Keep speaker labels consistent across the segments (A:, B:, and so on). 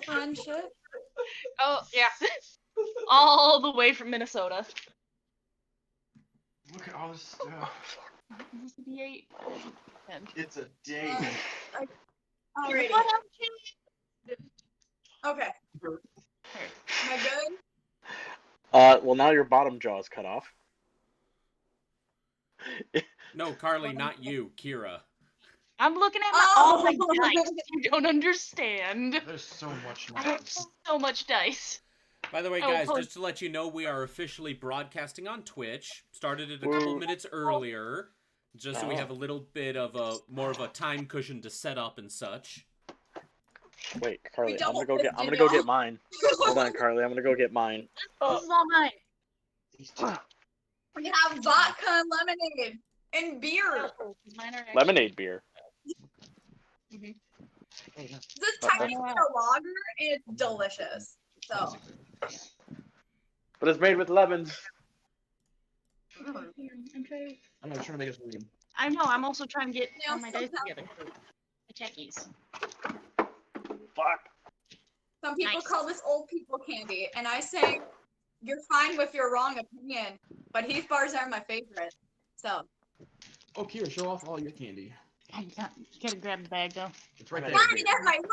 A: fun shit.
B: Oh, yeah. All the way from Minnesota.
C: Look at all this stuff.
B: Is this a D8?
C: It's a date.
A: Alrighty.
B: What else?
A: Okay. Am I good?
D: Well, now your bottom jaw is cut off.
E: No, Carly, not you, Kira.
B: I'm looking at all my dice. You don't understand.
C: There's so much
B: I have
C: noise.
B: so much dice.
E: By the way, guys, just to let you know, we are officially broadcasting on Twitch. Started it a couple minutes earlier, just so we have a little bit of more of a time cushion to set up and such.
D: Wait, Carly, I'm gonna go get mine. Hold on, Carly, I'm gonna go get mine.
B: This is all mine.
A: We have vodka and lemonade and beer.
D: Lemonade beer.
A: This is technically a lager and it's delicious. So.
D: But it's made with lemons.
B: I'm trying.
C: I'm not trying to make us read.
B: I know. I'm also trying to get all my dice together. The techies.
D: Fuck.
A: Some people call this old people candy, and I say you're fine with your wrong opinion, but Heath bars are my favorite. So.
C: Oh, Kira, show off all your candy.
B: You gotta grab the bag though.
C: It's right there.
A: Mommy, that's my work.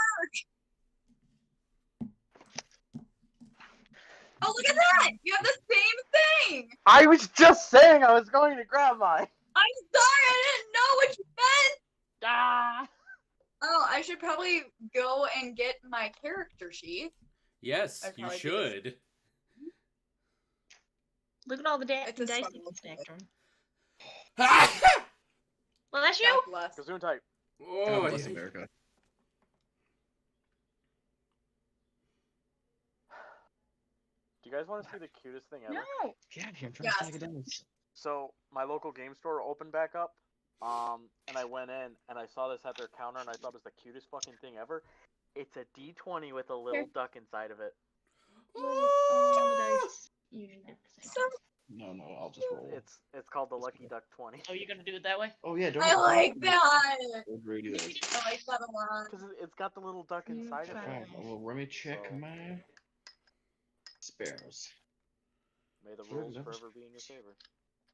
A: Oh, look at that! You have the same thing!
D: I was just saying I was going to grab mine.
A: I'm sorry, I didn't know what you meant!
B: Ah!
A: Oh, I should probably go and get my character sheet.
E: Yes, you should.
B: Look at all the dice you
A: struggle.
B: can stack on. Well, that's you?
A: God bless.
D: Gazoon type.
E: Oh,
C: bless America.
D: Do you guys want to see the cutest thing ever?
B: No!
C: Get out of here, I'm trying to stack it down.
D: So, my local game store opened back up, and I went in, and I saw this at their counter, and I thought it was the cutest fucking thing ever. It's a D20 with a little duck inside of it.
B: All the dice.
C: No, I'll just roll.
D: It's called the Lucky Duck 20.
B: Oh, you're gonna do it that way?
C: Oh, yeah, don't
A: I like that!
C: agree to this.
A: I like that a lot.
D: Because it's got the little duck inside of it.
C: Alright, well, let me check my sparrows.
D: May the rules forever be in your favor.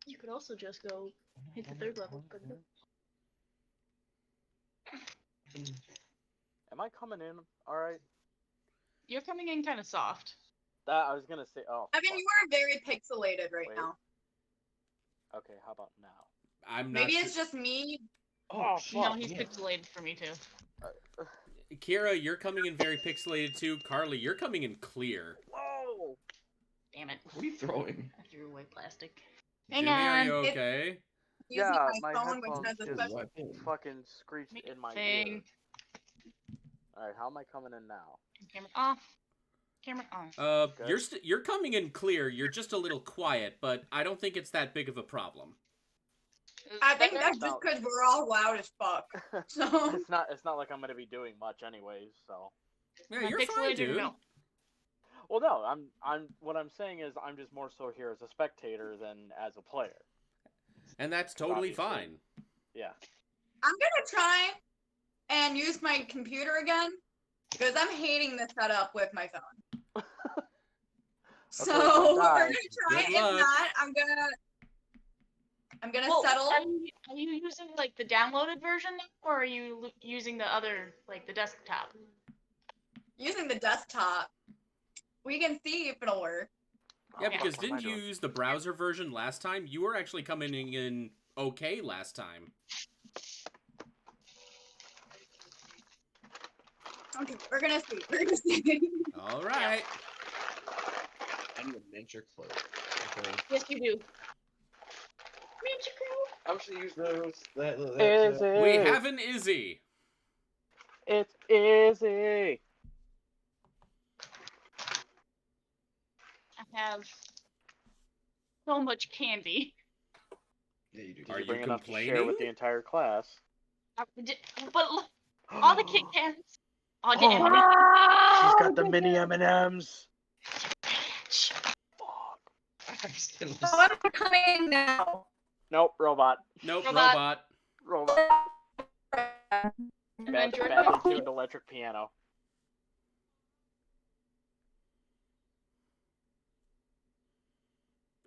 B: You could also just go hit the third level.
D: Am I coming in alright?
B: You're coming in kind of soft.
D: I was gonna say, oh.
A: I mean, you are very pixelated right now.
D: Okay, how about now?
E: I'm not
A: Maybe it's just me.
C: Oh,
B: No, he's pixelated for me too.
E: Kira, you're coming in very pixelated too. Carly, you're coming in clear.
D: Whoa!
B: Damn it.
C: What are you throwing?
B: I threw away plastic.
E: Jimmy, are you okay?
A: Using
D: Yeah,
A: my
D: my
A: phone, which has a
D: headphones
A: special.
D: just fucking screeched in my ear. Alright, how am I coming in now?
B: Camera off. Camera on.
E: You're coming in clear. You're just a little quiet, but I don't think it's that big of a problem.
A: I think that's just because we're all loud as fuck. So
D: it's not like I'm gonna be doing much anyways, so.
E: Yeah, you're fine, dude.
B: No.
D: Well, no, I'm. What I'm saying is, I'm just more so here as a spectator than as a player.
E: And that's totally
D: Obviously.
E: fine.
D: Yeah.
A: I'm gonna try and use my computer again because I'm hating the setup with my phone. So we're gonna try.
E: Good
A: If
E: luck.
A: not, I'm gonna settle.
B: Are you using like the downloaded version now, or are you using the other, like the desktop?
A: Using the desktop. We can see if it'll work.
E: Yeah, because didn't you use the browser version last time? You were actually coming in okay last time.
A: Okay, we're gonna see. We're gonna see.
E: All right.
C: I need a miniature cloak. Okay.
B: Yes, you do. Miniature
C: I wish I used those.
E: We have an Izzy.
D: It's easy.
B: I have so much candy.
C: Yeah, you do.
E: Are you
D: Bring enough to
E: complaining?
D: share with the entire class.
B: But look, all the Kit Kats. Oh,
D: She's got the mini M&Ms.
A: Oh, I'm coming now.
D: Nope, robot.
E: Nope,
B: Robot.
E: robot.
D: Robot. Badly tuned electric piano.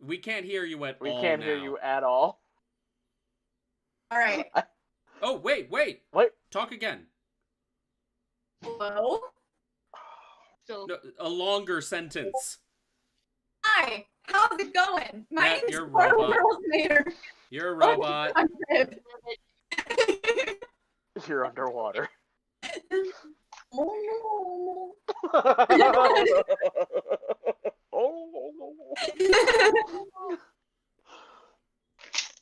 E: We can't hear you at all.
D: We can't hear
E: now.
D: you at all.
A: All right.
E: Oh, wait.
D: Wait.
E: Talk again.
A: Hello.
B: So
E: No, a longer sentence.
A: Hi. How's it going? My
E: Yeah,
A: name is
E: you're a
A: Portal
E: robot.
A: Girls Mater.
E: You're a robot.
D: You're underwater.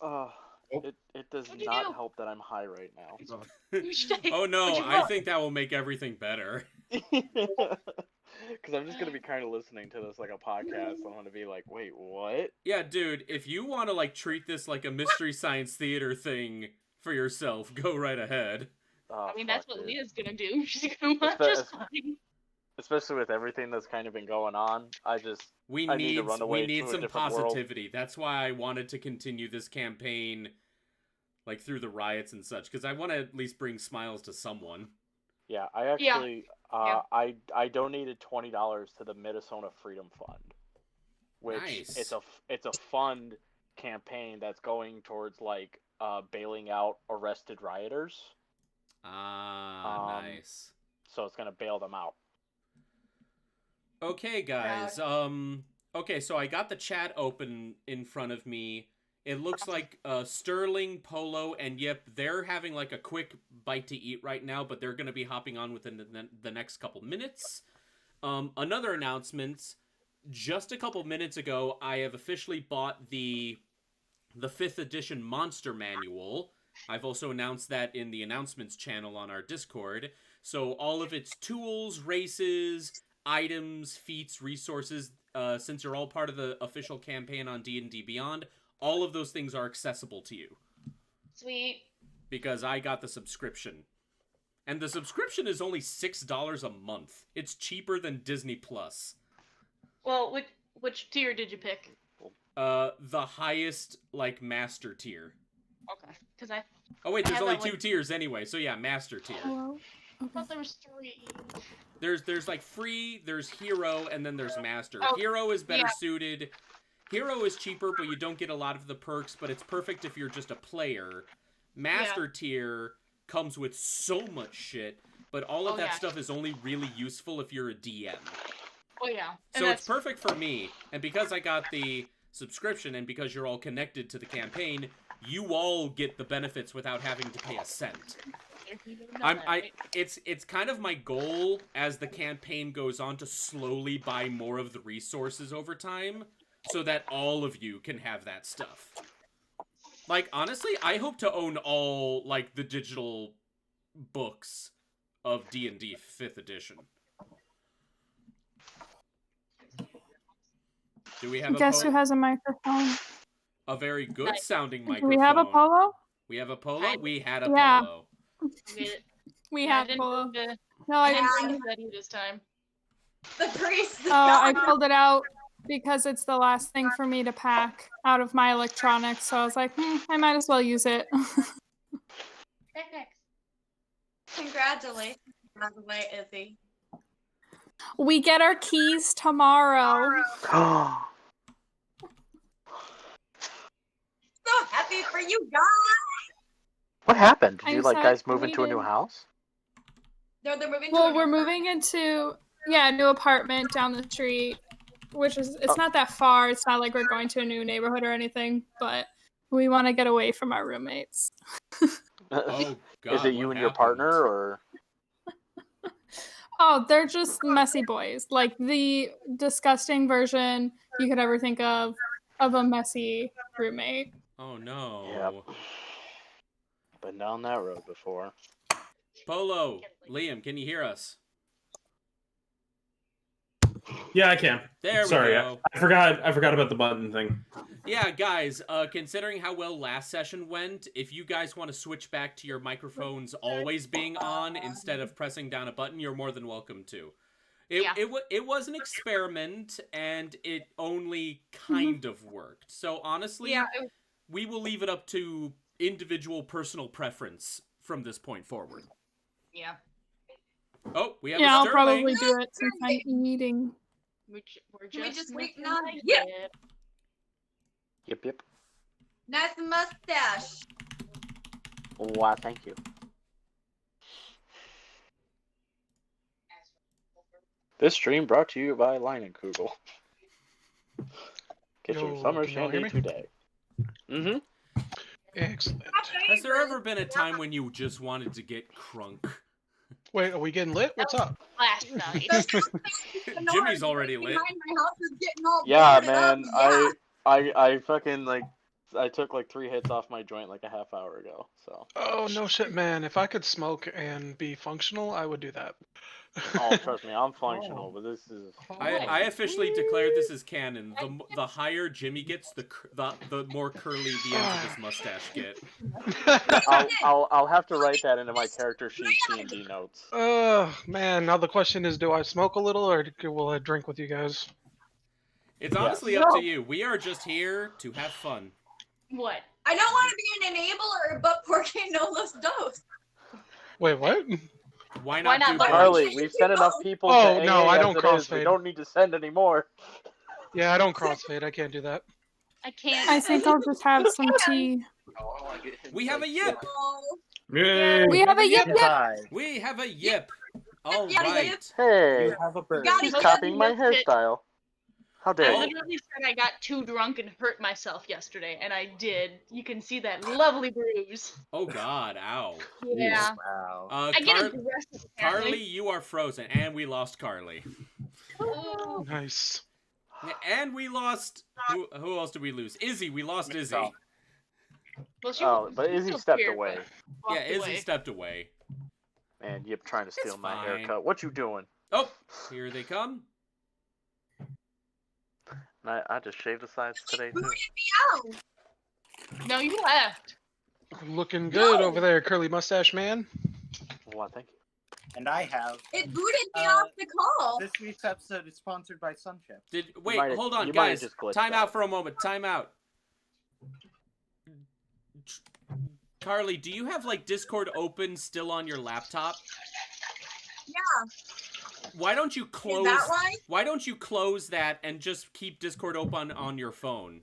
A: Oh
D: It does
B: What'd you
D: not
B: do?
D: help that I'm high right now.
E: Oh no,
B: What'd you
E: I
B: roll?
E: think that will make everything better.
D: Because I'm just gonna be kind of listening to this like a podcast. I'm gonna be like, wait, what?
E: Yeah, dude, if you want to like treat this like a Mystery Science Theater thing for yourself, go right ahead.
D: Oh,
B: I mean,
D: fuck,
B: that's what
D: dude.
B: Leah's gonna do. She's gonna watch
D: Espe-
B: us fighting.
D: Especially with everything that's kind of been going on, I need to run away
E: we need
D: to a
E: some
D: different world.
E: positivity. That's why I wanted to continue this campaign like through the riots and such, because I want to at least bring smiles to someone.
D: Yeah, I actually, I donated $20 to the Minnesota Freedom Fund, which
E: Nice.
D: it's a fund campaign that's going towards like bailing out arrested rioters.
E: Nice.
D: So it's gonna bail them out.
E: Okay, guys. Okay, so I got the chat open in front of me. It looks like Sterling, Polo, and Yip, they're having like a quick bite to eat right now, but they're going to be hopping on within the next couple minutes. Another announcement, just a couple minutes ago, I have officially bought the 5th edition Monster Manual. I've also announced that in the announcements channel on our Discord. So all of its tools, races, items, feats, resources, since you're all part of the official campaign on D&D Beyond, all of those things are accessible to you.
B: Sweet.
E: Because I got the subscription. And the subscription is only $6 a month. It's cheaper than Disney Plus.
B: Well, which tier did you pick?
E: The highest, like, master tier.
B: Okay, because I
E: Oh wait,
B: I
E: there's
B: have
E: only
B: that,
E: 2
B: like-
E: tiers anyway, so yeah, master tier.
F: Hello?
B: thought there was 3.
E: There's like free, there's hero, and then there's master.
B: Oh,
E: Hero is better
B: yeah.
E: suited. Hero is cheaper, but you don't get a lot of the perks, but it's perfect if you're just a player. Master tier comes with so much shit, but all of that stuff is only really useful if you're a DM.
B: Oh yeah.
E: So it's perfect for me, and because I got the subscription, and because you're all connected to the campaign, you all get the benefits without having to pay a cent. It's kind of my goal as the campaign goes on to slowly buy more of the resources over time, so that all of you can have that stuff. Like, honestly, I hope to own all, like, the digital books of D&D 5th edition. Do we have
F: Guess who has a microphone?
E: a very good sounding
F: Do
E: microphone?
F: we have a polo?
E: We have a polo? We had a
F: Yeah.
E: polo.
F: We
B: I
F: have
B: didn't
F: polo.
B: bring the-
F: No,
B: I
F: I
B: didn't
F: didn't.
B: bring the Betty this time.
A: The priest.
F: Oh, I pulled it out because it's the last thing for me to pack out of my electronics. So I was like, I might as well use it.
A: Congratulations, by the way, Izzy.
F: We get our keys tomorrow.
A: So happy for you guys.
D: What happened? Did
F: I'm
D: you like
F: so
D: guys move into a new
F: excited.
D: house?
A: No, they're moving.
F: Well,
A: to
F: we're moving into a new apartment down the street, which is it's not that far. It's not like we're going to a new neighborhood or anything, but we want to get away from our roommates.
E: Oh, God,
D: Is it you and your partner, or?
F: Oh, they're just messy boys. Like the disgusting version you could ever think of a messy roommate.
E: Oh, no.
D: Yep. Been down that road before.
E: Polo, Liam, can you hear us?
G: Yeah, I can.
E: There
G: Sorry,
E: we go.
G: I forgot about the button thing.
E: Yeah, guys, considering how well last session went, if you guys want to switch back to your microphones always being on instead of pressing down a button, you're more than welcome to. It was an experiment, and it only kind of worked. So honestly, we will leave it up to individual personal preference from this point forward.
B: Yeah.
E: Oh, we have a
F: I'll
E: Sterling.
F: probably do it since I'm eating.
B: We're
A: Can we
B: just
A: just wait
B: making
A: now?
B: like
A: Yeah.
B: it.
D: Yep.
A: Nice mustache.
D: Why, thank you. This stream brought to you by Leinenkugel. Get your
H: Yo,
D: summer
H: can y'all hear
D: shandy
H: me?
D: today. Mm-hmm.
H: Excellent.
E: Has there ever been a time when you just wanted to get crunk?
H: Wait, are we getting lit? What's up?
B: Last night.
E: Jimmy's already lit.
A: Behind my house is getting all
D: Yeah,
A: boarded up.
D: man.
A: Yeah.
D: I fucking like. I took like 3 hits off my joint like a half hour ago. So.
H: Oh, no shit, man. If I could smoke and be functional, I would do that.
D: Oh, trust me, I'm functional, but this is.
E: I officially declare this as canon. The higher Jimmy gets, the more curly the ends of his mustache get.
D: I'll have to write that into my character sheet C&D notes.
H: Man. Now the question is, do I smoke a little or will I drink with you guys?
E: It's honestly up to you. We are just here to have fun.
B: What?
A: I don't want to be an enabler, but porque no los dos.
H: Wait, what?
E: Why
B: Why
E: not
B: not
E: do
B: both?
E: both?
D: Charlie, we've sent enough people
H: Oh,
D: to
H: no,
D: AA
H: I
D: as
H: don't
D: it is. We
H: crossfade.
D: don't need to send any more.
H: Yeah, I don't crossfade. I can't do that.
B: I can't.
F: I think I'll just have some tea.
E: We have a yip.
A: Oh,
G: Yay!
F: We have a yip yip.
C: Hi.
E: We have a yip. All
A: Yeah, yeah,
E: right.
D: Hey,
C: You have a bird.
A: Got
D: he's
A: it.
D: copying my
B: That's it.
D: hairstyle. How dare
B: I
D: you?
B: literally said I got too drunk and hurt myself yesterday, and I did. You can see that lovely bruise.
E: Oh God! Ow.
B: Yeah.
C: Wow.
B: I get aggressive.
E: Carly,
B: apparently.
E: you are frozen, and we lost Carly.
B: Oh.
H: Nice.
E: And we lost. Who else did we lose? Izzy. We lost Izzy.
B: Well, she
D: Oh, but Izzy
B: was
D: stepped
B: weird,
D: away.
B: but
E: Yeah,
B: walked
E: Izzy
B: away.
E: stepped away.
D: Man, Yip trying to steal
E: It's
D: my
E: fine.
D: haircut. What you doing?
E: Oh, here they come.
D: I just shaved the sides today too.
A: out.
B: No, you left.
H: Looking good over there, curly mustache man.
D: Well, thank you.
C: And I have.
A: It booted me off the call.
C: This week's episode is sponsored by Sunchip.
E: Wait,
D: might have-
E: hold on,
D: you might have
E: guys.
D: just glitched
E: Time
D: out.
E: out for a moment. Time out. Carly, do you have like Discord open still on your laptop?
A: Yeah.
E: Why don't you
A: Is
E: close?
A: that why?
E: Why don't you close that and just keep Discord open on your phone?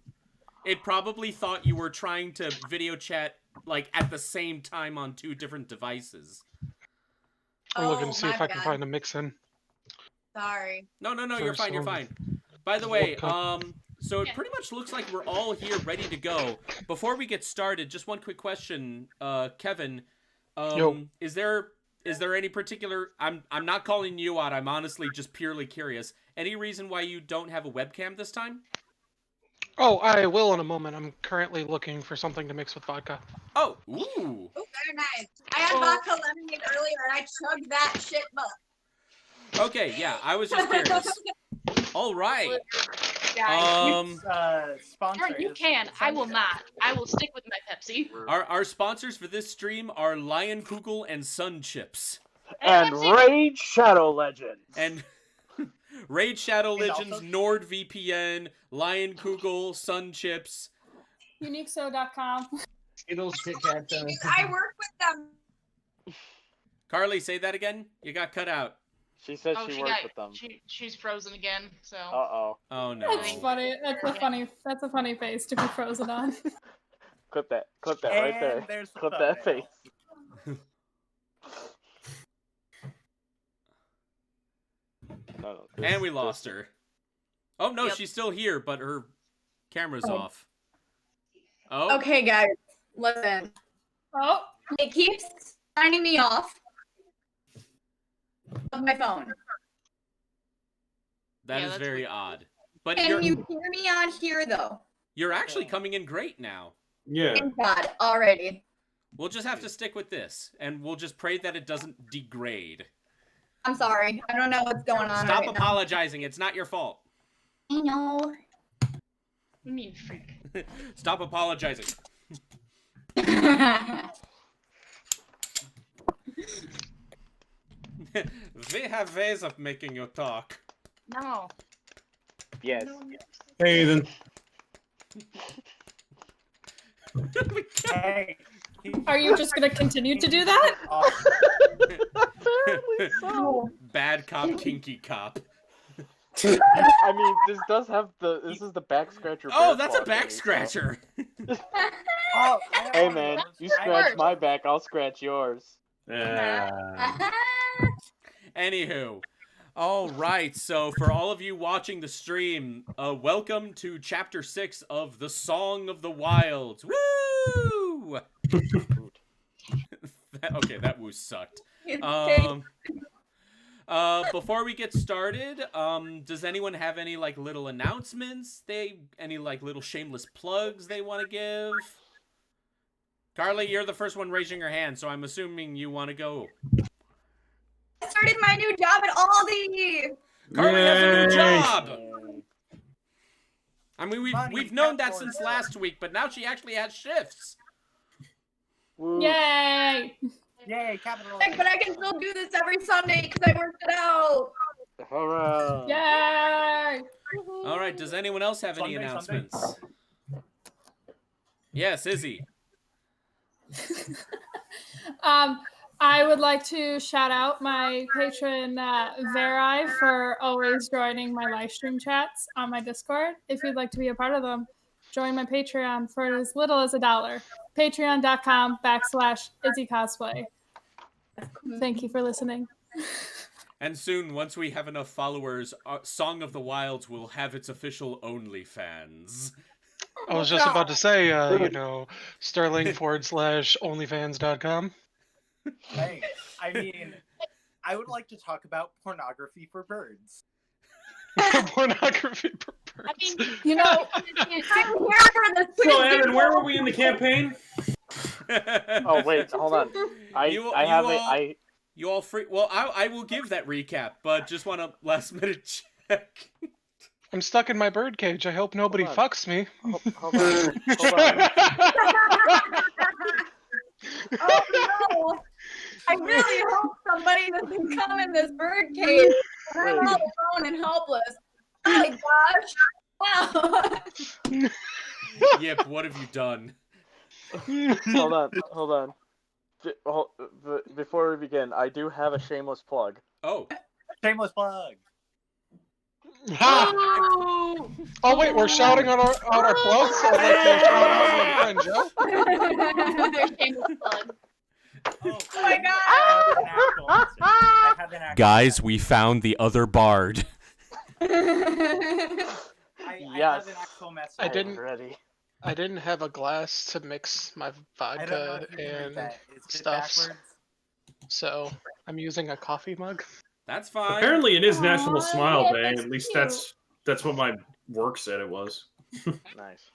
E: It probably thought you were trying to video chat like at the same time on 2 different devices.
H: I'm looking
A: Oh,
H: to see
A: my
H: if I can
A: bad.
H: find a mix in.
A: Sorry.
E: No, you're
H: First
E: fine, you're
H: one.
E: fine. By the way,
H: Okay.
E: so it pretty much looks like we're all here ready to go. Before we get started, just one quick question, Kevin.
H: Yo.
E: Is there any particular? I'm not calling you out. I'm honestly just purely curious. Any reason why you don't have a webcam this time?
H: Oh, I will in a moment. I'm currently looking for something to mix with vodka.
E: Oh, ooh.
A: Oh, very nice. I had vodka lemonade earlier and I chugged that shit up.
E: Okay, yeah, I was just curious. All right.
B: Guys,
C: Sponsor
B: Sure, you
C: is
B: can. I will
C: Sunchip.
B: not. I will stick with my Pepsi.
E: Our sponsors for this stream are Leinenkugel and Sun Chips.
D: And
B: Pepsi.
D: Raid Shadow Legends.
E: And Raid Shadow
C: And
E: Legends,
C: also-
E: NordVPN, Leinenkugel, Sun Chips.
F: Uniqueso.com.
C: Skittles, Kit Kat,
A: I work with them.
E: Carly, say that again. You got cut out.
D: She said
B: Oh,
D: she
B: she
D: worked
B: got.
D: with them.
B: She's frozen again. So.
D: Uh-oh.
E: Oh no.
F: That's funny. That's a funny face to be frozen on.
D: Clip that right
C: And
D: there.
C: there's the
D: Clip that
C: thumbnail.
D: face. No,
E: And we lost her. Oh no,
B: Yep.
E: she's still here, but her camera's off. Oh.
A: Okay, guys, listen.
F: Oh,
A: It keeps signing me off of my phone.
E: That
B: Yeah,
E: is
B: that's
E: very
B: weird.
E: odd. But
A: Can you hear me on here, though?
E: you're actually coming in great now.
G: Yeah.
A: Thank God, already.
E: We'll just have to stick with this, and we'll just pray that it doesn't degrade.
A: I'm sorry. I don't know what's going on
E: Stop
A: right
E: apologizing. It's not your fault.
A: now. I know.
B: You mean freak?
E: Stop apologizing. We have ways of making you talk.
B: No.
D: Yes.
G: Hey, then.
C: Hey.
F: are you just gonna continue to do that?
C: Awesome.
D: Apparently so.
E: Bad cop, kinky cop.
D: I mean, this does have this is the back scratcher.
E: Oh,
D: bear
E: that's a
D: claw
E: back
D: thing, so-
E: scratcher.
I: Oh, I have
D: Hey
I: one of
D: man,
I: those.
D: you
I: I
D: scratch
I: have
D: my back, I'll scratch yours.
E: Anywho, all right. So for all of you watching the stream, welcome to Chapter 6 of the Song of the Wilds. Woo! Okay, that woo sucked. Before we get started, does anyone have any like little announcements? Any like little shameless plugs they want to give? Carly, you're the first one raising your hand, so I'm assuming you want to go.
A: I started my new job at Aldi.
E: Carly has a new
G: Yay.
E: job. I mean,
I: Money,
E: we've known that
I: capital,
E: since last week, but now she actually has shifts.
D: Woo.
F: Yay!
I: Yay, capital.
A: But I can still do this every Sunday because I worked it out.
D: Hurrah!
F: Yay!
E: All right. Does anyone else have any
I: Sunday,
E: announcements? Yes, Izzy.
F: I would like to shout out my patron Verai for always joining my live stream chats on my Discord. If you'd like to be a part of them, join my Patreon for as little as $1. Patreon.com/Izzy Cosplay. Thank you for listening.
E: And soon, once we have enough followers, Song of the Wilds will have its official OnlyFans.
H: I was just about to say, sterling/onlyfans.com.
I: Hey, I mean, I would like to talk about pornography for birds.
H: Pornography for birds.
B: I mean,
F: You know,
A: I'm here for the
G: So, Evan, where were we in the campaign?
D: Oh wait, hold on.
E: You all free? Well, I will give that recap, but just want a last minute check.
H: I'm stuck in my bird cage. I hope nobody
D: Hold on.
H: fucks me.
D: Hold on. Hold on.
A: Oh no! I really hope somebody doesn't come in this bird cage. I'm all alone and helpless. Oh my gosh! Wow!
E: Yep, what have you done?
D: Hold on. Before we begin, I do have a shameless plug.
E: Oh,
I: Shameless plug.
H: Ha! Oh wait, we're shouting out our plugs. So I'd like to shout out my friend Joe.
B: their shameless plug.
I: Oh
A: my God.
I: I have an actual
E: guys, we found the other bard.
I: I
D: Yes.
I: have an actual message.
H: I didn't-
D: Ready.
H: I didn't have a glass to mix my
I: I don't know
H: vodka
I: if you can read
H: and
I: that. It's
H: stuffs,
I: backwards.
H: so I'm using a coffee mug.
E: That's fine.
G: Apparently, it is National
A: Aw,
G: Smile
A: yeah,
G: Day.
A: that's
G: At least
A: cute.
G: that's what my work said it was.
D: Nice.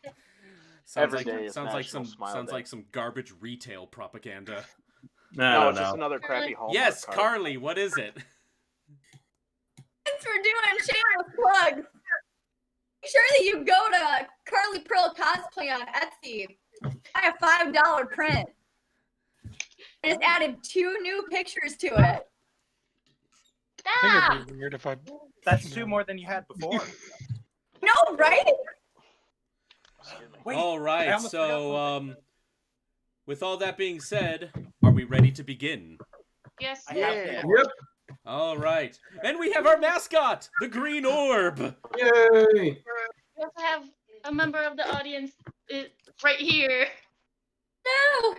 E: Sounds
D: Every
E: like
D: day is National Smile
E: sounds
D: Day.
E: like some garbage retail propaganda.
D: No, it's
G: No.
D: just another crappy Hallmark
E: Yes,
D: card.
E: Carly, what is it?
A: Thanks for doing shameless plugs. Make sure that you go to Carly Pearl Cosplay on Etsy. Buy a $5 print. I just added 2 new pictures to it.
H: I think
A: Ah!
H: it'd be weird if I.
I: That's 2 more than you had before.
A: No, right?
D: Excuse me.
I: Wait,
E: All
I: I
E: right,
I: almost forgot
E: so
I: something.
E: with all that being said, are we ready to begin?
B: Yes.
I: I have
D: Yeah.
I: the-
G: Yep.
E: All right, and we have our mascot, the Green Orb.
G: Yay!
B: We also have a member of the audience right here.
A: No.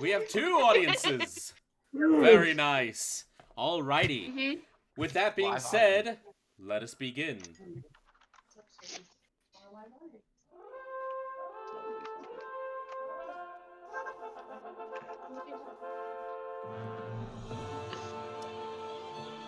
E: We have 2 audiences. Very nice. All righty.
B: Mm-hmm.
E: With that being
C: Live
E: said, let us begin.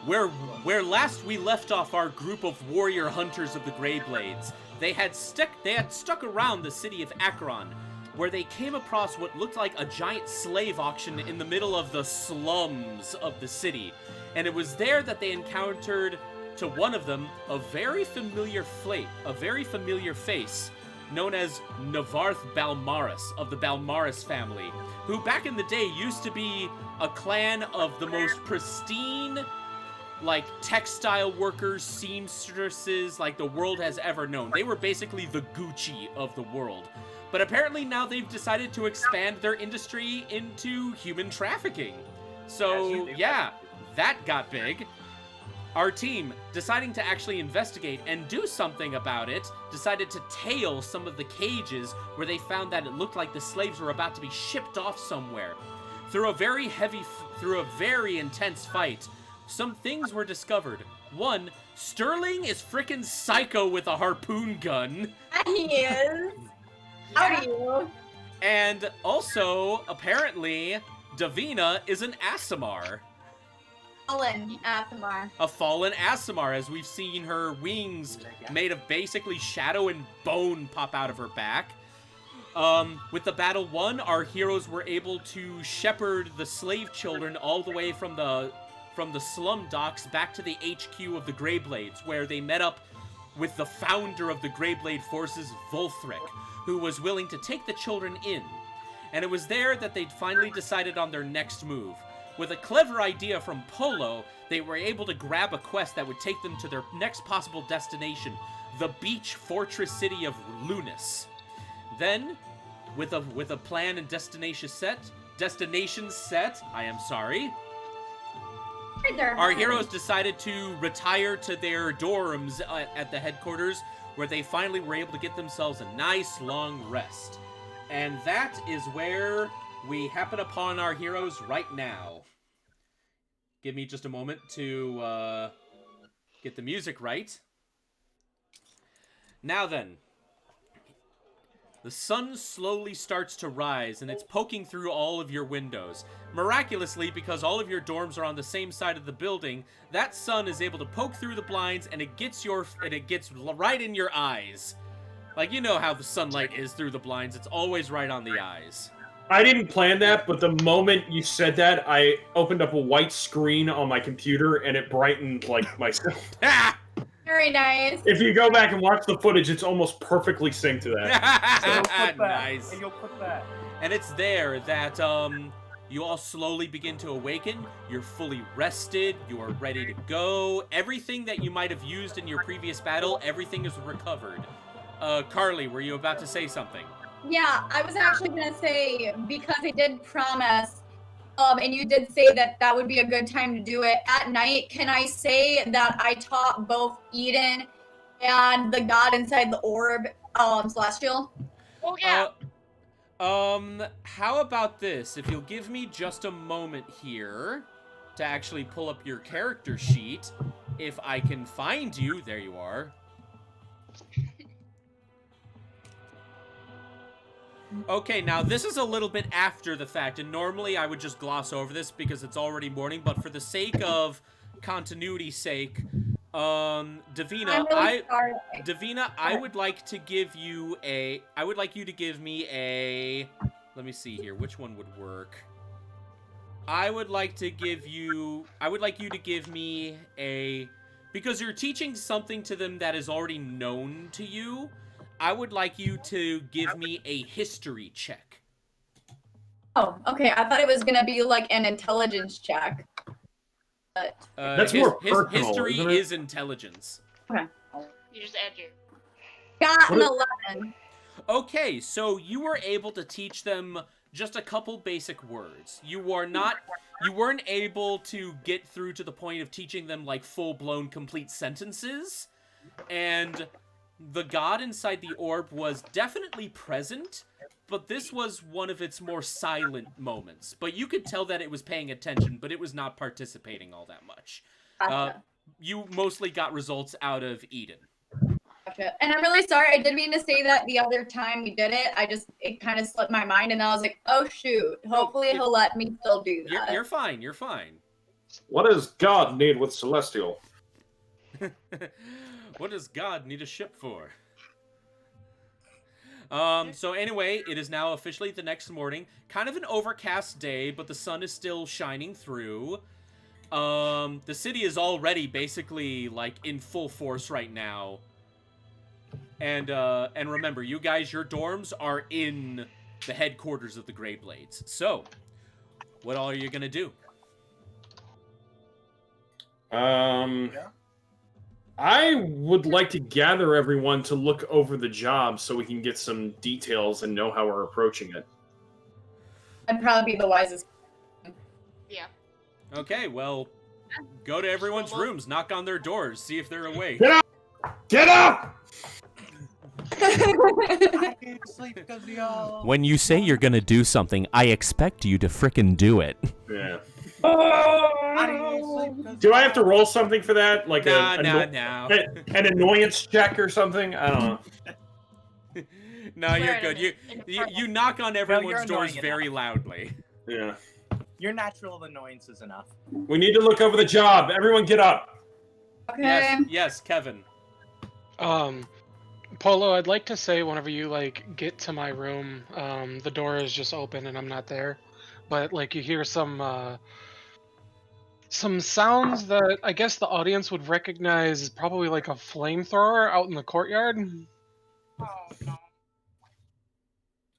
E: Where last we left off our group of warrior hunters of the Greyblades, they had stuck around the city of Akron, where they came across what looked like a giant slave auction in the middle of the slums of the city. And it was there that they encountered, to one of them, a very familiar face, known as Navarth Balmaris of the Balmaris family, who back in the day used to be a clan of the most pristine, like, textile workers, seamstresses, like the world has ever known. They were basically the Gucci of the world. But apparently now they've decided to expand their industry into human trafficking. So, yeah, that got big. Our team, deciding to actually investigate and do something about it, decided to tail some of the cages where they found that it looked like the slaves were about to be shipped off somewhere. Through a very intense fight, some things were discovered. One, Sterling is frickin' psycho with a harpoon gun.
A: He is. How do you?
E: And also, apparently, Davina is an Aasimar.
A: Fallen Asimar.
E: A fallen Aasimar, as we've seen her wings made of basically shadow and bone pop out of her back. With the battle won, our heroes were able to shepherd the slave children all the way from the slum docks back to the HQ of the Greyblades, where they met up with the founder of the Greyblade forces, Volthric, who was willing to take the children in. And it was there that they finally decided on their next move. With a clever idea from Polo, they were able to grab a quest that would take them to their next possible destination, the beach fortress city of Lunas. Then, with a plan and destination set, our heroes decided to retire to their dorms at the headquarters, where they finally were able to get themselves a nice long rest. And that is where we happen upon our heroes right now. Give me just a moment to get the music right. Now then, the sun slowly starts to rise, and it's poking through all of your windows. Miraculously, because all of your dorms are on the same side of the building, that sun is able to poke through the blinds, and it gets right in your eyes. Like, you know how the sunlight is through the blinds. It's always right on the eyes.
G: I didn't plan that, but the moment you said that, I opened up a white screen on my computer, and it brightened, like, myself.
A: Very nice.
G: If you go back and watch the footage, it's almost perfectly synced to that.
E: Nice.
I: And you'll put that.
E: And it's there that you all slowly begin to awaken. You're fully rested. You are ready to go. Everything that you might have used in your previous battle, everything is recovered. Carly, were you about to say something?
A: Yeah, I was actually gonna say, because I did promise, and you did say that that would be a good time to do it at night. Can I say that I taught both Eden and the god inside the orb, Celestial?
B: Oh yeah.
E: How about this? If you'll give me just a moment here to actually pull up your character sheet, if I can find you, there you are. Okay, now this is a little bit after the fact, and normally I would just gloss over this because it's already morning, but for the sake of continuity's sake, Davina, I would like to give you to give me a, let me see here, which one would work? I would like you to give me a, because you're teaching something to them that is already known to you, I would like you to give me a history check.
A: Oh, okay. I thought it was gonna be like an intelligence check. But
G: That's more personal,
E: history
G: isn't it?
E: is intelligence.
A: okay.
B: You just add your.
A: Got an
G: What
A: 11.
E: Okay, so you were able to teach them just a couple basic words. You weren't able to get through to the point of teaching them like full-blown complete sentences, and the god inside the orb was definitely present, but this was one of its more silent moments. But you could tell that it was paying attention, but it was not participating all that much.
A: Gotcha.
E: You mostly got results out of Eden.
A: Gotcha. And I'm really sorry. I did mean to say that the other time we did it. It kind of slipped my mind, and I was like, oh shoot. Hopefully he'll let me still do that.
E: You're fine. You're fine.
G: What does God need with Celestial?
E: What does God need a ship for? So anyway, it is now officially the next morning. Kind of an overcast day, but the sun is still shining through. The city is already basically, like, in full force right now. And remember, you guys, your dorms are in the headquarters of the Greyblades. So, what all are you gonna do?
G: I would like to gather everyone to look over the job so we can get some details and know how we're approaching it.
A: I'd probably be the wisest.
B: Yeah.
E: Okay, well, Go to everyone's rooms, knock on their doors, see if they're awake.
G: Get up! Get up!
I: I can't sleep because of y'all.
J: When you say you're gonna do something, I expect you to frickin' do it.
G: Yeah.
I: I can't sleep 'cause
G: Do I have to roll something for that? Like
E: No.
G: an annoyance check or something? I don't know.
E: No, you're good. You knock on everyone's
I: you're
E: doors
I: annoying
E: very loudly.
G: Yeah.
I: Your natural annoyance is enough.
G: We need to look over the job. Everyone get up.
A: Okay.
E: Yes, Kevin.
H: Polo, I'd like to say whenever you like get to my room, the door is just open and I'm not there, but like you hear some sounds that I guess the audience would recognize as probably like a flamethrower out in the courtyard.
B: Oh no.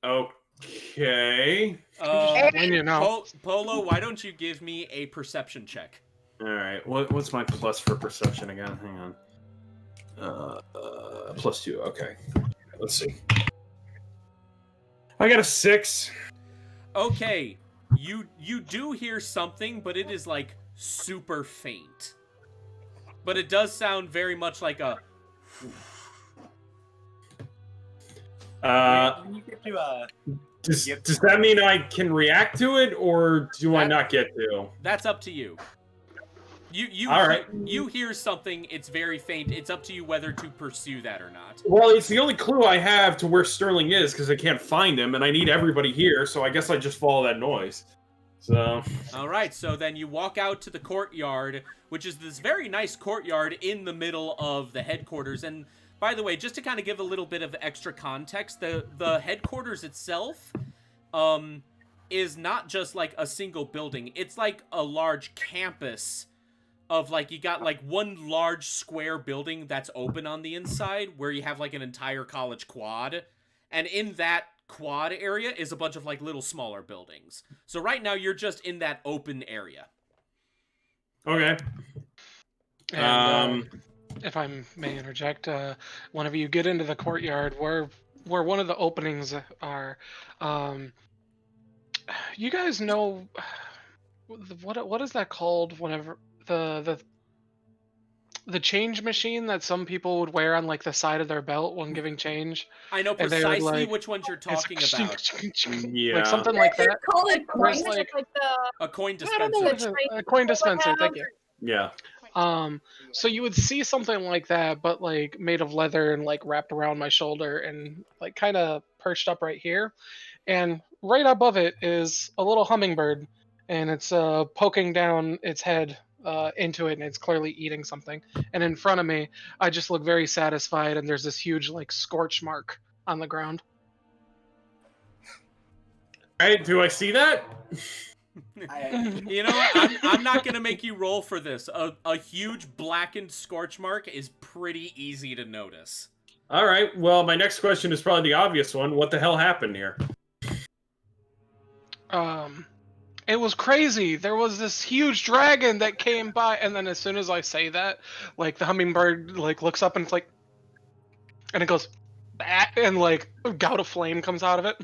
G: Okay.
H: And you know.
E: Polo, why don't you give me a perception check?
G: All right. What's my plus for perception again? Hang on. +2. Okay. Let's see. I got a 6.
E: Okay, you do hear something, but it is like super faint. But it does sound very much like a.
I: You get to
G: Does that mean I can react to it, or do I not get to?
E: That's up to you.
G: All right.
E: You hear something, it's very faint. It's up to you whether to pursue that or not.
G: Well, it's the only clue I have to where Sterling is, because I can't find him, and I need everybody here, so I guess I just follow that noise. So.
E: All right, so then you walk out to the courtyard, which is this very nice courtyard in the middle of the headquarters. And by the way, just to kind of give a little bit of extra context, the headquarters itself is not just like a single building. It's like a large campus of like, you got like one large square building that's open on the inside where you have like an entire college quad. And in that quad area is a bunch of like little smaller buildings. So right now you're just in that open area.
G: Okay.
H: And, if I may interject, whenever you get into the courtyard, where one of the openings are, you guys know what is that called? Whenever the change machine that some people would wear on like the side of their belt when giving change.
E: I know
H: And they would,
E: precisely
H: like,
E: which ones you're talking about.
G: Yeah.
H: Like something like that.
A: Call it
H: Where's,
A: coins.
H: like,
E: A coin
H: I don't know,
E: dispenser.
H: a coin dispenser. Thank you.
G: Yeah.
H: So you would see something like that, but like made of leather and like wrapped around my shoulder and like kind of perched up right here. And right above it is a little hummingbird, and it's poking down its head into it, and it's clearly eating something. And in front of me, I just look very satisfied, and there's this huge like scorch mark on the ground.
G: Hey, do I see that?
E: You know what? I'm not going to make you roll for this. A huge blackened scorch mark is pretty easy to notice.
G: All right. Well, my next question is probably the obvious one. What the hell happened here?
H: It was crazy. There was this huge dragon that came by, and then as soon as I say that, like the hummingbird like looks up and it's like, and it goes, bah, and like a gout of flame comes out of it.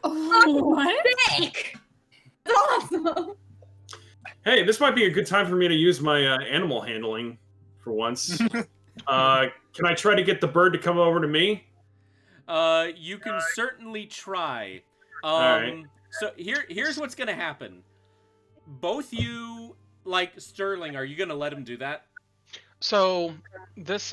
F: What?
A: Sick! Awesome!
G: Hey, this might be a good time for me to use my animal handling for once. Can I try to get the bird to come over to me?
E: You can certainly try.
G: All right.
E: So here's what's gonna happen. Both you, like Sterling, are you gonna let him do that?
H: So this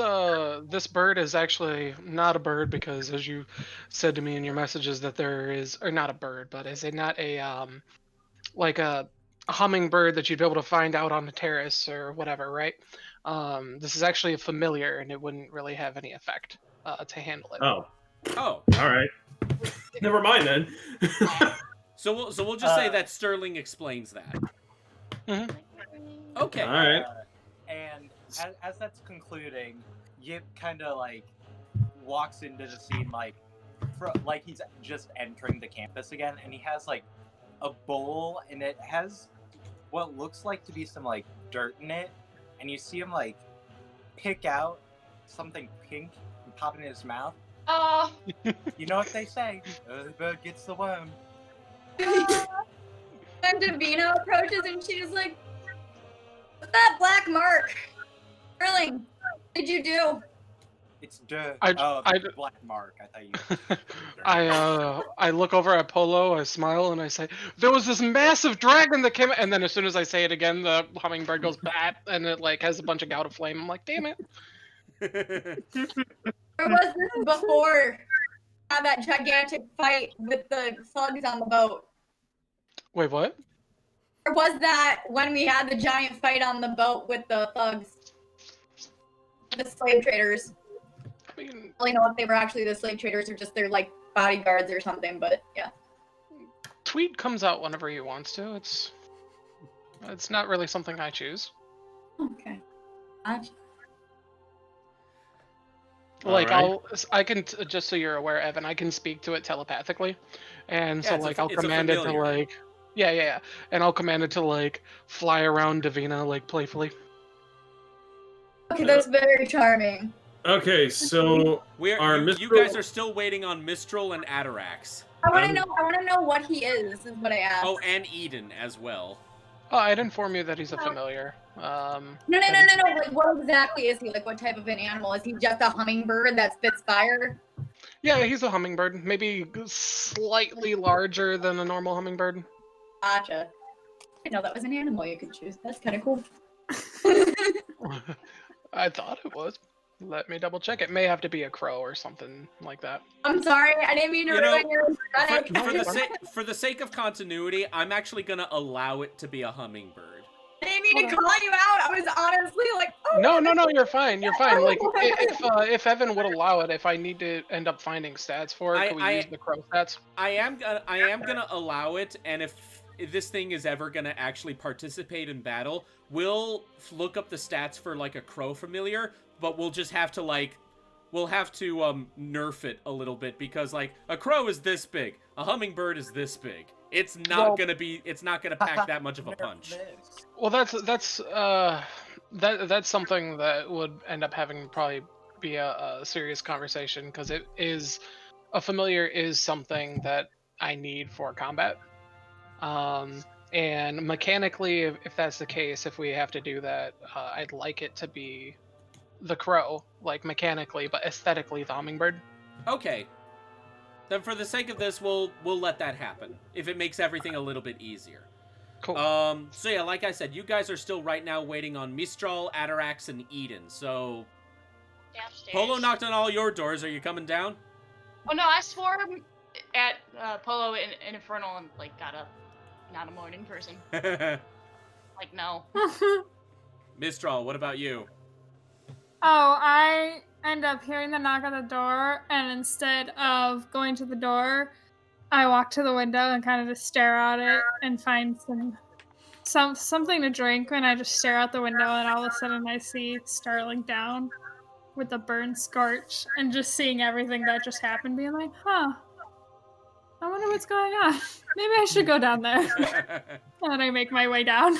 H: bird is actually not a bird, because as you said to me in your messages that there is, or not a bird, but is it not a like a hummingbird that you'd be able to find out on the terrace or whatever, right? This is actually a familiar, and it wouldn't really have any effect to handle it.
G: Oh.
E: Oh.
G: All right. Never mind then.
E: So we'll just say that Sterling explains that.
H: Mm-hmm.
E: Okay.
G: All right.
I: And as that's concluding, Yip kind of like walks into the scene like he's just entering the campus again, and he has like a bowl, and it has what looks like to be some like dirt in it, and you see him like pick out something pink and pop it in his mouth.
B: Oh.
I: You know what they say? The bird gets the worm.
A: And Davina approaches and she's like, What's that black mark? Sterling, what did you do?
I: It's dirt.
H: I-
I: Black mark. I thought you.
H: I look over at Polo, I smile, and I say, "There was this massive dragon that came," and then as soon as I say it again, the hummingbird goes bat, and it like has a bunch of gout of flame. I'm like, "Damn it!"
A: Or was this before had that gigantic fight with the thugs on the boat?
H: Wait, what?
A: Or was that when we had the giant fight on the boat with the thugs? The slave traders.
H: I mean,
A: I don't really know if they were actually the slave traders or just their like bodyguards or something, but yeah.
H: Tweed comes out whenever he wants to. It's not really something I choose.
A: Okay. Gotcha.
H: Like
G: Alright.
H: I can just so you're aware, Evan, I can speak to it telepathically, and so
E: Yeah,
H: like
E: it's
H: I'll
E: a
H: command it to
E: familiar.
H: like, yeah, and I'll command it to like fly around Davina like playfully.
A: Okay, that's very charming.
G: Okay, so
E: You
G: Mistral-
E: guys are still waiting on Mistral and Atarax.
A: I want to know what he is what I asked.
E: Oh, and Eden as well.
H: Oh, I'd inform you that he's a familiar.
A: No. Like, what exactly is he? Like, what type of an animal? Is he just a hummingbird that spits fire?
H: Yeah, he's a hummingbird. Maybe slightly larger than a normal hummingbird.
A: Gotcha. I didn't know that was an animal you could choose. That's kind of cool.
H: I thought it was. Let me double check. It may have to be a crow or something like that.
A: I'm sorry, I didn't mean to
E: You know,
A: ruin your aesthetic.
E: For the sake of continuity, I'm actually gonna allow it to be a hummingbird.
A: I didn't mean to call you out. I was honestly like, oh.
H: No, you're fine. You're fine. Like if Evan would allow it, if I need to end up finding stats for it, can we use the crow stats?
E: I am gonna allow it, and if this thing is ever gonna actually participate in battle, we'll look up the stats for like a crow familiar, but we'll just have to nerf it a little bit because like a crow is this big, a hummingbird is this big. It's not gonna pack that much of a punch.
H: Well, that's something that would end up having probably be a serious conversation because a familiar is something that I need for combat. And mechanically, if that's the case, if we have to do that, I'd like it to be the crow, like mechanically, but aesthetically the hummingbird.
E: Okay. Then for the sake of this, we'll let that happen if it makes everything a little bit easier.
H: Cool.
E: So yeah, like I said, you guys are still right now waiting on Mistral, Atarax, and Eden. So
B: Downstairs.
E: Polo knocked on all your doors. Are you coming down?
B: Oh no, I swore at Polo in Infernal and like got up. Not a morning person. Like no.
E: Mistral, what about you?
F: Oh, I end up hearing the knock on the door, and instead of going to the door, I walk to the window and kind of just stare at it and find something to drink. And I just stare out the window, and all of a sudden I see Starling down with a burn scorch, and just seeing everything that just happened, being like, huh, I wonder what's going on. Maybe I should go down there. And I make my way down.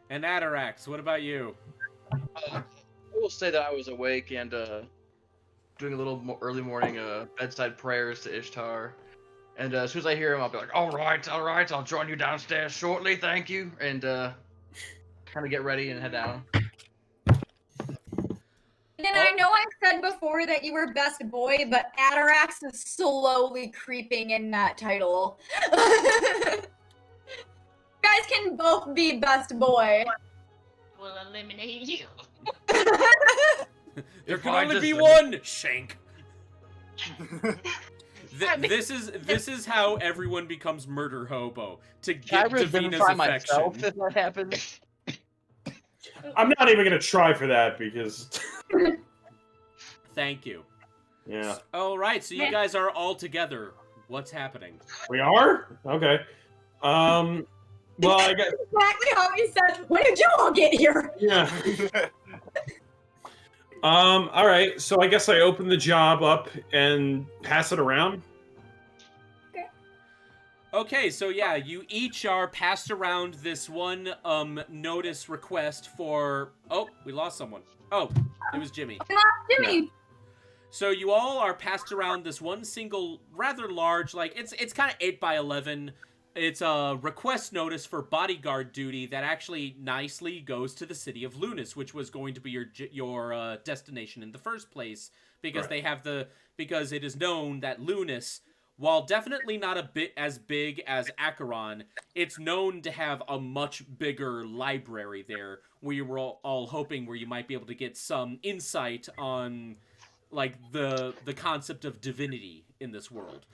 E: And Atarax, what about you?
C: I will say that I was awake and doing a little early morning bedside prayers to Ishtar. And as soon as I hear him, I'll be like, all right, I'll join you downstairs shortly, thank you. And kind of get ready and head down.
A: And I know I said before that you were best boy, but Atarax is slowly creeping in that title. You guys can both be best boy.
B: We'll eliminate you.
E: There can only be one, Shank. This is how everyone becomes murder hobo to get Davina's affection.
C: If that happens.
G: I'm not even gonna try for that because.
E: Thank you.
G: Yeah.
E: All right, so you guys are all together. What's happening?
G: We are? Okay. Well, I guess.
A: Exactly how he said. When did you all get here?
G: Yeah. All right. So I guess I open the job up and pass it around.
E: Okay, so yeah, you each are passed around this one notice request for. Oh, we lost someone. Oh, it was Jimmy.
A: Jimmy.
E: Yeah. So you all are passed around this one single, rather large, like it's kind of 8x11. it's a request notice for bodyguard duty that actually nicely goes to the city of Lunas, which was going to be your destination in the first place, because because it is known that Lunas, while definitely not a bit as big as Acheron, it's known to have a much bigger library there. We were all hoping where you might be able to get some insight on like the concept of divinity in this world.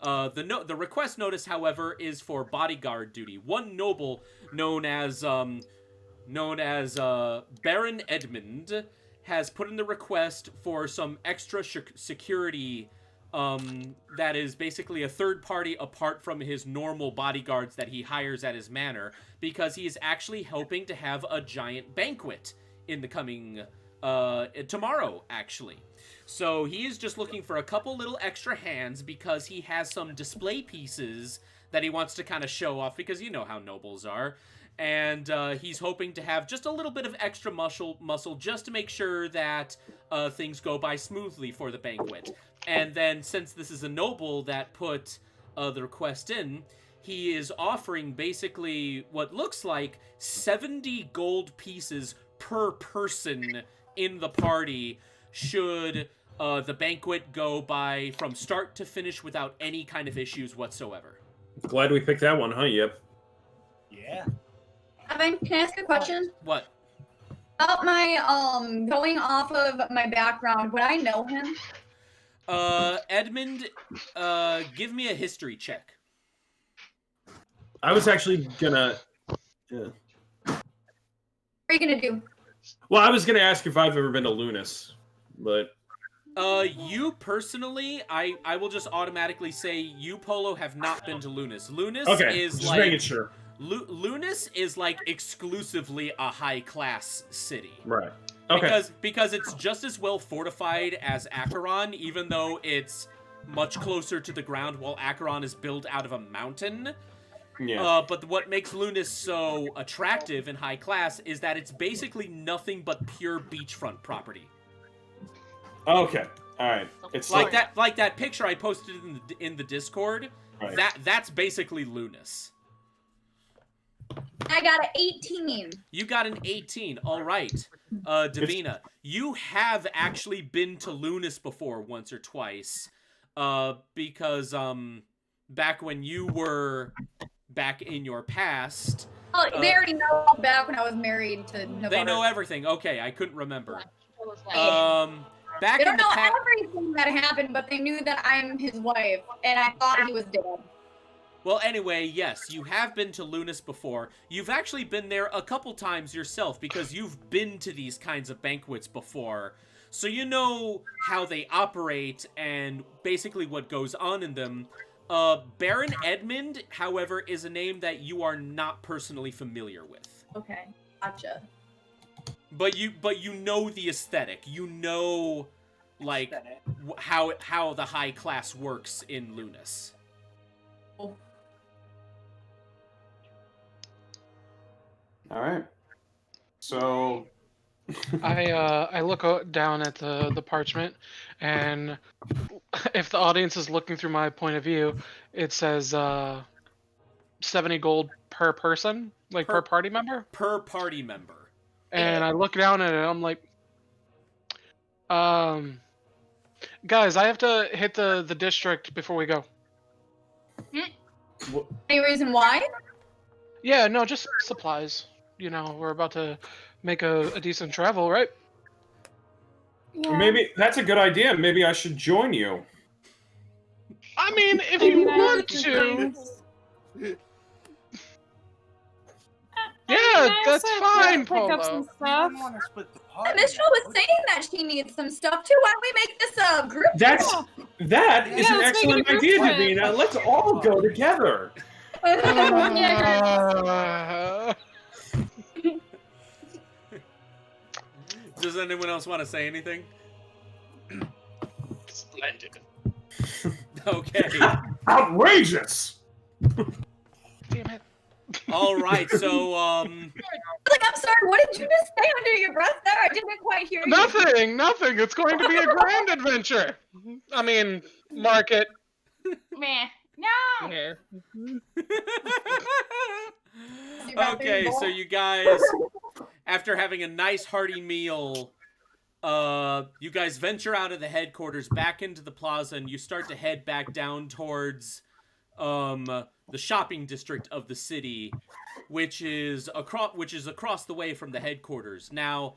E: The request notice, however, is for bodyguard duty. One noble known as Baron Edmund has put in the request for some extra security. That is basically a third party apart from his normal bodyguards that he hires at his manor, because he is actually hoping to have a giant banquet in the coming tomorrow, actually. So he is just looking for a couple little extra hands because he has some display pieces that he wants to kind of show off, because you know how nobles are. And he's hoping to have just a little bit of extra muscle just to make sure that things go by smoothly for the banquet. And then, since this is a noble that put the request in, he is offering basically what looks like 70 gold pieces per person in the party should the banquet go by from start to finish without any kind of issues whatsoever.
G: Glad we picked that one, huh, Yip?
I: Yeah.
A: Evan, can I ask a question?
E: What?
A: About my going off of my background, would I know him?
E: Edmund, give me a history check.
G: I was actually gonna. Yeah.
A: What are you gonna do?
G: Well, I was gonna ask if I've ever been to Lunas, but.
E: You personally, I will just automatically say you, Polo, have not been to Lunas. Lunas is
G: just
E: like
G: making sure.
E: Lunas is like exclusively a high-class city.
G: Right. Okay.
E: Because it's just as well fortified as Acheron, even though it's much closer to the ground, while Acheron is built out of a mountain.
G: Yeah.
E: But what makes Lunas so attractive and high class is that it's basically nothing but pure beachfront property.
G: Okay. All right. It's
E: like that picture I posted in the Discord.
G: Right.
E: That's basically Lunas.
A: I got an 18.
E: You got an 18. All right. Davina, you have actually been to Lunas before once or twice. Because back when you were back in your past.
A: Oh, they already know back when I was married to Navarre.
E: They know everything. Okay, I couldn't remember. Back
A: they don't
E: in the
A: know everything that happened, but they knew that I'm his wife, and I thought he was dead.
E: Well, anyway, yes, you have been to Lunas before. You've actually been there a couple times yourself, because you've been to these kinds of banquets before. So you know how they operate and basically what goes on in them. Baron Edmund, however, is a name that you are not personally familiar with.
A: Okay, gotcha.
E: But you know the aesthetic. You know, like, how the high class works in Lunas.
A: Oh.
G: All right. So
H: I look down at the parchment, and if the audience is looking through my point of view, it says 70 gold per person, like per party member.
E: Per party member.
H: And I look down at it, and I'm like, guys, I have to hit the district before we go.
A: Any reason why?
H: Yeah, no, just supplies. You know, we're about to make a decent travel, right?
F: Yeah.
G: maybe that's a good idea. Maybe I should join you.
H: I mean, if you want to. Yeah, that's fine,
F: Pick up
H: Polo.
F: some stuff.
A: And Mistral was saying that she needs some stuff too. Why don't we make this a group?
G: That is an
F: let's make it a
G: excellent
F: group
G: idea,
F: trip.
G: Davina. Let's all go together.
E: Does anyone else want to say anything?
C: Splendid.
E: Okay.
G: Outrageous.
H: Damn it.
E: All right. So
A: Like, I'm sorry. What did you just say under your breath there? I didn't quite hear you.
H: Nothing. It's going to be a grand adventure. I mean, market.
B: Meh. No.
H: Yeah.
E: Okay, so you guys, after having a nice hearty meal, you guys venture out of the headquarters back into the plaza, and you start to head back down towards the shopping district of the city, which is across the way from the headquarters. Now,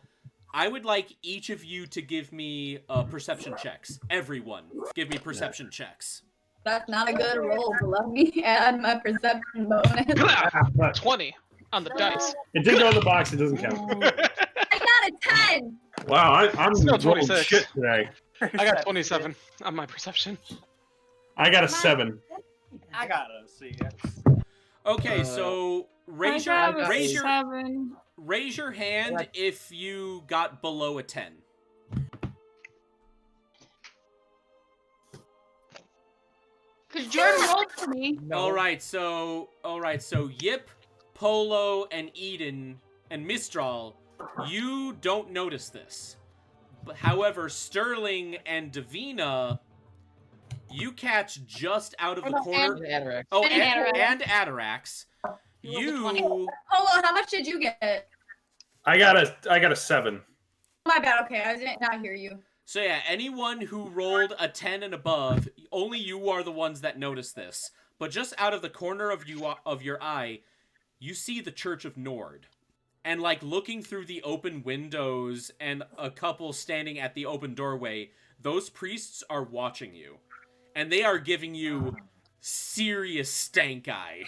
E: I would like each of you to give me perception checks. Everyone, give me perception checks.
A: That's not a good roll, but let me add my perception bonus.
H: 20 on the dice.
G: It did go in the box. It doesn't count.
A: I got a 10.
G: Wow, I'm
H: Still
G: rolling
H: 26.
G: shit today.
H: I got 27 on my perception.
G: I got a 7.
I: I gotta see it.
E: Okay, so raise
F: I got
E: your
F: a
E: raise your
F: 7.
E: raise your hand if you got below a 10.
B: Because Jordan rolled for me.
E: All right, so Yip, Polo, and Eden and Mistral, you don't notice this. But however, Sterling and Davina, you catch just out of the corner. Oh, and Atarax. You.
A: Polo, how much did you get?
G: I got a 7.
A: My bad. Okay, I did not hear you.
E: So yeah, anyone who rolled a 10 and above, only you are the ones that notice this. But just out of the corner of your eye, you see the Church of Nord. And like looking through the open windows and a couple standing at the open doorway, those priests are watching you. And they are giving you serious stank eye.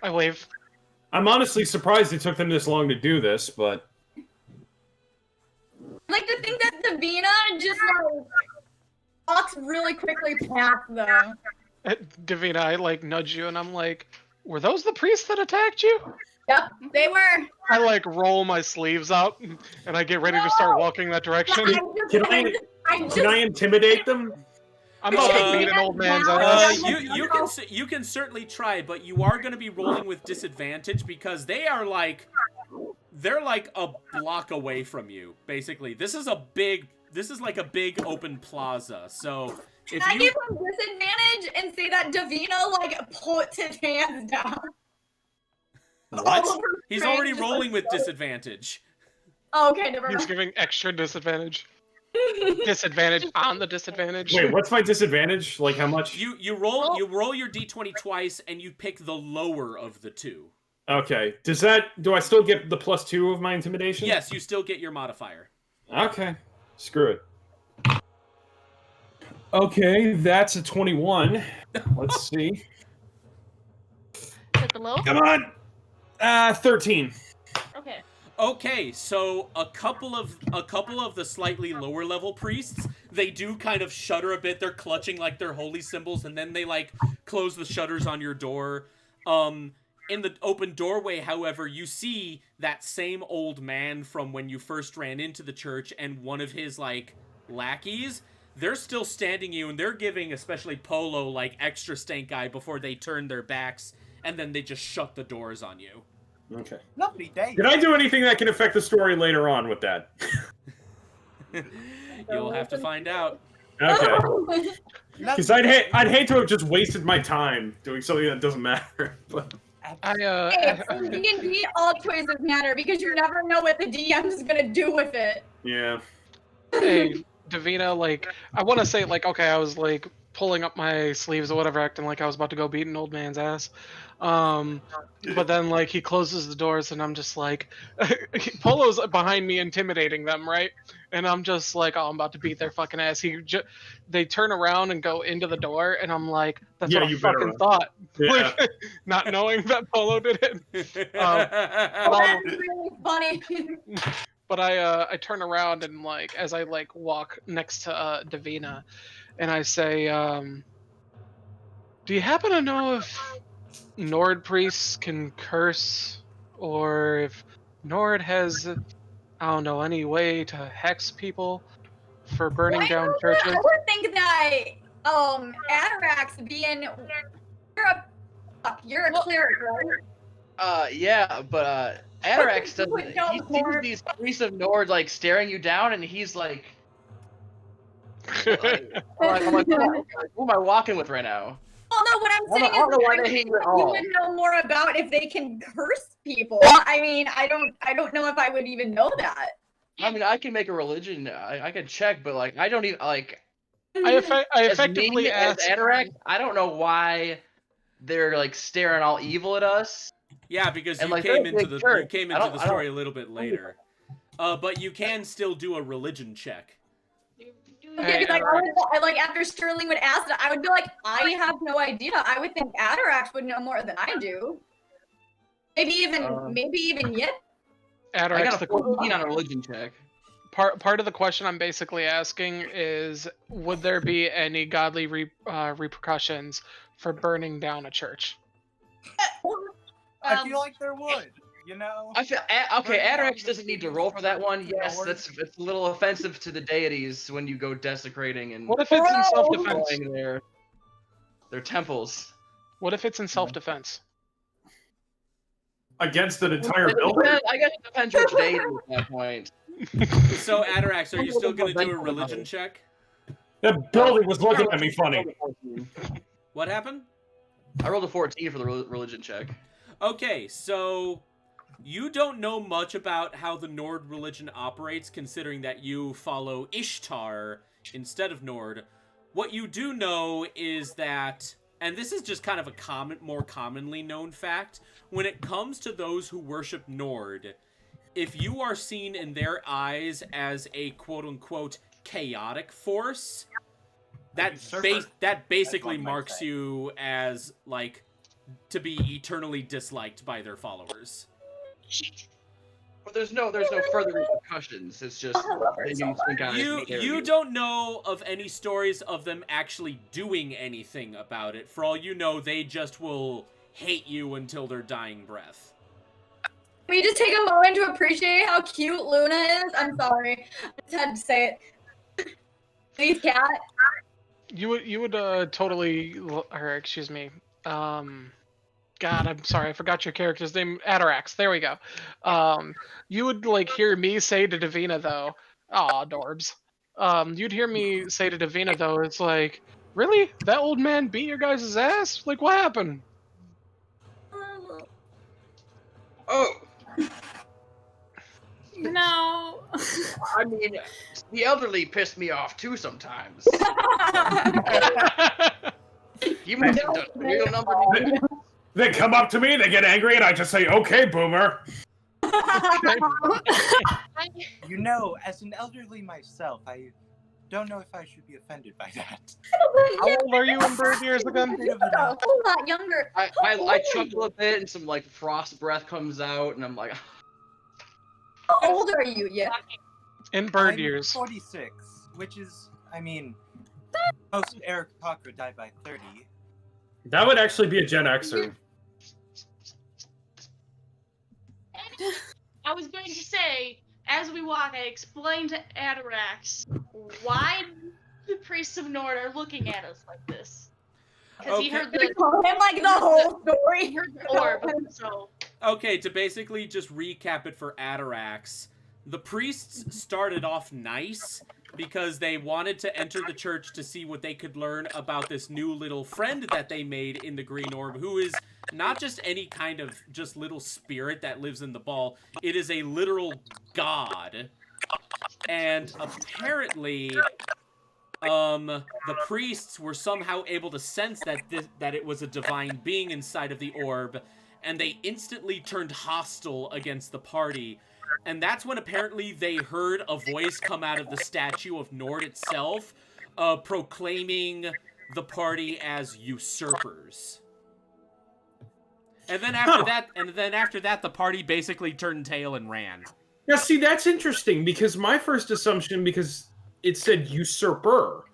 H: I wave.
G: I'm honestly surprised it took them this long to do this, but
A: Like to think that Davina just like walks really quickly past them.
H: Davina, I like nudge you and I'm like, were those the priests that attacked you?
A: Yep, they were.
H: I like roll my sleeves up and I get ready to start walking that direction.
G: can I intimidate them?
H: I'm about to beat an old man's ass.
E: You can certainly try, but you are going to be rolling with disadvantage because they're like a block away from you. Basically, this is like a big open plaza. So
A: Can I give him disadvantage and say that Davina like puts his hands down?
E: What? He's already rolling with disadvantage.
A: Oh, okay, never mind.
H: He's giving extra disadvantage. Disadvantage on the disadvantage.
G: Wait, what's my disadvantage? Like how much?
E: You roll your d20 twice and you pick the lower of the two.
G: Okay. Do I still get the +2 of my intimidation?
E: Yes, you still get your modifier.
G: Okay. Screw it. Okay, that's a 21. Let's see.
B: Is it the low?
G: Come on. 13.
B: Okay.
E: Okay, so a couple of the slightly lower level priests, they do kind of shudder a bit. They're clutching like their holy symbols, and then they like close the shutters on your door. In the open doorway, however, you see that same old man from when you first ran into the church and one of his like lackeys. They're still standing you, and they're giving especially Polo like extra stank eye before they turn their backs, and then they just shut the doors on you.
G: Okay.
I: Lovely day.
G: Did I do anything that can affect the story later on with that?
E: You'll have to find out.
G: Okay. Because I'd hate to have just wasted my time doing something that doesn't matter. But
A: Hey, in D&D, all choices matter because you never know what the DM is gonna do with it.
G: yeah.
H: Hey, Davina, like, I want to say, like, okay, I was, like, pulling up my sleeves or whatever, acting like I was about to go beat an old man's ass. But then, like, he closes the doors, and I'm just like, Polo's behind me intimidating them, right? And I'm just like, oh, I'm about to beat their fucking ass. They turn around and go into the door, and I'm like, that's
G: Yeah,
H: what I
G: you better
H: fucking
G: run.
H: thought.
G: Yeah.
H: Like, not knowing that Polo did it.
A: That's really funny.
H: But I turn around and like as I like walk next to Davina, and I say, "Do you happen to know if Nord priests can curse, or if Nord has, I don't know, any way to hex people for burning down churches?"
A: I would think that Atarax being you're a cleric, right?
C: Yeah, but Atarax doesn't. He sees these priests of Nord like staring you down, and he's like, I'm like, who am I walking with right now?
A: Well, no, what I'm saying
C: I don't know why
A: is
C: they hate you at
A: you
C: all.
A: would know more about if they can curse people. I mean, I don't know if I would even know that.
C: I mean, I can make a religion. I can check, but like, I don't even like.
H: I
C: As
H: effectively
C: me, as
H: asked.
C: Atarax, I don't know why they're like staring all evil at us.
E: Yeah, because
C: And,
E: you
C: like,
E: came
C: they're a
E: into
C: big
E: the
C: church. I don't-
E: story a little bit later. But you can still do a religion check.
A: Okay, because I like after Sterling would ask that, I would be like, I have no idea. I would think Atarax would know more than I do. Maybe even Yip.
C: I
H: Atarax,
C: got a 14 on a religion check.
H: part of the question I'm basically asking is, would there be any godly repercussions for burning down a church?
I: I feel like there would. You know.
C: I feel okay.
I: Burning down
C: Atarax
I: the
C: doesn't need to
I: biggest
C: roll for that one.
I: church in the
C: Yes,
I: North.
C: it's a little offensive to the deities when you go desecrating and
H: What if it's in self-defense?
C: destroying their temples.
H: What if it's in self-defense?
G: Against an entire building?
C: I guess it depends which deity at that point.
E: So, Atarax, are you still going to do a religion check?
G: That building was looking at me funny.
E: What happened?
C: I rolled a 14 for the religion check.
E: Okay, so you don't know much about how the Nord religion operates, considering that you follow Ishtar instead of Nord. What you do know is that, and this is just kind of a more commonly known fact, when it comes to those who worship Nord, if you are seen in their eyes as a quote-unquote chaotic force, that basically marks you as, like, to be eternally disliked by their followers.
C: But there's no further repercussions. It's just
E: You don't know of any stories of them actually doing anything about it. For all you know, they just will hate you until their dying breath.
A: Can we just take a moment to appreciate how cute Luna is? I'm sorry. I just had to say it. Please, cat.
H: You would totally, or excuse me, God, I'm sorry, I forgot your character's name. Atarax. There we go. You would like hear me say to Davina though, "Aw, Dorbs." You'd hear me say to Davina though, it's like, really? That old man beat your guys' ass? Like, what happened?
C: Oh.
F: No.
C: I mean, the elderly piss me off too sometimes. You must have done a real number of
G: They come up to me, they get angry, and I just say, "Okay, boomer."
I: You know, as an elderly myself, I don't know if I should be offended by that.
H: How old are you in bird years again?
A: A whole lot younger.
C: I chuckle a bit, and some like frost breath comes out, and I'm like,
A: How old are you? Yeah.
H: In bird
I: I'm
H: years.
I: 46, which is, I mean, most Eric Cocker died by 30.
G: That would actually be a Gen Xer.
B: I was going to say, as we walk, I explained to Atarax why the priests of Nord are looking at us like this. Because he heard the
A: like the whole story.
B: He heard the orb, so.
E: Okay, to basically just recap it for Atarax, the priests started off nice because they wanted to enter the church to see what they could learn about this new little friend that they made in the Green Orb, who is not just any kind of just little spirit that lives in the ball. It is a literal god. And apparently, the priests were somehow able to sense that it was a divine being inside of the orb, and they instantly turned hostile against the party. And that's when apparently they heard a voice come out of the statue of Nord itself, proclaiming the party as usurpers. And then after that, the party basically turned tail and ran.
G: Now, see, that's interesting because my first assumption, because it said usurper,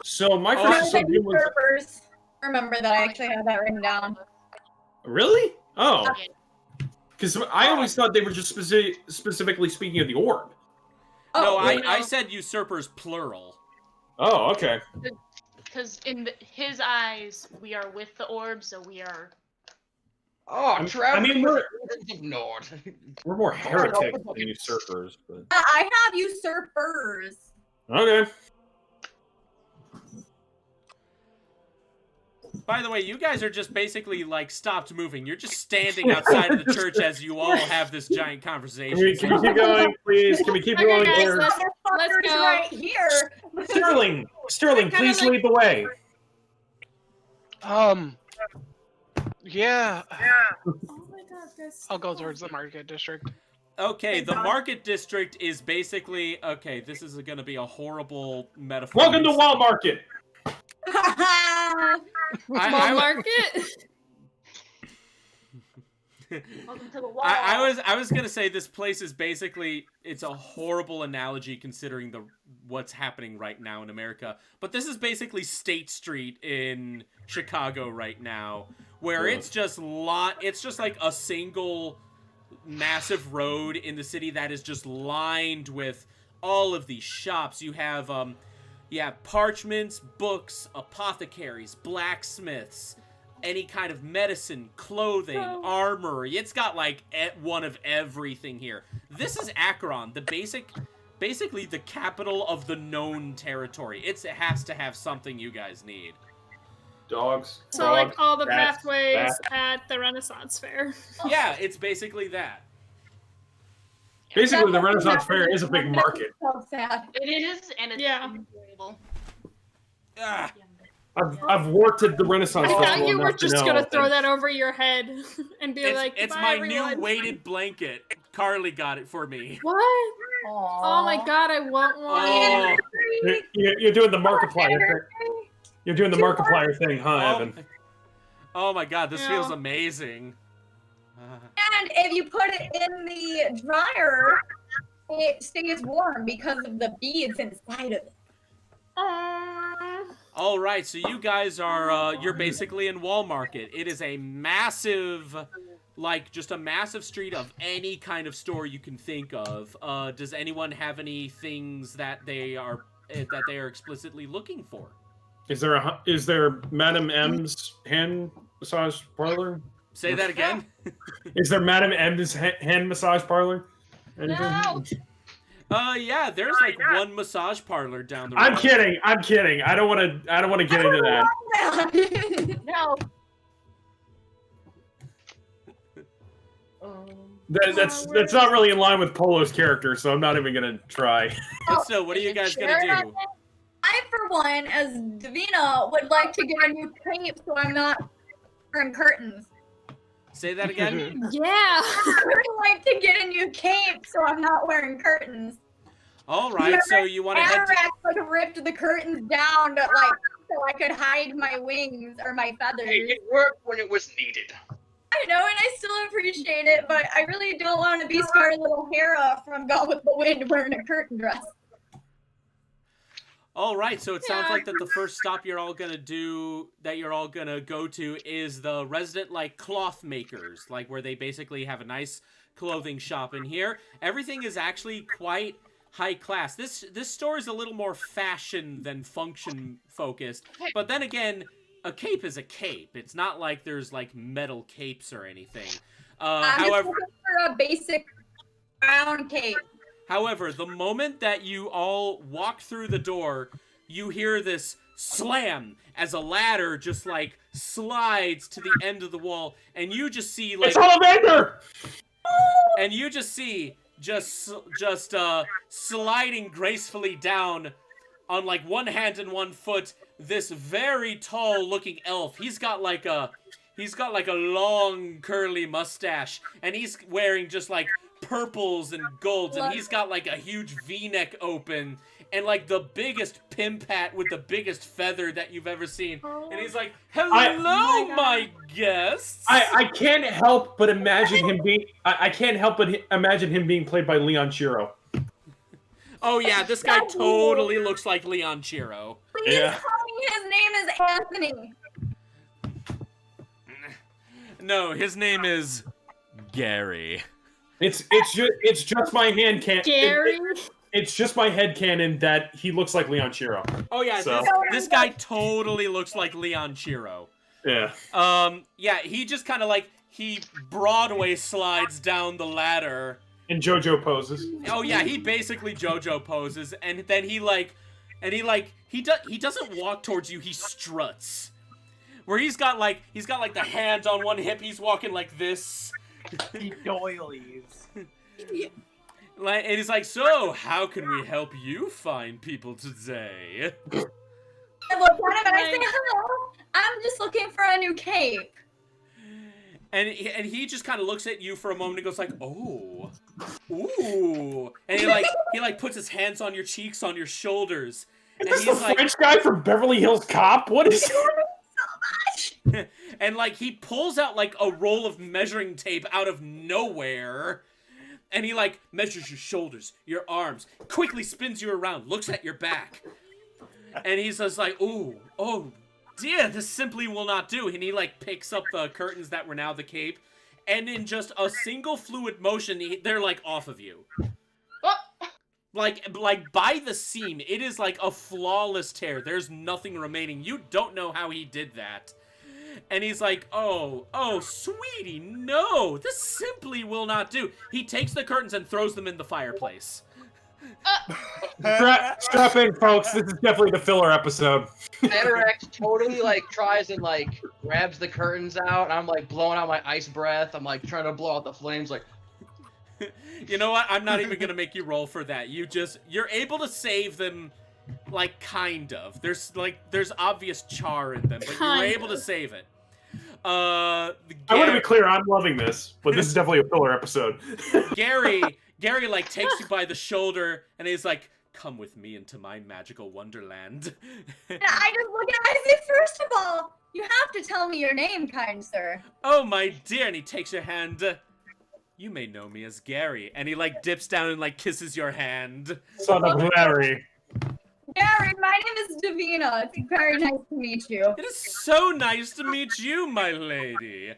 G: so my first assumption was
A: usurpers. Remember that I actually had that written down.
G: Really? Oh. Because I always thought they were just specifically speaking of the orb.
E: No, I said usurpers plural.
G: Oh, okay.
B: Because in his eyes, we are with the orb, so we are.
C: Oh,
G: I mean, we're
C: Nord.
G: We're more heretics than usurpers. But...
A: I have usurpers.
G: Okay.
E: By the way, you guys are just basically like stopped moving. You're just standing outside of the church as you all have this giant conversation.
G: Can we keep going, please? Can we keep
F: Okay,
G: going
F: guys,
G: here?
F: let's
A: Fuckers
F: go.
A: right here.
G: Sterling, please lead the way.
H: Yeah.
F: Oh my god, guys.
H: I'll go towards the market district.
E: Okay, the market district is basically okay. This is going to be a horrible metaphor.
G: Welcome to Wall Market.
F: Market?
B: Welcome to the wall.
E: I was gonna say this place is basically, it's a horrible analogy considering what's happening right now in America. But this is basically State Street in Chicago right now, where it's just like a single massive road in the city that is just lined with all of these shops. You have parchments, books, apothecaries, blacksmiths, any kind of medicine, clothing, armor. It's got like one of everything here. This is Akron, basically the capital of the known territory. It has to have something you guys need.
G: Dogs.
F: So like all the
G: bats,
F: pathways at the Renaissance Fair.
E: Yeah, it's basically that.
G: Basically, the Renaissance Fair is a big market.
A: So sad.
B: It is, and it's enjoyable.
E: Ah.
G: I've worked at the Renaissance
F: I
G: Festival.
F: thought you were
G: enough to
F: just
G: know
F: gonna
G: that-
F: throw that over your head and be like,
E: It's
F: "Bye,
E: my
F: everyone."
E: new weighted blanket. Carly got it for me.
F: What? Oh my god, I want one.
E: Oh.
G: You're doing the Markiplier thing. You're doing the Markiplier thing, huh, Evan?
E: Oh my god, this
F: Yeah.
E: feels amazing.
A: And if you put it in the dryer, it stays warm because of the beads inside of it.
E: All right, so you guys are you're basically in Wall Market. It is a massive, like just a massive street of any kind of store you can think of. Does anyone have any things that they are explicitly looking for?
G: Is there Madame M's hand massage parlor?
E: Say that again.
G: Is there Madame M's hand massage parlor?
B: No.
E: Yeah, there's like one massage parlor down the road.
G: I'm kidding. I don't want to get into that.
A: No.
G: That's not really in line with Polo's character, so I'm not even gonna try.
E: But still, what are you guys gonna do?
A: I, for one, as Davina, would like to get a new cape so I'm not wearing curtains.
E: Say that again.
F: Yeah.
A: I would like to get a new cape so I'm not wearing curtains.
E: All right, so you want to head to...
A: Arax like ripped the curtains down to, like so I could hide my wings or my feathers.
C: Hey, it worked when it was needed.
A: I know, and I still appreciate it, but I really don't want to be Scarlet O'Hara from Gone with the Wind wearing a curtain dress.
E: All right, so it sounds like that the first stop you're all gonna go to is the resident like cloth makers, like where they basically have a nice clothing shop in here. Everything is actually quite high class. This store is a little more fashion than function focused, but then again, a cape is a cape. It's not like there's like metal capes or anything.
A: I'm just looking for a basic brown cape.
E: However, the moment that you all walk through the door, you hear this slam as a ladder just like slides to the end of the wall, and you just see like
G: It's Ollivander!
E: And you just see just sliding gracefully down on like one hand and one foot this very tall looking elf. He's got like a long curly mustache, and he's wearing just like purples and golds, and he's got like a huge V-neck open and like the biggest pimp hat with the biggest feather that you've ever seen. And he's like, "Hello, my guests."
G: I can't help but imagine him being. I can't help but imagine him being played by Leon Chiro.
E: Oh yeah, this guy totally looks like Leon Chiro.
A: Please tell me his name is Anthony.
E: No, his name is Gary.
G: It's just my hand can.
F: Gary.
G: It's just my head canon that he looks like Leon Chiro.
E: Oh yeah,
G: So-
E: this guy totally looks like Leon Chiro.
G: Yeah.
E: Yeah, he just kind of like he Broadway slides down the ladder.
G: And JoJo poses.
E: Oh yeah, he basically JoJo poses, and then he doesn't walk towards you. He struts where he's got like the hands on one hip, he's walking like this.
I: He doilies.
E: Like, and he's like, so how can we help you find people today?
A: I look at him and I say, hello, I'm just looking for a new cape.
E: And he just kind of looks at you for a moment and goes like, oh, ooh. And he like puts his hands on your cheeks, on your shoulders. And
G: Is
E: he's
G: this the
E: like,
G: French guy from Beverly Hills Cop? What is
E: and like he pulls out like a roll of measuring tape out of nowhere. And he like measures your shoulders, your arms, quickly spins you around, looks at your back. And he's just like, ooh, oh dear, this simply will not do. And he like picks up the curtains that were now the cape. And in just a single fluid motion, they're like off of you. Like by the seam, it is like a flawless tear. There's nothing remaining. You don't know how he did that. And he's like, oh, sweetie, no, this simply will not do. He takes the curtains and throws them in the fireplace.
G: Strap in, folks. This is definitely the filler episode.
C: Atarax totally like tries and like grabs the curtains out. And I'm like blowing out my ice breath. I'm like trying to blow out the flames. Like,
E: you know what? I'm not even gonna make you roll for that. You're able to save them, like kind of. There's obvious char in them, but you were able to save it.
G: I want to be clear. I'm loving this, but this is definitely a filler episode.
E: Gary like takes you by the shoulder and he's like, come with me into my magical wonderland.
A: And I just look at him and I say, first of all, you have to tell me your name, kind sir.
E: Oh, my dear. And he takes your hand. You may know me as Gary. And he like dips down and like kisses your hand.
G: Son of Larry.
A: Gary, my name is Davina. It's very nice to meet you.
E: It is so nice to meet you, my lady.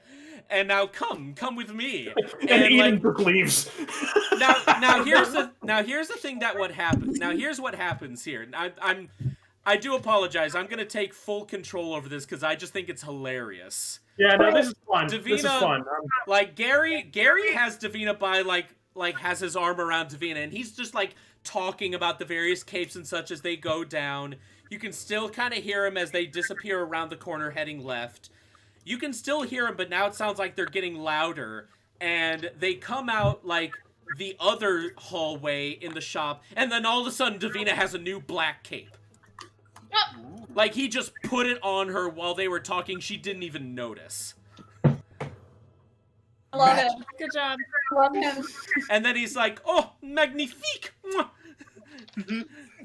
E: And now come with me.
G: And Eden like, leaves.
E: Now here's the thing that what happens. Now here's what happens here. I do apologize. I'm gonna take full control over this because I just think it's hilarious.
G: Yeah, no, this is fun.
E: Davina,
G: this is fun.
E: Like Gary has Davina by like has his arm around Davina, and he's just like talking about the various capes and such as they go down. You can still kind of hear him as they disappear around the corner heading left. You can still hear him, but now it sounds like they're getting louder, and they come out like the other hallway in the shop, and then all of a sudden Davina has a new black cape. Like he just put it on her while they were talking. She didn't even notice.
A: I love it.
F: Good job.
A: Love him.
E: And then he's like, oh, magnifique.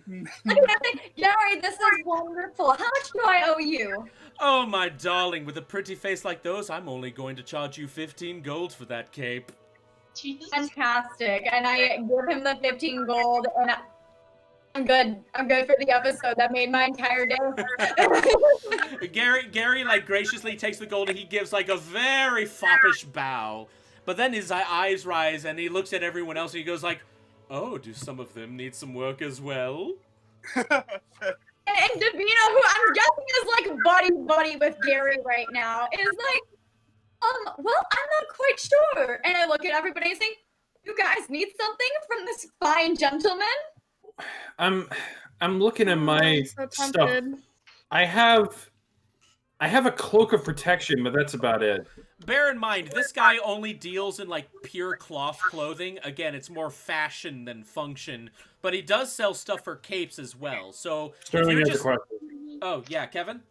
A: Gary, this is wonderful. How much do I owe you?
E: Oh, my darling, with a pretty face like those, I'm only going to charge you 15 gold for that cape.
B: Jesus.
A: Fantastic. And I give him the 15 gold, and I'm good. I'm good for the episode. That made my entire day.
E: Gary, like, graciously takes the gold, and he gives, like, a very foppish bow. But then his eyes rise, and he looks at everyone else, and he goes like, oh, do some of them need some work as well?
A: And Davina, who I'm guessing is like buddy with Gary right now, is like, well, I'm not quite sure. And I look at everybody and say, you guys need something from this fine gentleman?
G: I'm looking at my
F: so
G: stuff.
F: tempted.
G: I have a cloak of protection, but that's about it.
E: Bear in mind, this guy only deals in, like, pure cloth clothing. Again, it's more fashion than function. But he does sell stuff for capes as well. So,
G: Sterling has
E: just...
G: a question.
E: Oh, yeah, Kevin?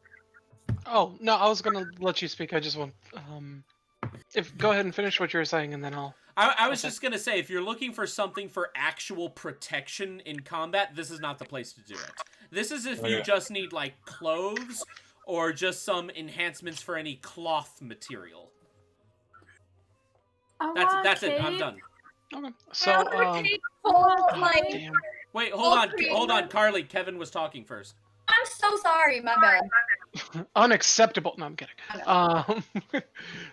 H: Oh, no, I was going to let you speak. I just want... Go ahead and finish what you were saying, and then I'll...
E: I was just going to say, if you're looking for something for actual protection in combat, this is not the place to do it. This is if you just need, like, clothes or just some enhancements for any cloth material. That's it. I'm done.
H: Okay. So,
A: Like,
E: wait, hold on, Carly. Kevin was talking first.
A: I'm so sorry, my bad.
H: unacceptable. No, I'm kidding.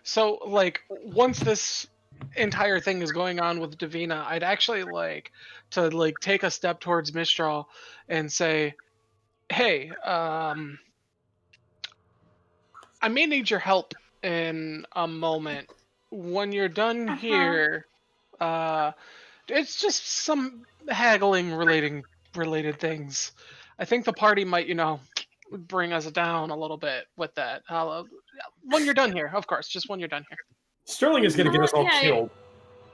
H: So, like, once this entire thing is going on with Davina, I'd actually like to like take a step towards Mistral and say, "Hey, I may need your help in a moment. When you're done here, it's just some haggling related things. I think the party might, bring us down a little bit with that. When you're done here, of course, just when you're done here.
G: Sterling is going to get us all
F: Okay.
G: killed.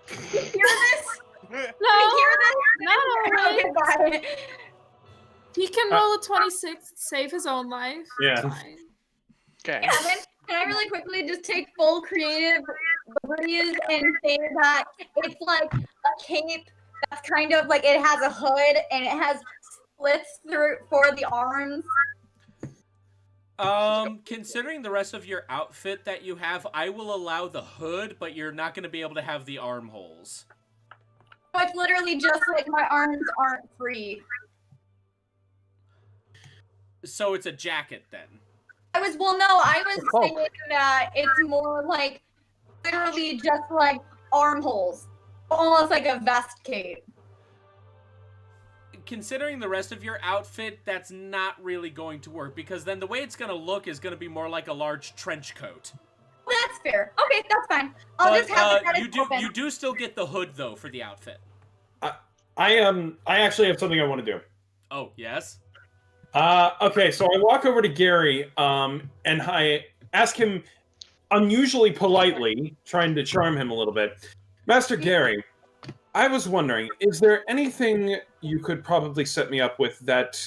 A: You hear this?
F: No,
A: You hear this?
F: not always.
A: Okay, bye.
F: He can roll a 26, save his own life.
G: Yeah.
F: It's fine.
H: Okay.
A: Evan, can I really quickly just take full creative liberties and say that it's like a cape that's kind of like it has a hood and it has slits through for the arms.
E: Considering the rest of your outfit that you have, I will allow the hood, but you're not going to be able to have the armholes.
A: So it's literally just like my arms aren't free.
E: So it's a jacket then.
A: I was saying that it's more like literally just like armholes, almost like a vest cape.
E: Considering the rest of your outfit, that's not really going to work, because then the way it's going to look is going to be more like a large trench coat.
A: Well, that's fair. Okay, that's fine. I'll just have it
E: you do still get the hood though for the outfit.
G: I actually have something I want to do.
E: Oh, yes?
G: Okay, so I walk over to Gary, and I ask him unusually politely, trying to charm him a little bit. Master Gary, I was wondering, is there anything you could probably set me up with that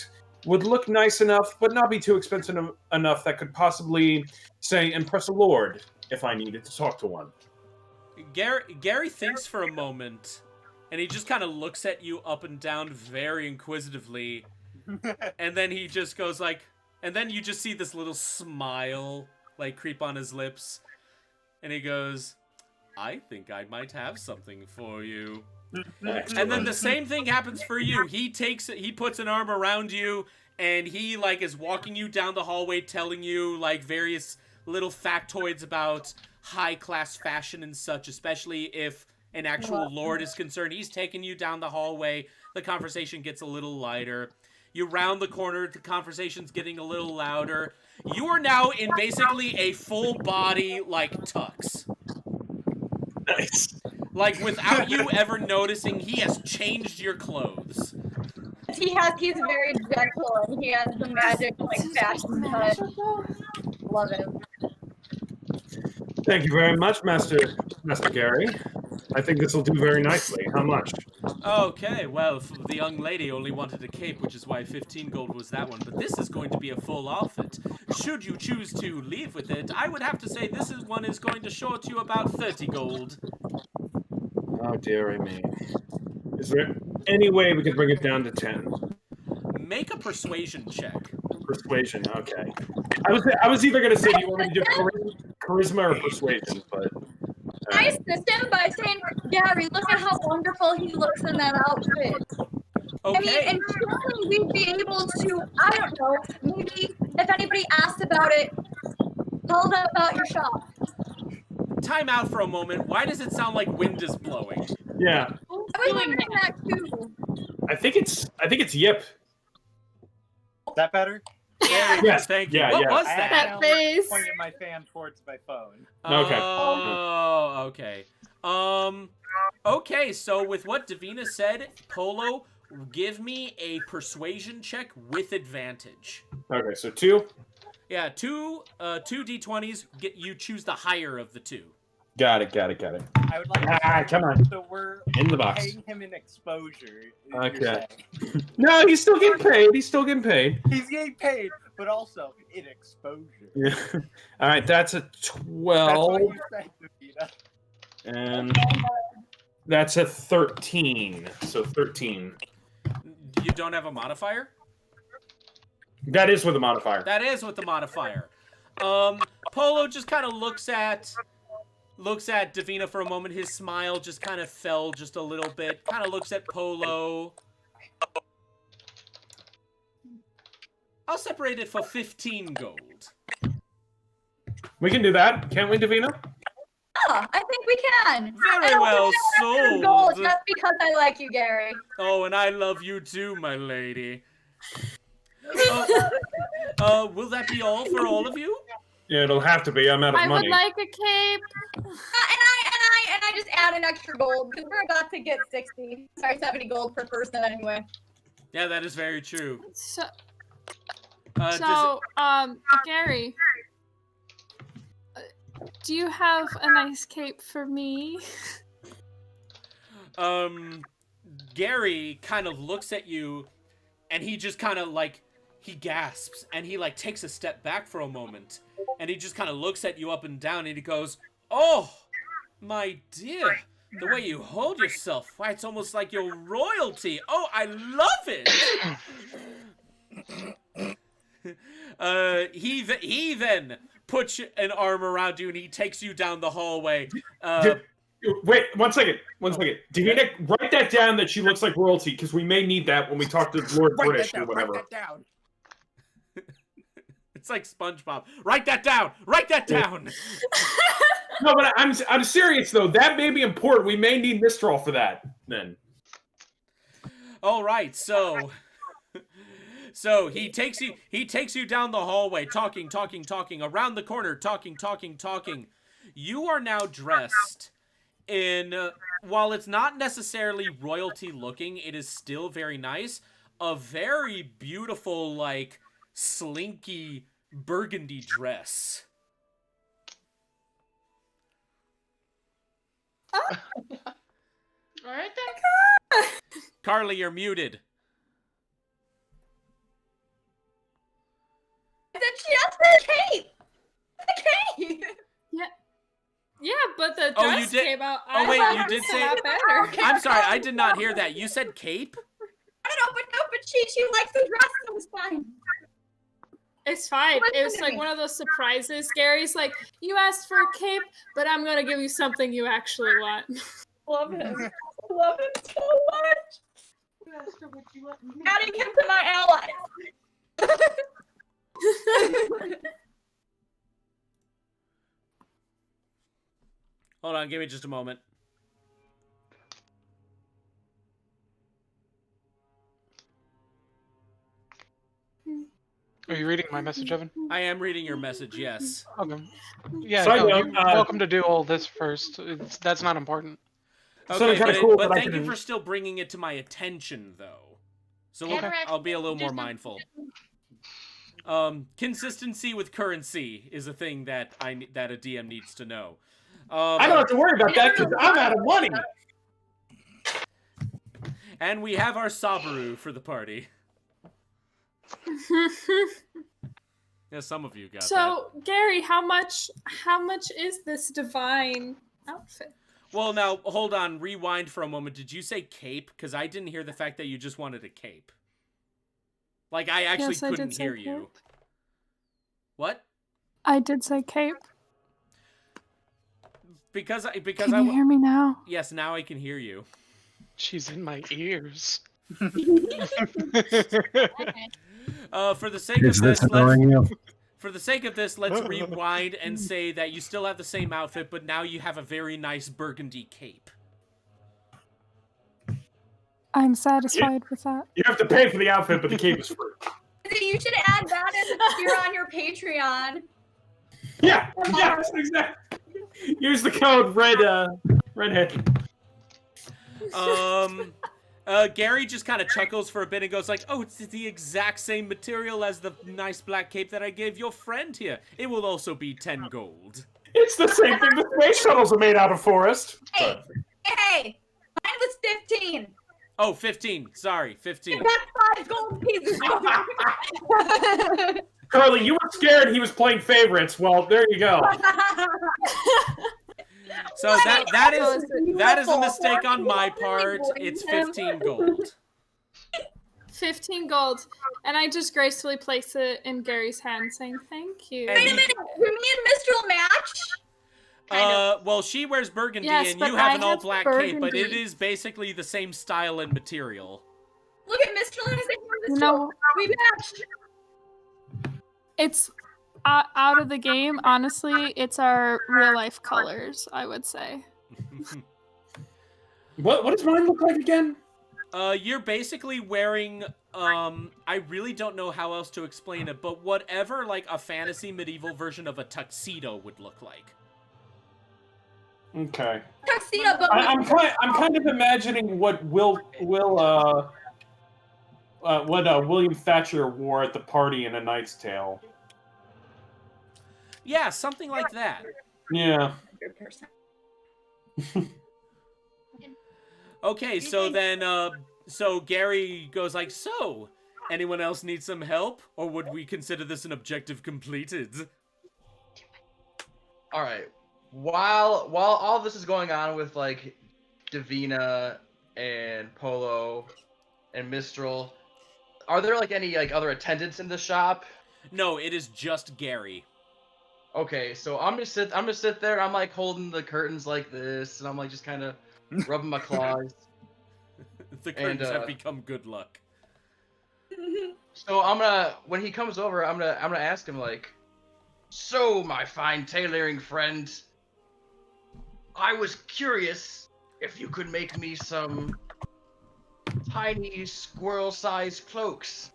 G: would look nice enough, but not be too expensive enough that could possibly, say, impress a lord if I needed to talk to one?
E: Gary thinks for a moment, and he just kind of looks at you up and down very inquisitively, and then he just goes like, and then you just see this little smile like creep on his lips, and he goes, I think I might have something for you. And then the same thing happens for you. He puts an arm around you, and he like is walking you down the hallway, telling you like various little factoids about high-class fashion and such, especially if an actual lord is concerned. He's taking you down the hallway. The conversation gets a little lighter. You round the corner, the conversation's getting a little louder. You are now in basically a full body like tux.
G: Nice.
E: Like, without you ever noticing, he has changed your clothes.
A: He's very gentle and he has the magic like fashion touch. Love him.
G: Thank you very much, Master Gary. I think this will do very nicely. How much?
E: Okay, well, the young lady only wanted a cape, which is why 15 gold was that one. But this is going to be a full outfit. Should you choose to leave with it, I would have to say this one is going to short you about 30 gold.
G: Oh, dearie me. Is there any way we could bring it down to 10?
E: Make a persuasion check.
G: Persuasion, okay. I was either going to say, do you want me to do charisma or persuasion, but...
A: I assist him by saying, Gary, look at how wonderful he looks in that outfit.
E: Okay.
A: I mean, and surely we'd be able to, I don't know, maybe if anybody asked about it, tell them about your shop.
E: Time out for a moment. Why does it sound like wind is blowing?
G: Yeah.
A: I was wondering that too.
G: I think it's Yip.
I: Is that better?
E: Yeah,
G: Yes.
E: thank you.
G: Yeah,
E: What
G: yeah.
E: was
I: I
E: that?
F: That face.
I: pointed my fan towards my phone.
G: Okay.
E: Oh, okay. Okay, so with what Davina said, Polo, give me a persuasion check with advantage.
G: Okay, so 2?
E: Yeah, two d20s. You choose the higher of the two.
G: Got it.
I: I would like to say,
G: Come on.
I: so we're
G: In the box.
I: paying him an exposure. you're
G: Okay.
I: saying.
G: No, he's still getting paid. He's
I: getting paid, but also in exposure.
G: Yeah. All right, that's a
I: That's
G: 12.
I: what you said, Davina.
G: And that's a 13. So 13.
E: You don't have a modifier?
G: That is with a modifier.
E: That is with the modifier. Polo just kind of looks at Davina for a moment. His smile just kind of fell just a little bit. Kind of looks at Polo. I'll separate it for 15 gold.
G: We can do that, can't we, Davina?
A: Yeah, I think we can.
E: Very well
A: sold. Gold
E: sold.
A: just because I like you, Gary.
E: Oh, and I love you too, my lady. Will that be all for all of you?
G: Yeah, it'll have to be. I'm out of
F: I
G: money.
F: would like a cape.
A: And I just add an extra gold because we're about to get 70 gold per person anyway.
E: Yeah, that is very true.
F: So, Gary, do you have a nice cape for me?
E: Gary kind of looks at you, and he just kind of like, he gasps, and he like takes a step back for a moment, and he just kind of looks at you up and down, and he goes, "Oh, my dear, the way you hold yourself, why, it's almost like you're royalty. Oh, I love it." He then puts an arm around you, and he takes you down the hallway.
G: Wait, one second. Davina, write that down that she looks like royalty, because we may need that when we talk to Lord British or whatever.
K: Write that down.
E: It's like SpongeBob. Write that down. Write that down.
G: No, but I'm serious though. That may be important. We may need Mistral for that then.
E: All right, so he takes you down the hallway, talking around the corner, talking. You are now dressed in, while it's not necessarily royalty looking, it is still very nice. A very beautiful, like, slinky burgundy dress.
B: All right then.
E: Carly, you're muted.
A: Then she asked for a cape. The cape.
F: Yeah, but the
E: Oh, you
F: dress
E: did-
F: came out.
E: Oh, wait,
F: I
E: you
F: thought
E: did
F: it was
E: say-
F: a lot better.
E: I'm sorry, I did not hear that. You said cape?
A: I don't know, but she likes the dress, so it's fine.
F: It's fine. It was like one of those surprises. Gary's like, you asked for a cape, but I'm gonna give you something you actually want.
A: Love him. Love him so much. Adding him to my allies.
E: Hold on, give me just a moment.
H: Are you reading my message, Evan?
E: I am reading your message, yes.
H: Okay. Yeah,
G: Side
H: no,
G: note,
H: you're welcome to do all this first. That's not important.
E: Okay,
G: kinda
E: but,
G: cool
E: but
G: that I
E: thank you
G: can-
E: for still bringing it to my attention, though. So
B: Okay.
E: I'll be a little more mindful. Consistency with currency is a thing that that a DM needs to know.
G: I don't have to worry about that because I'm out of money.
E: And we have our Sabaru for the party. Yeah, some of you got that.
F: So, Gary, how much is this divine outfit?
E: Well, now, hold on. Rewind for a moment. Did you say cape? Because I didn't hear the fact that you just wanted a cape. Like, I actually
F: Yes, I
E: couldn't
F: did say
E: hear you.
F: cape.
E: What?
F: I did say cape.
E: Because
F: Can you hear me now?
E: Yes, now I can hear you.
H: She's in my ears.
E: For the sake
L: Is
E: of
L: this
E: this,
L: annoying you?
E: for the sake of this, let's rewind and say that you still have the same outfit, but now you have a very nice burgundy cape.
F: I'm satisfied with that.
G: You have to pay for the outfit, but the cape is free.
A: You should add that if you're on your Patreon.
G: Yeah, yes, exactly. Use the code redhead.
E: Gary just kind of chuckles for a bit and goes like, "Oh, it's the exact same material as the nice black cape that I gave your friend here. It will also be 10 gold."
G: It's the same thing the space shuttles are made out of, Forrest.
A: Hey, mine was 15.
E: Oh, 15. Sorry, 15.
A: That's 5 gold pieces.
G: Carly, you were scared he was playing favorites. Well, there you go.
E: So that is a mistake on my part. It's 15 gold.
F: 15 gold. And I just gracefully place it in Gary's hand saying thank you.
E: And
A: Wait a minute, do me and Mistral match?
E: Well, she wears burgundy
F: Yes,
E: and
F: but
E: you have
F: I
E: an all
F: have
E: black cape, but it
F: burgundy.
E: is basically the same style and material.
A: Look at Mistral and his
F: No.
A: We matched.
F: It's out of the game, honestly, it's our real life colors, I would say.
G: What does mine look like again?
E: You're basically wearing, I really don't know how else to explain it, but whatever, like, a fantasy medieval version of a tuxedo would look like.
G: Okay.
A: Tuxedo, but
G: I'm kind of imagining what Will what William Thatcher wore at the party in A Knight's Tale.
E: Yeah, something like that.
G: Yeah.
A: 100%.
E: Okay, so then, so Gary goes like, so, anyone else need some help? Or would we consider this an objective completed?
C: All right. While all this is going on with like Davina and Polo and Mistral, are there like any like other attendants in the shop?
E: No, it is just Gary.
C: Okay, so I'm gonna sit there. I'm like holding the curtains like this, and I'm like just kind of rubbing my claws.
E: The curtains have become good luck.
C: So when he comes over, I'm gonna ask him like, so my fine tailoring friend, I was curious if you could make me some tiny squirrel-sized cloaks.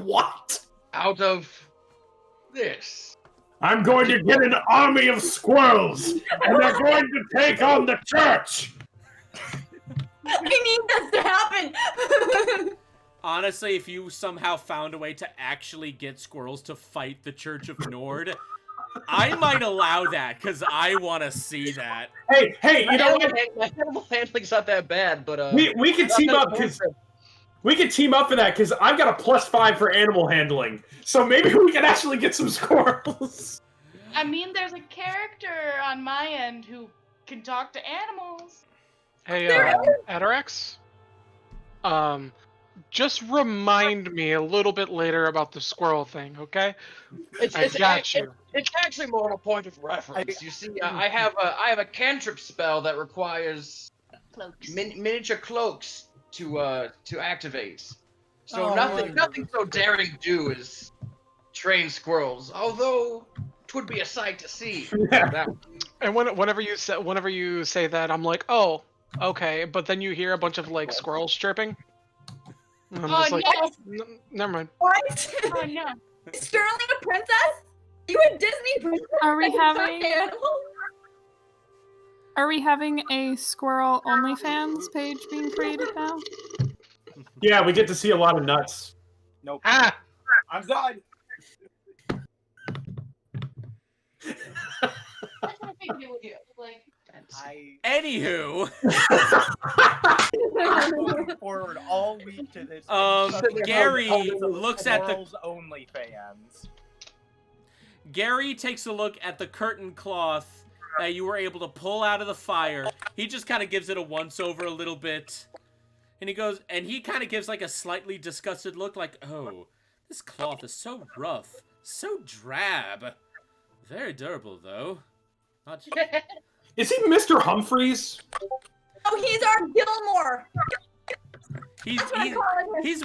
G: What?
C: Out of this.
G: I'm going to get an army of squirrels, and they're going to take on the church!
A: I need this to happen.
E: Honestly, if you somehow found a way to actually get squirrels to fight the Church of Nord, I might allow that, because I want to see that.
G: Hey, you know what?
C: My animal handling's not that bad, but
G: We can team up, because... We can team up for that, because I've got a +5 for animal handling. So maybe we can actually get some squirrels.
B: I mean, there's a character on my end who can talk to animals.
H: Hey, Atarax? Just remind me a little bit later about the squirrel thing, okay? I got you.
C: It's actually more of a point of reference. You see, I have a cantrip spell that requires miniature cloaks to activate. So nothing so daring do as train squirrels. Although twould be a sight to see.
G: Yeah.
H: And whenever you say that, I'm like, oh, okay. But then you hear a bunch of like squirrels chirping. And I'm just like, never mind.
A: What?
B: Oh no.
A: Sterling a princess? You a Disney princess?
F: Are we
A: that can
F: having-
A: talk to animals?
F: Are we having a squirrel OnlyFans page being created now?
G: Yeah, we get to see a lot of nuts.
I: Nope.
H: Ah!
I: I'm done.
E: Anywho,
I: I'm looking forward all week to this.
E: Gary looks at the
I: OnlyFans.
E: Gary takes a look at the curtain cloth that you were able to pull out of the fire. He just kind of gives it a once-over a little bit. And he goes, and he kind of gives like a slightly disgusted look like, oh, this cloth is so rough, so drab. Very durable, though. Not...
G: Is he Mr. Humphreys?
A: Oh, he's our Gilmore.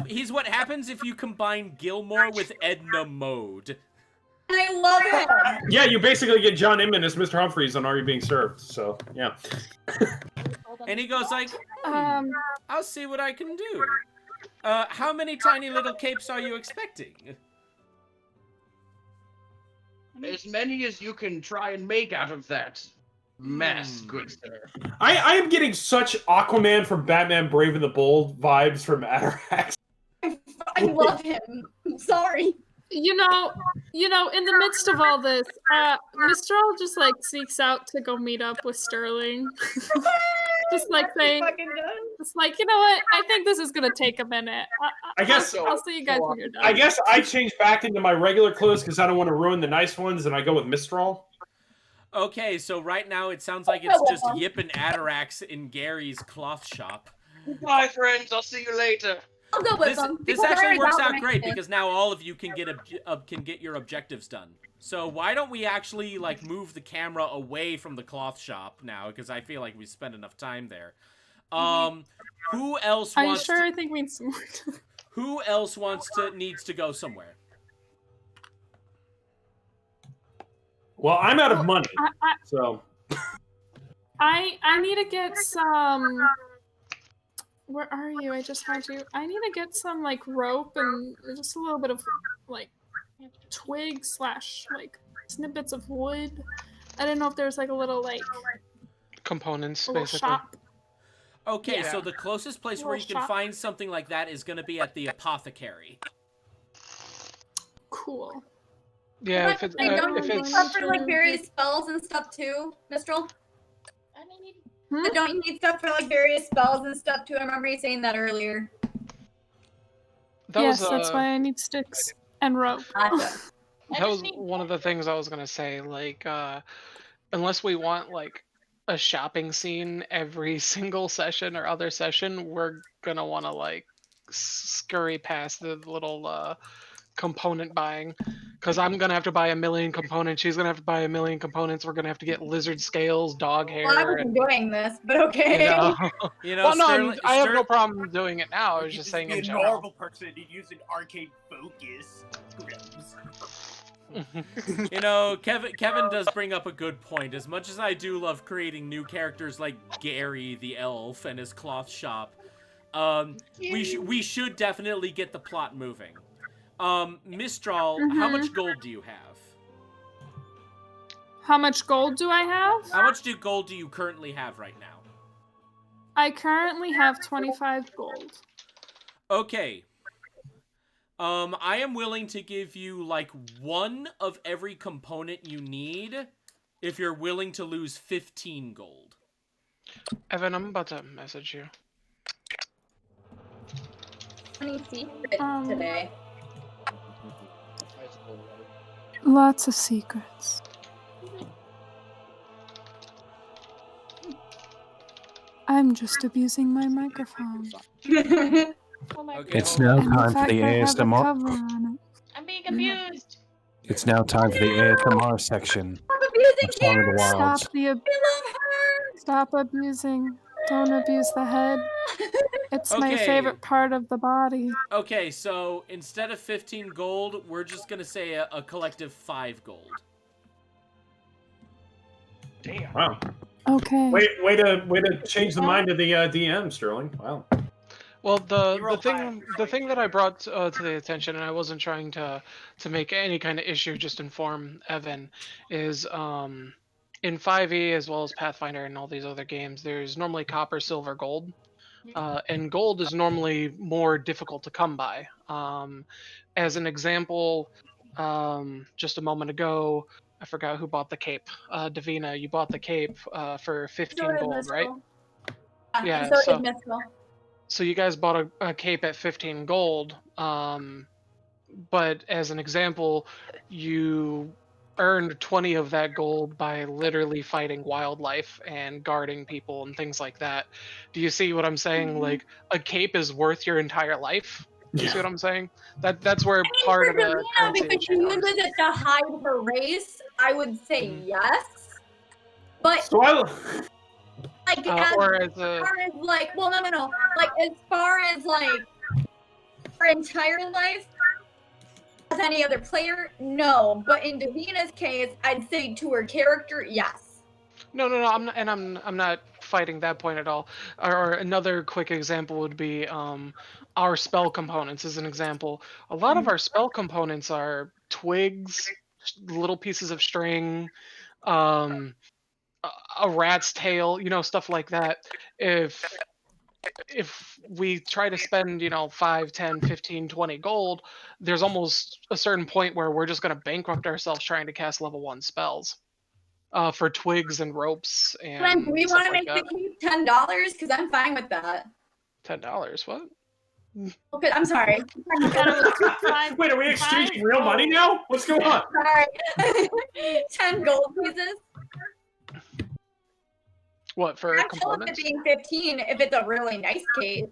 E: He's what happens if you combine Gilmore with Edna Mode.
A: And I love him.
G: Yeah, you basically get John Inman as Mr. Humphreys on Are You Being Served, so, yeah.
E: And he goes like, I'll see what I can do. How many tiny little capes are you expecting?
C: As many as you can try and make out of that mess, good sir.
G: I am getting such Aquaman from Batman Brave and the Bold vibes from Atarax.
A: I love him. I'm sorry.
F: You know, in the midst of all this, Mistral just like seeks out to go meet up with Sterling. Just like saying, just like, you know what? I think this is gonna take a minute.
G: I guess
F: I'll see you guys when you're done.
G: I guess I change back into my regular clothes because I don't want to ruin the nice ones, and I go with Mistral.
E: Okay, so right now it sounds like it's just Yip and Atarax in Gary's cloth shop.
C: Bye, friends. I'll see you later.
A: I'll go with them.
E: This actually works out great because now all of you can get your objectives done. So why don't we actually like move the camera away from the cloth shop now? Because I feel like we spent enough time there. Who else?
F: Are you sure? I think we need some more time.
E: Who else needs to go somewhere?
G: Well, I'm out of money, so
F: I need to get some. Where are you? I just had you. I need to get some like rope and just a little bit of like twigs / like snippets of wood. I didn't know if there's like a little like
H: components
F: a little
H: basically.
F: shop.
E: Okay,
F: Yeah.
E: so the closest place where you can
F: Shop.
E: find something like that is going to be at the apothecary.
F: Cool.
H: Yeah, if
A: Hey, don't
H: if
A: you need
H: it's
A: stuff for like various spells and stuff too, Mistral?
B: I mean,
F: Hmm?
A: Don't you need stuff for like various spells and stuff too? I remember you saying that earlier.
H: that
F: Yes,
H: was
F: that's why I need sticks and rope.
A: Gotcha.
B: I
H: that
B: just
H: was
B: need
H: one of the things I was gonna say. Like, unless we want like a shopping scene every single session or other session, we're gonna want to like scurry past the little component buying, because I'm gonna have to buy a million components. She's gonna have to buy a million components. We're gonna have to get lizard scales, dog hair,
A: Well, I wasn't
H: and
A: doing this, but
H: you
A: okay.
H: know.
E: You know,
H: Well, no,
E: Sterling,
H: I have no problem doing it now. I was
I: You
H: just
I: just
H: saying
I: be
H: in
I: a
H: general.
I: normal person and use an arcade focus.
E: You know, Kevin does bring up a good point. As much as I do love creating new characters like Gary the elf and his cloth shop, we should definitely get the plot moving. Mistral, how much gold do you have?
F: How much gold do I have?
E: How much gold do you currently have right now?
F: I currently have 25 gold.
E: Okay. I am willing to give you like one of every component you need if you're willing to lose 15 gold.
H: Evan, I'm about to message you.
A: Any secrets today?
F: Lots of secrets. I'm just abusing my microphone.
E: Okay,
J: It's
E: hold
J: now
E: on.
F: And in
J: time for
F: fact,
J: the
F: I have a
J: ASMR.
F: cover on it.
B: I'm being abused.
J: It's now time for the ASMR section
A: Stop abusing
J: of Song of the
A: Karen!
J: Wilds.
F: Stop abusing. Don't abuse the head. It's my
E: Okay.
F: favorite part of the body.
E: Okay, so instead of 15 gold, we're just gonna say a collective 5 gold.
C: Damn.
G: Wow.
F: Okay.
G: Way to change the mind of the DM, Sterling. Wow.
H: Well,
I: You rolled high.
H: the thing that I brought to the attention, and I wasn't trying to make any kind of issue, just inform Evan, is in 5e as well as Pathfinder and all these other games, there's normally copper, silver, gold, and gold is normally more difficult to come by. As an example, just a moment ago, I forgot who bought the cape. Davina, you bought the cape for 15 gold, right? Yeah,
A: And so
H: so-
A: did Mistral.
H: So you guys bought a cape at 15 gold, but as an example, you earned 20 of that gold by literally fighting wildlife and guarding people and things like that. Do you see what I'm saying? Like, a cape is worth your entire life. You see what I'm saying? That's where part of the
A: Davina,
H: currency
A: because she
H: issue
A: uses
H: comes.
A: it to hide her race, I would say yes. But
G: So I
A: like
H: Or as a
A: far as like, well, no. Like as far as like her entire life, as any other player, no. But in Davina's case, I'd say to her character, yes.
H: No, I'm not fighting that point at all. Or another quick example would be our spell components as an example. A lot of our spell components are twigs, little pieces of string, a rat's tail, stuff like that. If we try to spend 5, 10, 15, 20 gold, there's almost a certain point where we're just going to bankrupt ourselves trying to cast level 1 spells for twigs and ropes and
A: Glenn, do we
H: stuff
A: want to
H: like
A: make
H: that.
A: the keep $10? Because I'm fine with that.
H: $10, what?
A: Okay, I'm sorry.
G: wait, are we exchanging real money now? What's going on?
A: Sorry. 10 gold pieces.
H: What, for
A: I'm chill with it
H: components?
A: being 15 if it's a really nice case.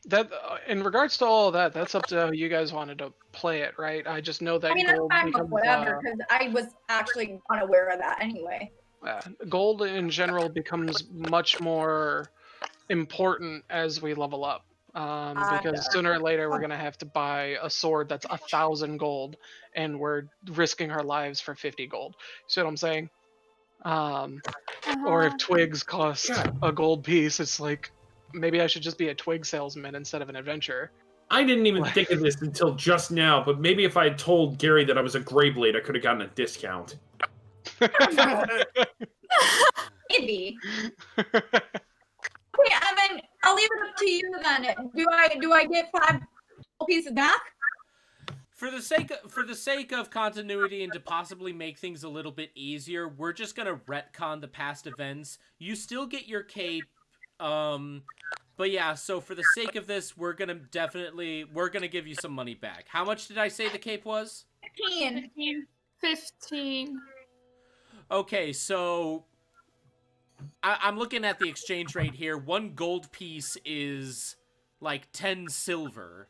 H: That in regards to all of that, that's up to how you guys wanted to play it, right? I just know that
A: I mean, I'm
H: gold
A: fine with
H: becomes
A: whatever, because I was actually unaware of that anyway.
H: gold in general becomes much more important as we level up. Because sooner or later we're gonna have to buy a sword that's 1,000 gold, and we're risking our lives for 50 gold. See what I'm saying? Or if twigs cost a gold piece, it's like maybe I should just be a twig salesman instead of an adventurer.
G: I didn't even think of this until just now, but maybe if I had told Gary that I was a Greyblade, I could have gotten a discount.
A: Maybe. Okay, Evan, I'll leave it up to you then. Do I get 5 pieces back?
E: For the sake of continuity and to possibly make things a little bit easier, we're just gonna retcon the past events. You still get your cape, but yeah. So for the sake of this, we're gonna give you some money back. How much did I say the cape was?
F: 15.
E: Okay, so I'm looking at the exchange rate here. 1 gold piece is like 10 silver.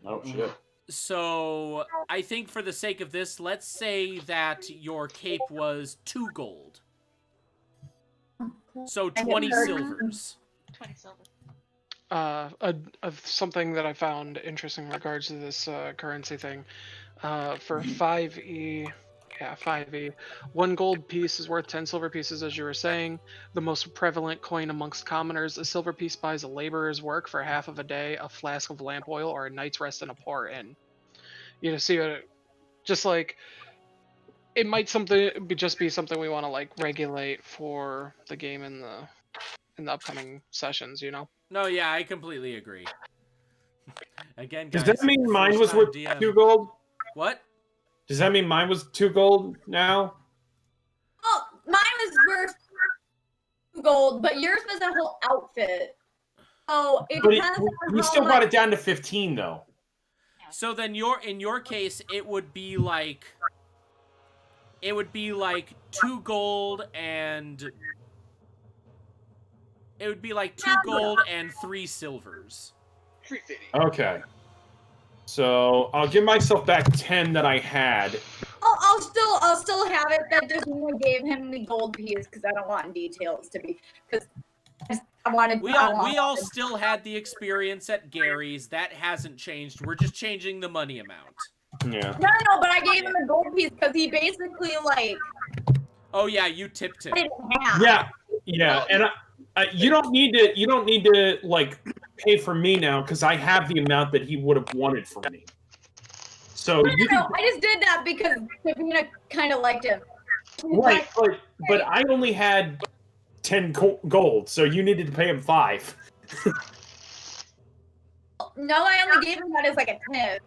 G: Oh shit.
E: So I think for the sake of this, let's say that your cape was 2 gold. So 20 silvers.
B: 20 silver.
H: Something that I found interesting in regards to this currency thing. For 5e, 5e, 1 gold piece is worth 10 silver pieces, as you were saying. The most prevalent coin amongst commoners, a silver piece buys a laborer's work for half of a day, a flask of lamp oil, or a night's rest in a poor inn. You know, see what just like it might just be something we want to like regulate for the game in the upcoming sessions, you know.
E: No, yeah, I completely agree. Again, guys,
G: Does that mean mine was
E: first-time
G: worth
E: DM.
G: 2 gold?
E: What?
G: Does that mean mine was 2 gold now?
A: Oh, mine was worth 2 gold, but yours was a whole outfit. Oh, it
G: But
A: depends on
G: we
A: how
G: still
A: much.
G: brought it down to 15 though.
E: So then in your case, it would be like 2 gold and 3 silvers.
G: Okay. So I'll give myself back 10 that I had.
A: I'll still have it. That doesn't mean I gave him the gold piece because I don't want details to be because I wanted.
E: We all still had the experience at Gary's. That hasn't changed. We're just changing the money amount.
G: Yeah.
A: No, but I gave him the gold piece because he basically like.
E: Oh yeah, you tipped him.
G: Yeah, and you don't need to like pay for me now because I have the amount that he would have wanted from me. So
A: No, I just did that because Sabina kind of liked him.
G: Right, but I only had 10 gold, so you needed to pay him 5.
A: No, I only gave him that as like a tip.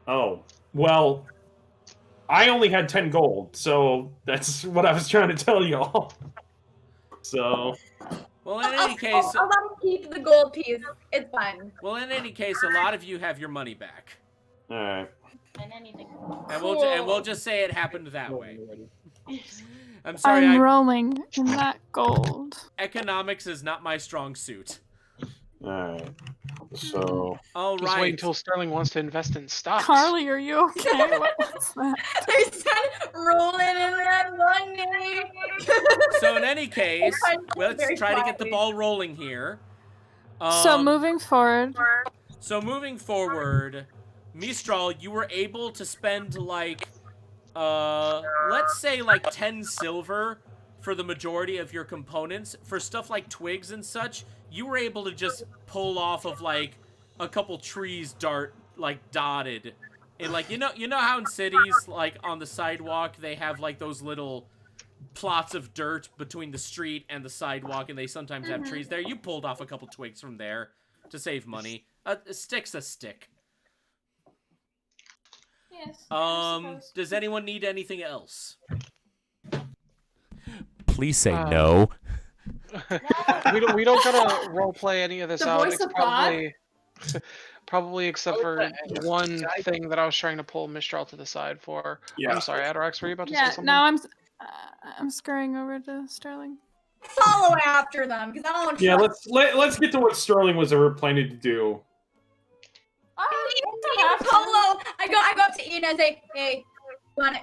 G: Oh, well, I only had 10 gold, so that's what I was trying to tell y'all. So.
E: Well, in any case,
A: I'll let him keep the gold piece. It's fine.
E: Well, in any case, a lot of you have your money back.
G: All right.
B: And anything.
E: And we'll just say it happened that way. I'm sorry.
F: I'm rolling in that gold.
E: Economics is not my strong suit.
G: All right. So.
E: All
H: Just wait
E: right.
H: until Sterling wants to invest in stocks.
F: Carly, are you okay? What's that?
A: I said rolling in that money.
E: So in any case, let's try to get the ball rolling here.
F: So moving forward.
E: Mistral, you were able to spend like, let's say like 10 silver for the majority of your components. For stuff like twigs and such, you were able to just pull off of like a couple trees dotted. And like, you know how in cities, like on the sidewalk, they have like those little plots of dirt between the street and the sidewalk, and they sometimes have trees there. You pulled off a couple twigs from there to save money. A stick's a stick.
F: Yes.
E: Does anyone need anything else?
J: Please say no.
H: we don't gotta role play any of this
F: The
H: out.
F: voice of God?
H: Probably except for one thing that I was trying to pull Mistral to the side for.
G: Yeah.
H: I'm sorry, Adorax, were you about to say
F: Yeah,
H: something?
F: now I'm scurrying over to Sterling.
A: Follow after them because I don't want to.
G: Yeah, let's get to what Sterling was ever planning to do.
A: Polo. I go up to Ian and say, "Hey,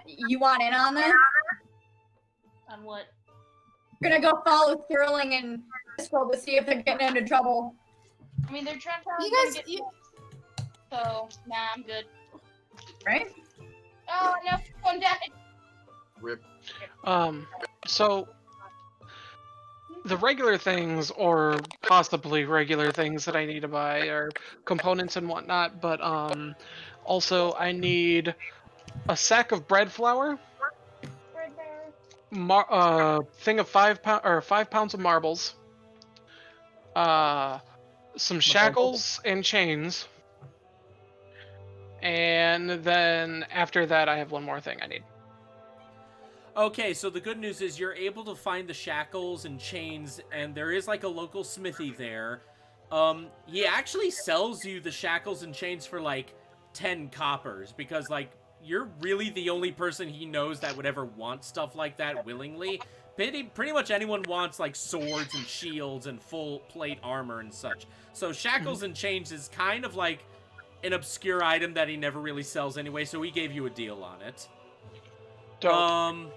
A: you want in on this?
B: On what?
A: We're gonna go follow Sterling and Disco to see if they're getting into trouble."
B: I mean, they're trying
F: You
B: to
F: guys-
B: get
F: you-
B: so nah, I'm good.
A: Right?
B: Oh no, one died.
C: Rip.
H: So the regular things, or possibly regular things that I need to buy, are components and whatnot. But also I need a sack of bread flour, thing of 5 pounds of marbles, some shackles and chains, and then after that, I have one more thing I need.
E: Okay, so the good news is you're able to find the shackles and chains, and there is like a local smithy there. He actually sells you the shackles and chains for like 10 coppers because like you're really the only person he knows that would ever want stuff like that willingly. Pretty much anyone wants like swords and shields and full plate armor and such. So shackles and chains is kind of like an obscure item that he never really sells anyway, so he gave you a deal on it.
H: Dope.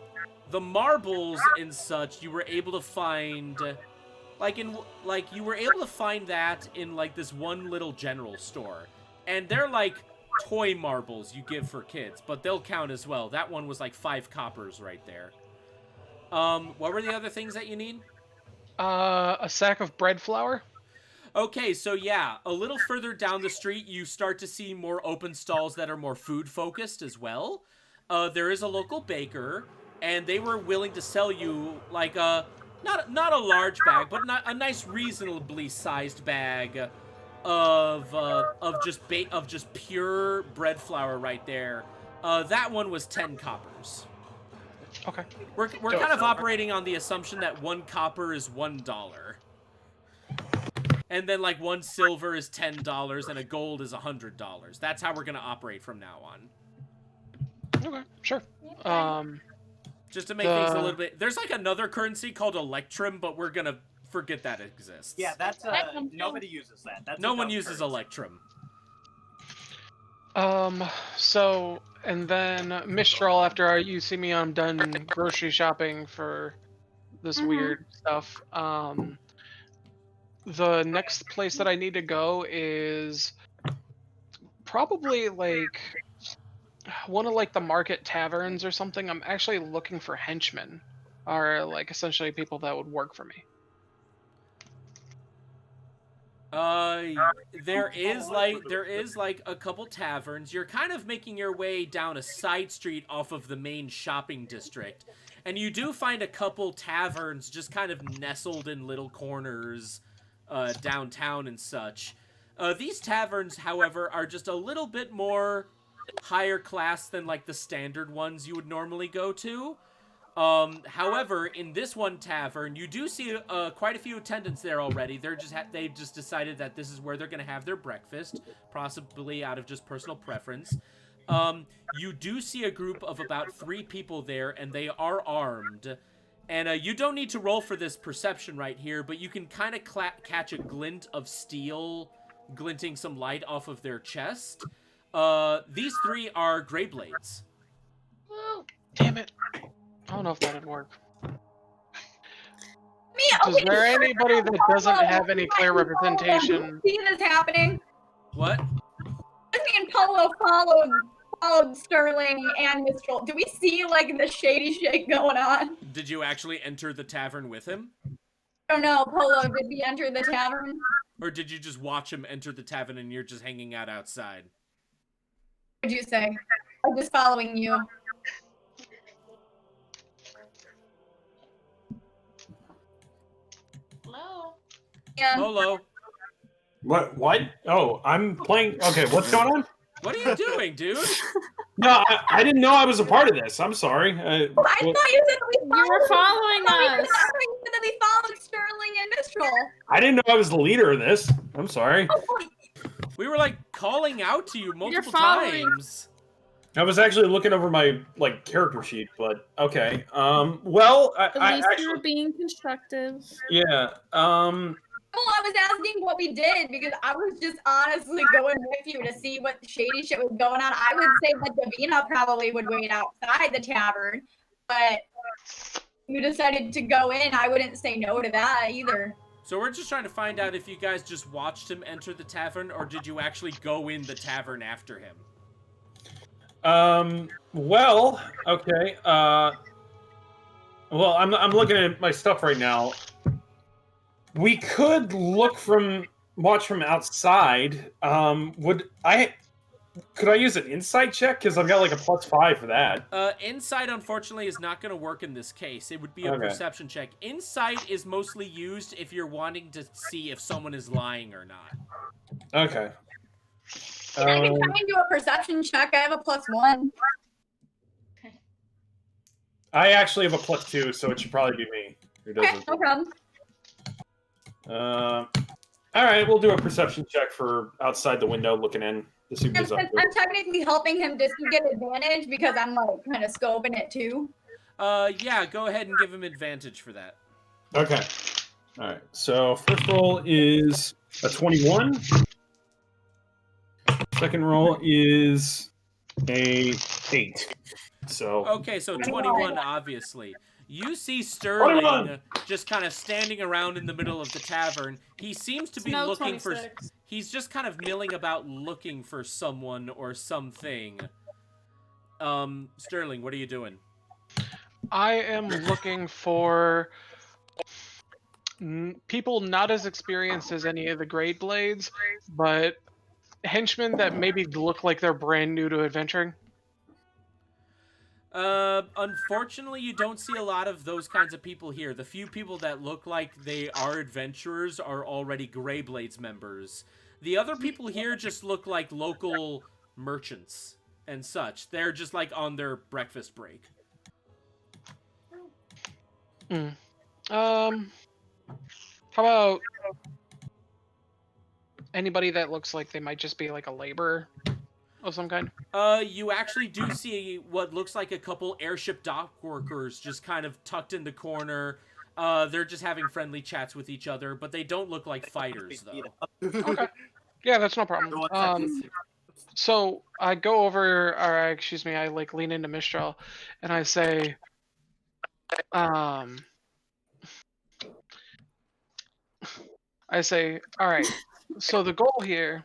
E: The marbles and such, you were able to find, you were able to find that in, like, this one little general store. And they're, like, toy marbles you give for kids, but they'll count as well. That one was, like, 5 coppers right there. What were the other things that you need?
H: A sack of bread flour.
E: Okay, so yeah, a little further down the street, you start to see more open stalls that are more food-focused as well. There is a local baker, and they were willing to sell you like not a large bag, but a nice, reasonably sized bag of just pure bread flour right there. That one was 10 coppers.
H: Okay.
E: We're kind of operating on the assumption that 1 copper is $1. And then like 1 silver is $10 and a gold is $100. That's how we're gonna operate from now on.
H: Okay, sure.
E: Just to make things a little bit... There's like another currency called Electrum, but we're gonna forget that exists.
I: Yeah, that's nobody uses that. That's
E: no one uses Electrum.
H: So, and then Mistral, after you see me, I'm done grocery shopping for this weird stuff. The next place that I need to go is probably like one of like the market taverns or something. I'm actually looking for henchmen, or like essentially people that would work for me.
E: There is like a couple taverns. You're kind of making your way down a side street off of the main shopping district, and you do find a couple taverns just kind of nestled in little corners downtown and such. These taverns, however, are just a little bit more higher class than like the standard ones you would normally go to. However, in this one tavern, you do see quite a few attendants there already. They've just decided that this is where they're going to have their breakfast, possibly out of just personal preference. You do see a group of about 3 people there, and they are armed. And you don't need to roll for this perception right here, but you can kind of catch a glint of steel glinting some light off of their chest. These 3 are Greyblades.
H: Damn it. I don't know if that'd work.
A: Me,
H: Is there anybody that doesn't have any clear representation?
A: See this happening?
E: What?
A: Me and Polo followed Sterling and Mistral. Do we see like the shady shit going on?
E: Did you actually enter the tavern with him?
A: I don't know, Polo, did we enter the tavern?
E: Or did you just watch him enter the tavern and you're just hanging out outside?
A: What did you say? I'm just following you.
B: Hello?
A: Yeah.
E: Polo,
G: What? Oh, I'm playing. Okay, what's going on?
E: what are you doing, dude?
G: No, I didn't know I was a part of this. I'm sorry.
A: I thought you said that we
F: You were following us.
A: I thought you said that we followed Sterling and Mistral.
G: I didn't know I was the leader of this. I'm sorry.
E: We were like calling out to you multiple
F: following.
E: times.
G: I was actually looking over my like character sheet, but okay. Well,
F: At
G: I
F: least you were
G: actually,
F: being constructive.
G: yeah.
A: Well, I was asking what we did because I was just honestly going with you to see what shady shit was going on. I would say that Davina probably would wait outside the tavern, but you decided to go in. I wouldn't say no to that either.
E: So we're just trying to find out if you guys just watched him enter the tavern, or did you actually go in the tavern after him?
G: Well, okay. Well, I'm looking at my stuff right now. We could watch from outside. Could I use an insight check? Because I've got like a +5 for that.
E: Insight, unfortunately, is not going to work in this case. It would be a
G: Okay.
E: perception check. Insight is mostly used if you're wanting to see if someone is lying or not.
G: Okay.
A: I can try and do a perception check. I have a +1.
G: I actually have a +2, so it should probably be me who does
A: Okay,
G: it.
A: no problem.
G: All right, we'll do a perception check for outside the window looking in to see what he's up to.
A: I'm technically helping him just to get advantage because I'm like kind of scoping it too.
E: Yeah, go ahead and give him advantage for that.
G: Okay. All right. So first roll is a 21. Second roll is a 8. So
E: Okay, so 21, obviously. You see Sterling
G: 21.
E: just kind of standing around in the middle of the tavern. He seems to be
F: No,
E: looking
F: 26.
E: He's just kind of milling about looking for someone or something. Sterling, what are you doing?
H: I am looking for people not as experienced as any of the Great Blades, but henchmen that maybe look like they're brand new to adventuring.
E: Unfortunately, you don't see a lot of those kinds of people here. The few people that look like they are adventurers are already Greyblades members. The other people here just look like local merchants and such. They're just like on their breakfast break.
H: How about anybody that looks like they might just be like a laborer of some kind?
E: You actually do see what looks like a couple airship dock workers just kind of tucked in the corner. They're just having friendly chats with each other, but they don't look like fighters, though.
H: Okay. Yeah, that's no problem. So I go over, or excuse me, I like lean into Mistral, and I say, all right, so the goal here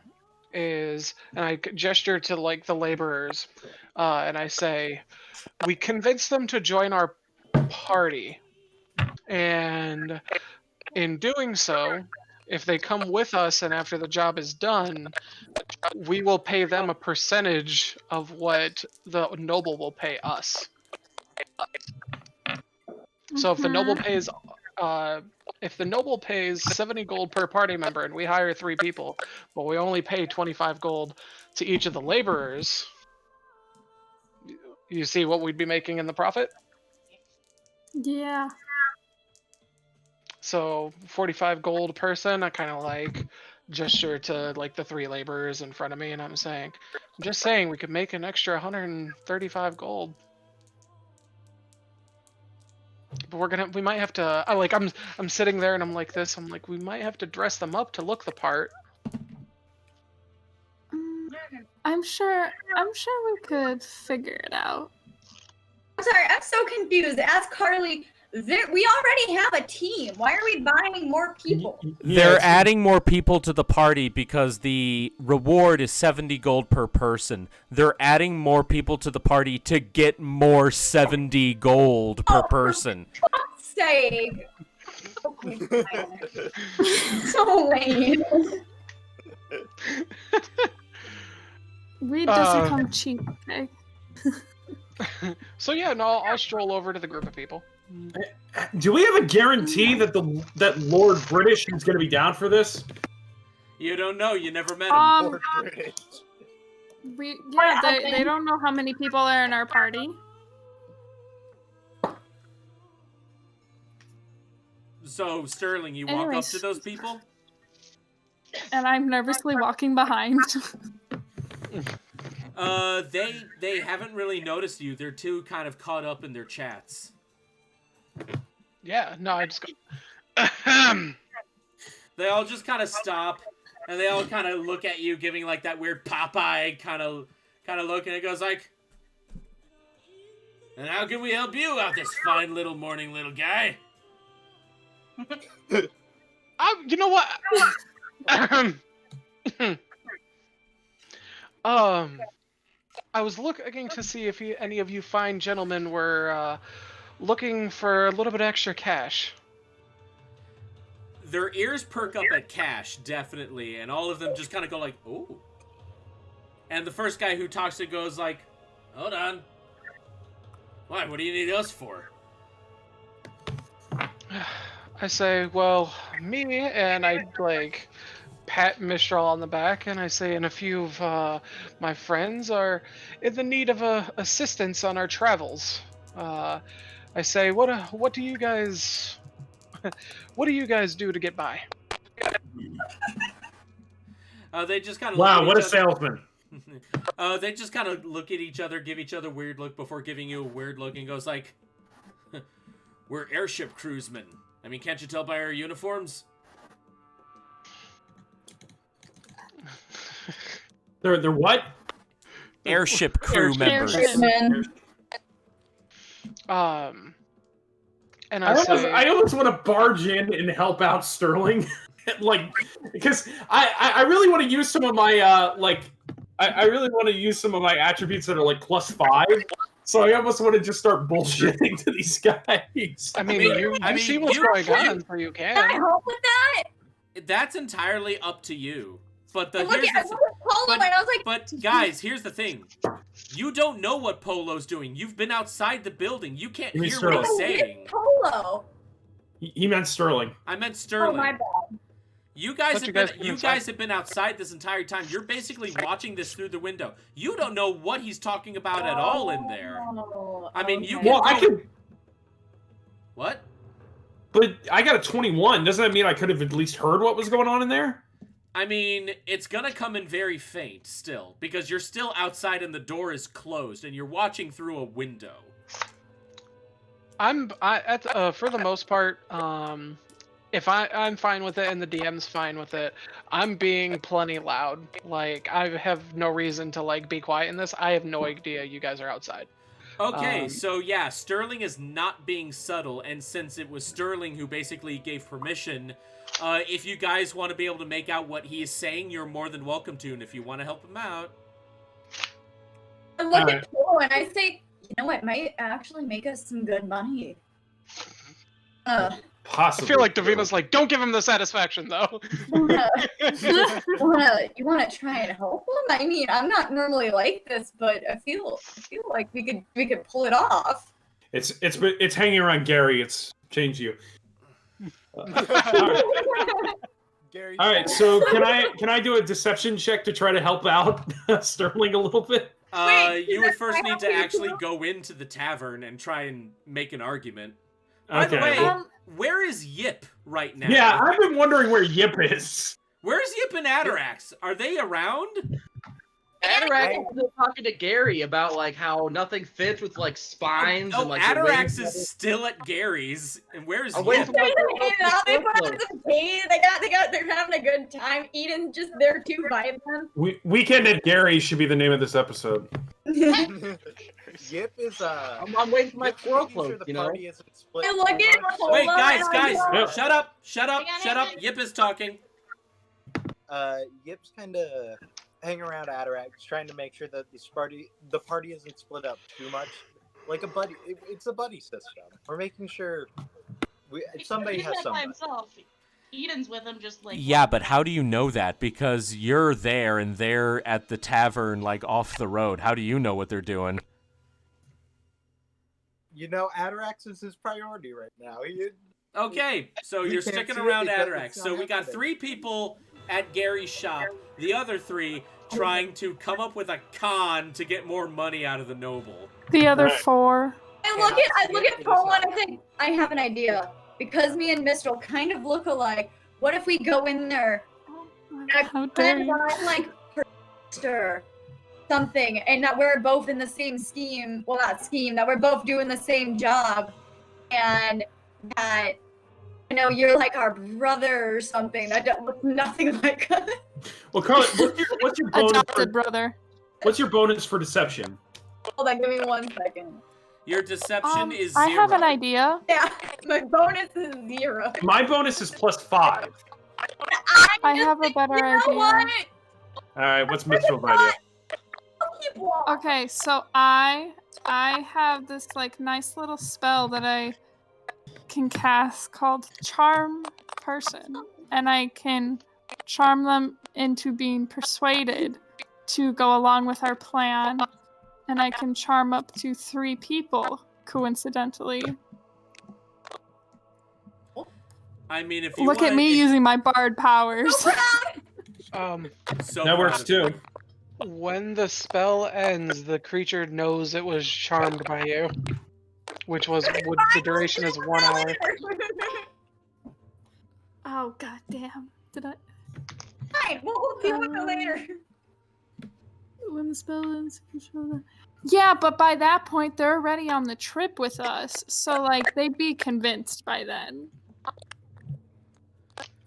H: is, and I gesture to like the laborers, and I say, we convince them to join our party, and in doing so, if they come with us and after the job is done, we will pay them a percentage of what the noble will pay us. So if the noble pays, if the noble pays 70 gold per party member and we hire 3 people, but we only pay 25 gold to each of the laborers, you see what we'd be making in the profit?
F: Yeah.
H: So 45 gold a person. I kind of like gesture to like the 3 laborers in front of me, and I'm just saying we could make an extra 135 gold. But we might have to. I'm sitting there and I'm like this. I'm like, we might have to dress them up to look the part.
F: I'm sure we could figure it out.
A: I'm sorry, I'm so confused. Ask Carly. We already have a team. Why are we buying more people?
J: They're adding more people to the party because the reward is 70 gold per person. They're adding more people to the party to get more 70 gold per person.
A: For fuck's sake. So lame.
F: We doesn't come cheap, okay?
H: So yeah, no, I'll stroll over to the group of people.
G: Do we have a guarantee that that Lord British is going to be down for this?
E: You don't know. You never met him.
I: Lord British.
F: They don't know how many people are in our party.
E: So, Sterling, you walk up
F: Anyways.
E: to those people?
F: And I'm nervously walking behind.
E: They haven't really noticed you. They're too kind of caught up in their chats.
H: Yeah, no, I just go.
E: They all just kind of stop, and they all kind of look at you, giving like that weird Popeye kind of look, and it goes like, "And how can we help you out this fine little morning, little guy?"
H: You know what? I was looking to see if any of you fine gentlemen were looking for a little bit extra cash.
E: Their ears perk up at cash, definitely, and all of them just kind of go like, "Ooh." And the first guy who talks to goes like, hold on. Why? What do you need us for?
H: I say, well, me, and I like pat Mistral on the back, and I say, and a few of my friends are in the need of assistance on our travels. I say, what do you guys, what do you guys do to get by?
E: They just kind of
G: Wow, what a salesman!
E: They just kind of look at each other, give each other a weird look before giving you a weird look, and goes like, "We're airship crewsmen. I mean, can't you tell by our uniforms?"
G: They're what?
J: Airship crew members.
F: Airshipmen.
H: And
G: I almost want to barge in and help out Sterling, like, because I really want to use some of my I really want to use some of my attributes that are like +5. So I almost want to just start bullshitting to these guys.
H: I mean, you see what's going on, so you
A: Can I
H: can.
A: help with that?
E: That's entirely up to you. But
A: I look at Polo and I was like,
E: but guys, here's the thing. You don't know what Polo's doing. You've been outside the building. You can't hear what he's saying.
A: Polo.
G: He meant Sterling.
E: I meant Sterling.
A: Oh, my bad.
E: You guys
H: But
E: you guys have been outside this entire time. You're basically watching this through the window. You don't know what he's talking about at all in there. I mean, you.
G: Well, I could.
E: What?
G: But I got a 21. Doesn't that mean I could have at least heard what was going on in there?
E: I mean, it's gonna come in very faint still, because you're still outside and the door is closed, and you're watching through a window.
H: For the most part, if I'm fine with it and the DM's fine with it, I'm being plenty loud. Like, I have no reason to like be quiet in this. I have no idea you guys are outside.
E: Okay, so yeah, Sterling is not being subtle, and since it was Sterling who basically gave permission, if you guys want to be able to make out what he is saying, you're more than welcome to, and if you want to help him out.
A: I look at Polo and I say, you know, it might actually make us some good money.
G: Possibly.
H: I feel like Davina's like, don't give him the satisfaction, though.
A: You wanna try and help him? I mean, I'm not normally like this, but I feel like we could pull it off.
G: It's hanging around Gary. It's changed you.
I: Gary.
G: All right, so can I do a deception check to try to help out Sterling a little bit?
E: You would first need to actually go into the tavern and try and make an argument. By the way, where is Yip right now?
G: Yeah, I've been wondering where Yip is.
E: Where's Yip and Atarax? Are they around?
C: Atarax is talking to Gary about like how nothing fits with like spines and like.
E: Atarax is still at Gary's, and where's Yip?
A: They put on some cake. They're having a good time. Eden's just there too by them.
G: Weekend at Gary's should be the name of this episode.
I: Yip is
C: I'm waiting for my squirrel cloak, you know.
E: Wait, guys, shut up! Yip is talking.
I: Yip's kind of hanging around Atarax, trying to make sure that the party isn't split up too much. Like a buddy, it's a buddy system. We're making sure somebody has somebody.
B: Eden's with him, just like.
J: Yeah, but how do you know that? Because you're there and they're at the tavern, like off the road. How do you know what they're doing?
I: You know, Atarax is his priority right now.
E: Okay, so you're sticking around Atarax. So we got 3 people at Gary's shop. The other 3 trying to come up with a con to get more money out of the noble.
F: The other 4.
A: I look at Polo and I think I have an idea. Because me and Mistral kind of look alike. What if we go in there
F: How dare you?
A: like her something, and that we're both in the same scheme. Well, not scheme. That we're both doing the same job, and that you're like our brother or something. That don't look nothing like us.
G: Well, Carly, what's your bonus?
F: Adopted brother.
G: What's your bonus for deception?
A: Hold on, give me 1 second.
E: Your deception is 0.
F: I have an idea.
A: Yeah, my bonus is 0.
G: My bonus is +5.
F: I have a better idea.
A: What?
G: All right, what's Mitchell's idea?
F: Okay, so I have this like nice little spell that I can cast called Charm Person, and I can charm them into being persuaded to go along with our plan, and I can charm up to 3 people, coincidentally.
E: I mean, if you
F: Look at me using my bard powers.
E: so
G: That works too.
H: When the spell ends, the creature knows it was charmed by you, which was the duration is 1 hour.
F: Oh, goddamn. Did I?
A: Fine, we'll deal with it later.
F: When the spell ends, yeah, but by that point, they're already on the trip with us. So, like, they'd be convinced by then.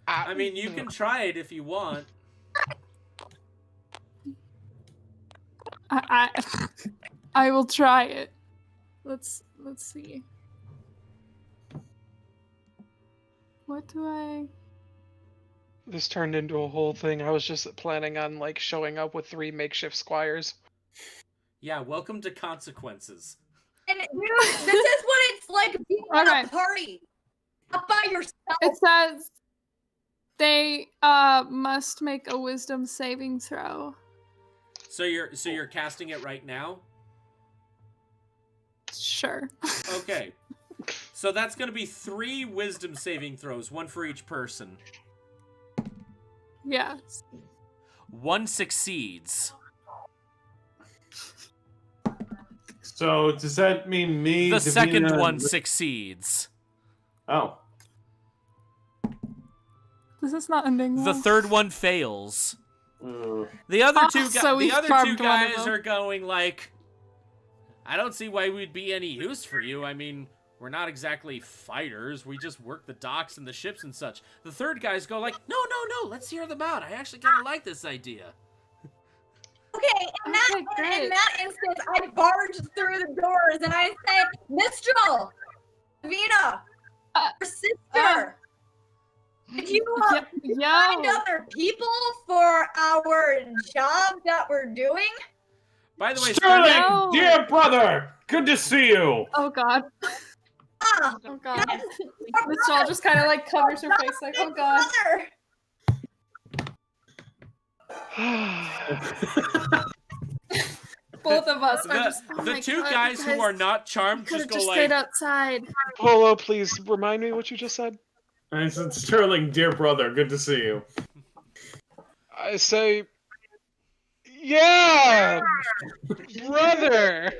E: I mean, you can try it if you want.
F: I will try it. Let's see. What do I...
H: This turned into a whole thing. I was just planning on like showing up with 3 makeshift squires.
E: Yeah, welcome to consequences.
A: And dude, this is what it's like being at a party. Not by yourself.
F: It says they must make a wisdom saving throw.
E: So you're casting it right now?
F: Sure.
E: Okay. So that's going to be 3 wisdom saving throws, 1 for each person.
F: Yes.
J: 1 succeeds.
G: So does that mean me?
J: The
G: Davina,
J: second one succeeds.
G: Oh.
F: This is not ending well.
J: The third one fails. The other two,
F: so
J: the other
F: charmed
J: 2
F: one of
J: guys
F: them.
J: are going like, I don't see why we'd be any use for you. I mean, we're not exactly fighters. We just work the docks and the ships and such. The third guys go like, no, let's hear them out. I actually kind of like this idea.
A: Okay, in that instance, I barge through the doors and I say, Mistral, Davina, your sister, did you find other people for our job that we're doing?
E: By the way,
G: Sterling, dear brother, good to see you.
F: Oh God. Oh God. Mistral just kind of like covers her face like, oh God. Both of us are just, oh
E: the
F: my
E: 2
F: God,
E: guys who are not charmed
F: could
E: just
F: have
E: go
F: just
E: like,
F: stayed outside.
H: Polo, please remind me what you just said.
G: I said, Sterling, dear brother, good to see you.
H: I say, yeah, brother.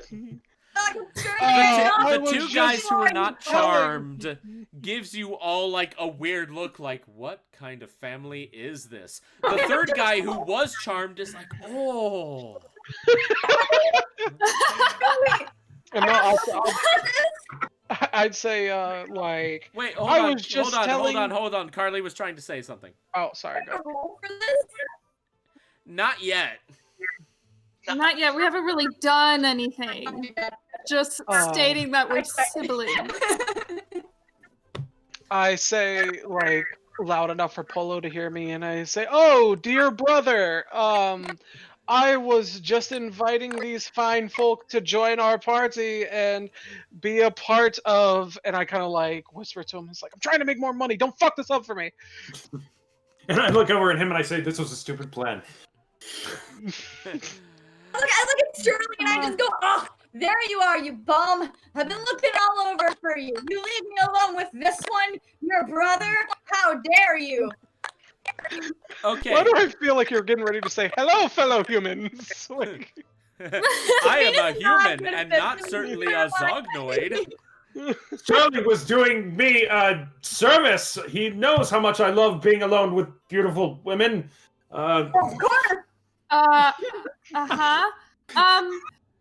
E: The 2 guys who are not charmed gives you all like a weird look like, what kind of family is this? The third guy who was charmed is like, oh.
H: And no, I'd say like.
E: Wait, hold on. Carly was trying to say something.
H: Oh, sorry. Go.
E: Not yet.
F: Not yet. We haven't really done anything. Just stating that we're siblings.
H: I say like loud enough for Polo to hear me, and I say, "Oh, dear brother, I was just inviting these fine folk to join our party and be a part of." And I kind of like whisper to him, "It's like I'm trying to make more money. Don't fuck this up for me."
G: And I look over at him and I say, "This was a stupid plan."
A: I look at Sterling and I just go, oh, there you are, you bum. I've been looking all over for you. You leave me alone with this one, your brother? How dare you?
E: Okay.
H: Why do I feel like you're getting ready to say, hello, fellow humans? Like...
E: I am a human and not certainly a Zognoid.
G: Sterling was doing me a service. He knows how much I love being alone with beautiful women.
A: Of course.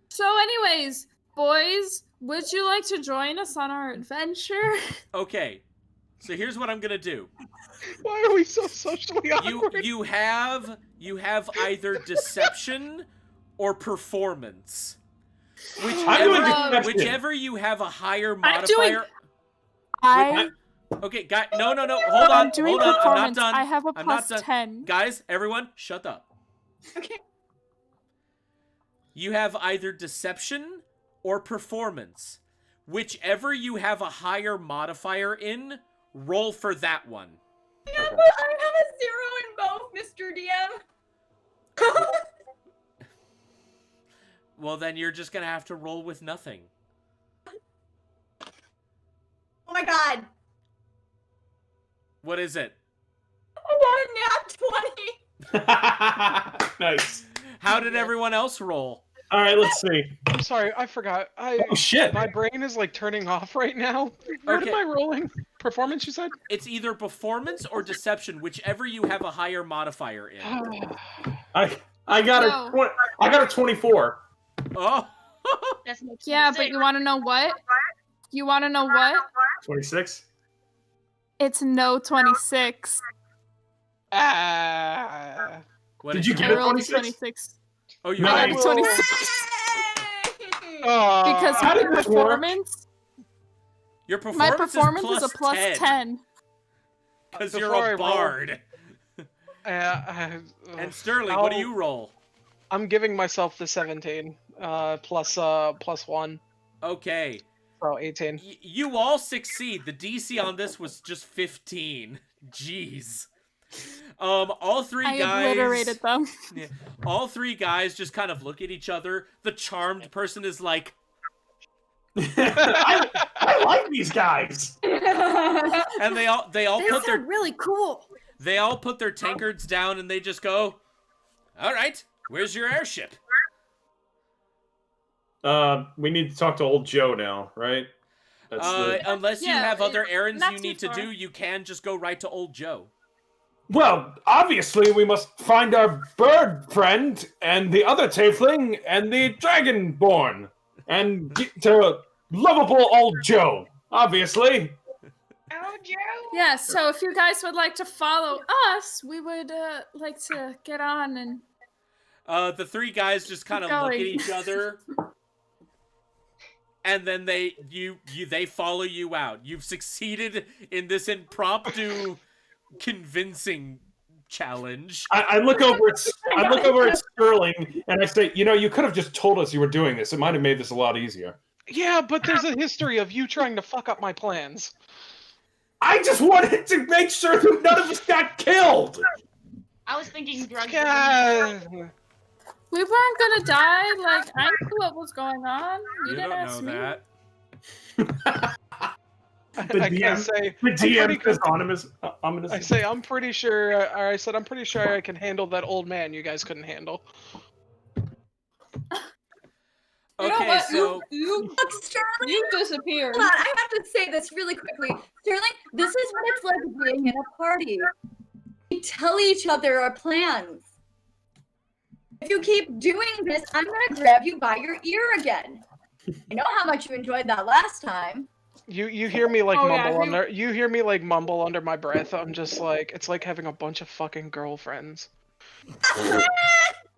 F: So anyways, boys, would you like to join us on our adventure?
E: Okay. So here's what I'm gonna do.
H: Why are we so socially awkward?
E: You have either deception or performance. Whichever you have a higher modifier. Okay, guys, no. Hold on.
F: I'm doing
E: hold on. I'm not
F: performance.
E: done.
F: I have a
E: I'm not
F: plus
E: done.
F: 10.
E: Guys, everyone, shut up.
A: Okay.
E: You have either deception or performance. Whichever you have a higher modifier in, roll for that one.
A: Yeah, but I have a 0 in both, Mr. DM.
E: Well, then you're just gonna have to roll with nothing.
A: Oh my god.
E: What is it?
A: I got a nat 20.
G: Nice.
E: How did everyone else roll?
G: All right, let's see.
H: I'm sorry, I forgot.
G: Oh shit!
H: My brain is like turning off right now. What
E: Okay.
H: am I rolling? Performance, you said?
E: It's either performance or deception, whichever you have a higher modifier in.
G: I got
F: No.
G: I got a 24.
E: Oh.
B: That's no
F: Yeah, but
B: 26.
F: you want to know what? You want to know what?
G: 26.
F: It's no 26.
E: What
G: Did you
F: I
G: get a
F: rolled a
G: 26?
F: 26.
E: Oh, you
F: I
G: Nice.
F: got a 26 because
G: How
F: my
G: did this work?
F: performance.
E: Your
F: My
E: performance
F: performance is a plus 10.
E: Because you're
H: Before I
E: a
H: roll-
E: bard. And Sterling, what do you roll?
H: I'm giving myself the 17 plus 1,
E: Okay.
H: so 18.
E: You all succeed. The DC on this was just 15. Jeez. All three
F: I
E: guys.
F: obliterated them.
E: Yeah, all three guys just kind of look at each other. The charmed person is like,
G: I like these guys.
E: and they all put their
A: really cool.
E: they all put their tankards down and they just go, "All right, where's your airship?"
G: We need to talk to old Joe now, right? That's
E: Unless you
F: Yeah,
E: have other errands
F: not
E: you
F: too
E: need to
F: far.
E: do, you can just go right to old Joe.
G: Well, obviously we must find our bird friend and the other tiefling and the dragonborn and get to lovable old Joe. Obviously.
B: Oh, Joe.
F: Yeah, so if you guys would like to follow us, we would like to get on and
E: The three guys just kind of look at
F: going.
E: each other, and then they follow you out. You've succeeded in this impromptu convincing challenge.
G: I look over at Sterling and I say, you could have just told us you were doing this. It might have made this a lot easier.
H: Yeah, but there's a history of you trying to fuck up my plans.
G: I just wanted to make sure that none of us got killed.
B: I was thinking drugs.
H: Yeah.
F: we weren't gonna die. Like I knew what was going on. You didn't
E: don't
F: ask
E: know
F: me.
E: that.
G: The
H: I
G: DM,
H: say,
G: the
H: I'm
G: DM
H: pretty-
G: is ominous.
H: I say, I'm pretty sure. I said, I'm pretty sure I can handle that old man you guys couldn't handle.
F: You know
E: Okay,
F: what?
E: so
F: You
A: Sterling,
F: disappeared.
A: hold on, I have to say this really quickly. Sterling, this is what it's like being in a party. We tell each other our plans. If you keep doing this, I'm gonna grab you by your ear again. I know how much you enjoyed that last time.
H: You hear me like
F: Oh, yeah,
H: mumble
F: he-
H: under. You hear me like mumble under my breath. I'm just like, it's like having a bunch of fucking girlfriends.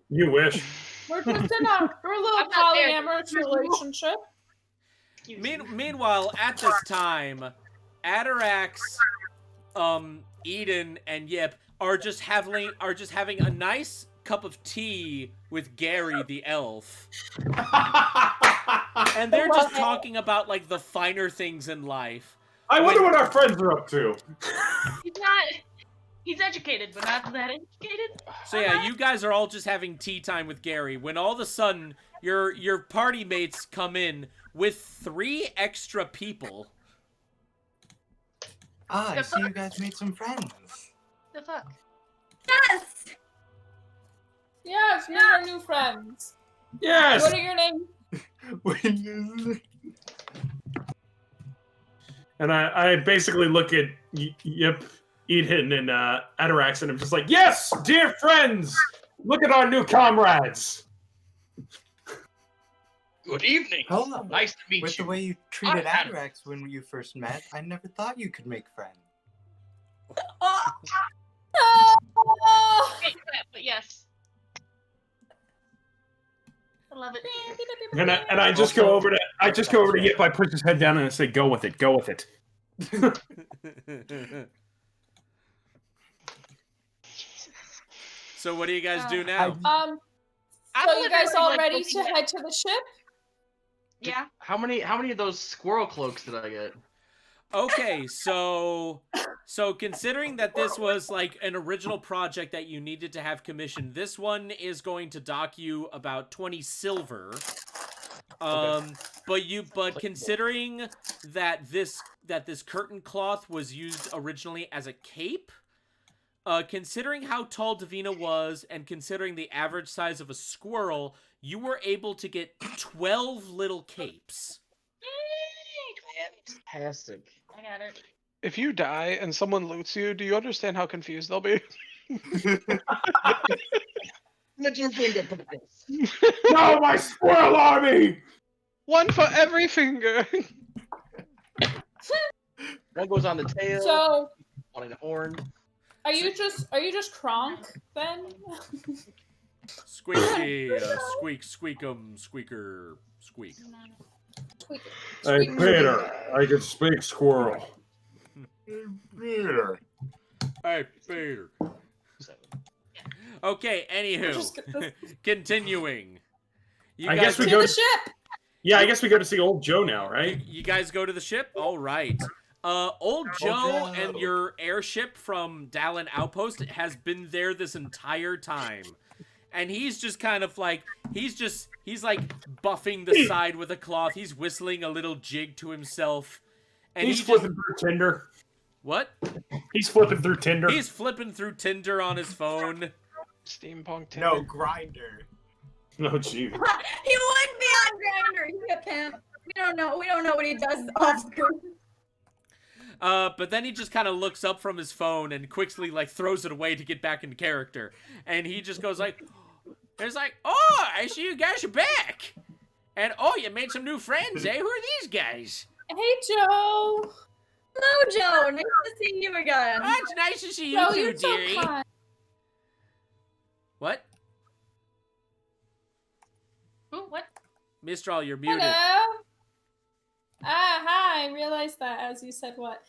G: You wish.
F: We're just in a little
B: I'm not there.
F: polyamorous relationship.
E: Meanwhile, at this time, Atarax, Eden, and Yip are just having a nice cup of tea with Gary the elf, and they're just talking about like the finer things in life.
G: I wonder what our friends are up to.
B: He's not. He's educated, but not that educated.
E: So yeah, you guys are all just having tea time with Gary when all of a sudden your party mates come in with 3 extra people.
I: Ah, I see you guys made some friends.
B: The fuck?
A: Yes!
F: Yes, meet our new friends.
G: Yes.
F: What are your names?
G: And I basically look at Yip, Eden, and Atarax, and I'm just like, yes, dear friends, look at our new comrades.
C: Good evening.
I: Hello.
C: Nice to meet
I: With
C: you.
I: the way you treated
C: I'm
I: Atarax when you first met, I never thought you could make friends.
F: Oh.
B: Okay, but yes. I love it.
G: And I just go over to Yip. I push his head down and I say, go with it, go with it.
E: So what do you guys do now?
B: I'm
F: So you guys
B: literally,
F: all
B: like,
F: ready
B: looking
F: to
B: at-
F: head to the ship?
B: Yeah.
C: How many of those squirrel cloaks did I get?
E: Okay, so
J: So considering that this was like an original project that you needed to have commissioned, this one is going to dock you about 20 silver. But considering that this curtain cloth was used originally as a cape, considering how tall Davina was and considering the average size of a squirrel, you were able to get 12 little capes.
C: Fantastic.
B: I got it.
H: If you die and someone loots you, do you understand how confused they'll be?
C: Let your fingerprints.
G: No, my squirrel army!
H: One for every finger.
C: One goes on the tail,
F: So,
C: one in the horn.
F: are you just Kronk then?
J: Squeaky, squeak, squeakum, squeaker, squeak.
G: Hey, Peter, I can speak squirrel. Peter.
J: Hey, Peter. Okay, anywho, continuing.
G: I guess we
F: To
G: go
F: the
G: to
F: ship.
G: Yeah, I guess we go to see old Joe now, right?
J: You guys go to the ship? All right. Old Joe and your airship from Dallin Outpost has been there this entire time. And he's just kind of like, he's like buffing the side with a cloth. He's whistling a little jig to himself. And
G: He's flipping through Tinder.
J: What?
G: He's flipping through Tinder.
J: He's flipping through Tinder on his phone.
H: Steampunk Tinder.
I: No, Grinder.
G: No, gee.
A: He would be on Grindr. He's a pimp. We don't know what he does off screen.
J: But then he just kind of looks up from his phone and quickly like throws it away to get back into character. And he just goes like, it's like, oh, I see you guys are back. And oh, you made some new friends, eh? Who are these guys?
F: Hey, Joe.
A: Hello, Joe. Nice to see you again.
J: Oh, it's nice to see you
F: Joe,
J: too,
F: you're so
J: dearie.
F: kind.
J: What?
B: Ooh, what?
J: Mistral, you're muted.
F: Hello. Hi. I realized that as you said what.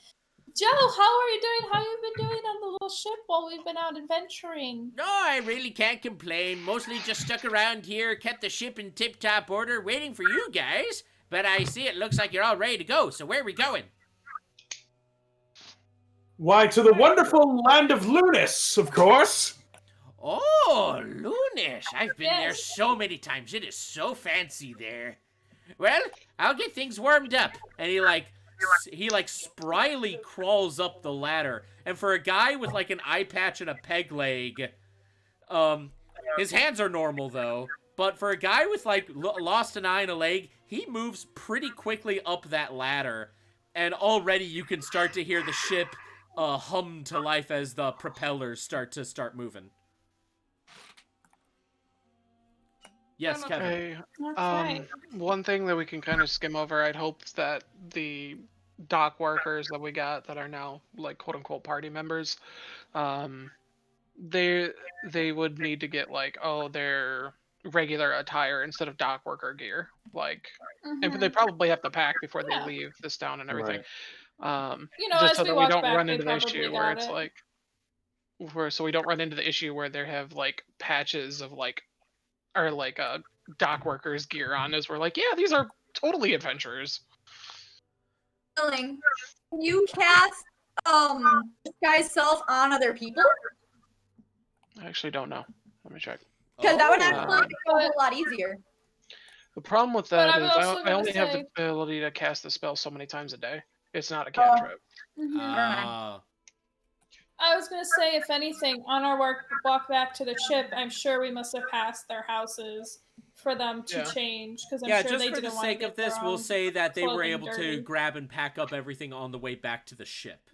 F: Joe, how are you doing? How you been doing on the little ship while we've been out adventuring?
J: No, I really can't complain. Mostly just stuck around here, kept the ship in tip-top order, waiting for you guys. But I see it looks like you're all ready to go, so where are we going?
G: Why, to the wonderful land of Lunis, of course.
J: Oh, Lunis. I've been there
F: Yes.
J: so many times. It is so fancy there. Well, I'll get things warmed up. And he spryly crawls up the ladder. And for a guy with like an eye patch and a peg leg, his hands are normal though. But for a guy with like lost an eye and a leg, he moves pretty quickly up that ladder. And already you can start to hear the ship hum to life as the propellers start moving. Yes, Kevin.
H: Okay.
F: Okay.
H: One thing that we can kind of skim over, I'd hope that the dock workers that we got that are now like quote unquote party members, they would need to get like their regular attire instead of dock worker gear, like, and they probably have to pack before they
F: Yeah.
H: leave this town and everything.
F: You know,
H: Just
F: as
H: so
F: we
H: that we
F: walk
H: don't
F: back,
H: run
F: they
H: into the
F: probably
H: issue where
F: got
H: it's
F: it.
H: like, so we don't run into the issue where they have like patches of like, or like dock workers gear on, as we're like, yeah, these are totally adventurers.
A: Can you cast this guy's self on other people?
H: I actually don't know. Let me check.
A: Because that would
J: Oh.
A: actually make it a whole lot easier.
H: The problem with
F: But
H: that
F: I
H: is
F: was also
H: I
F: gonna
H: only have the
F: say-
H: ability to cast the spell so many times a day. It's not a cantrip.
J: Ah.
F: I was gonna say, if anything, on our walk back to the ship, I'm sure we must have passed their houses for them to
H: Yeah.
F: change, because I'm
J: Yeah,
F: sure
J: just
F: they
J: for the
F: didn't want to
J: sake
F: get
J: of this,
F: their
J: we'll
F: own
J: say that they were
F: clothing
J: able to
F: dirty.
J: grab and pack up everything on the way back to the ship.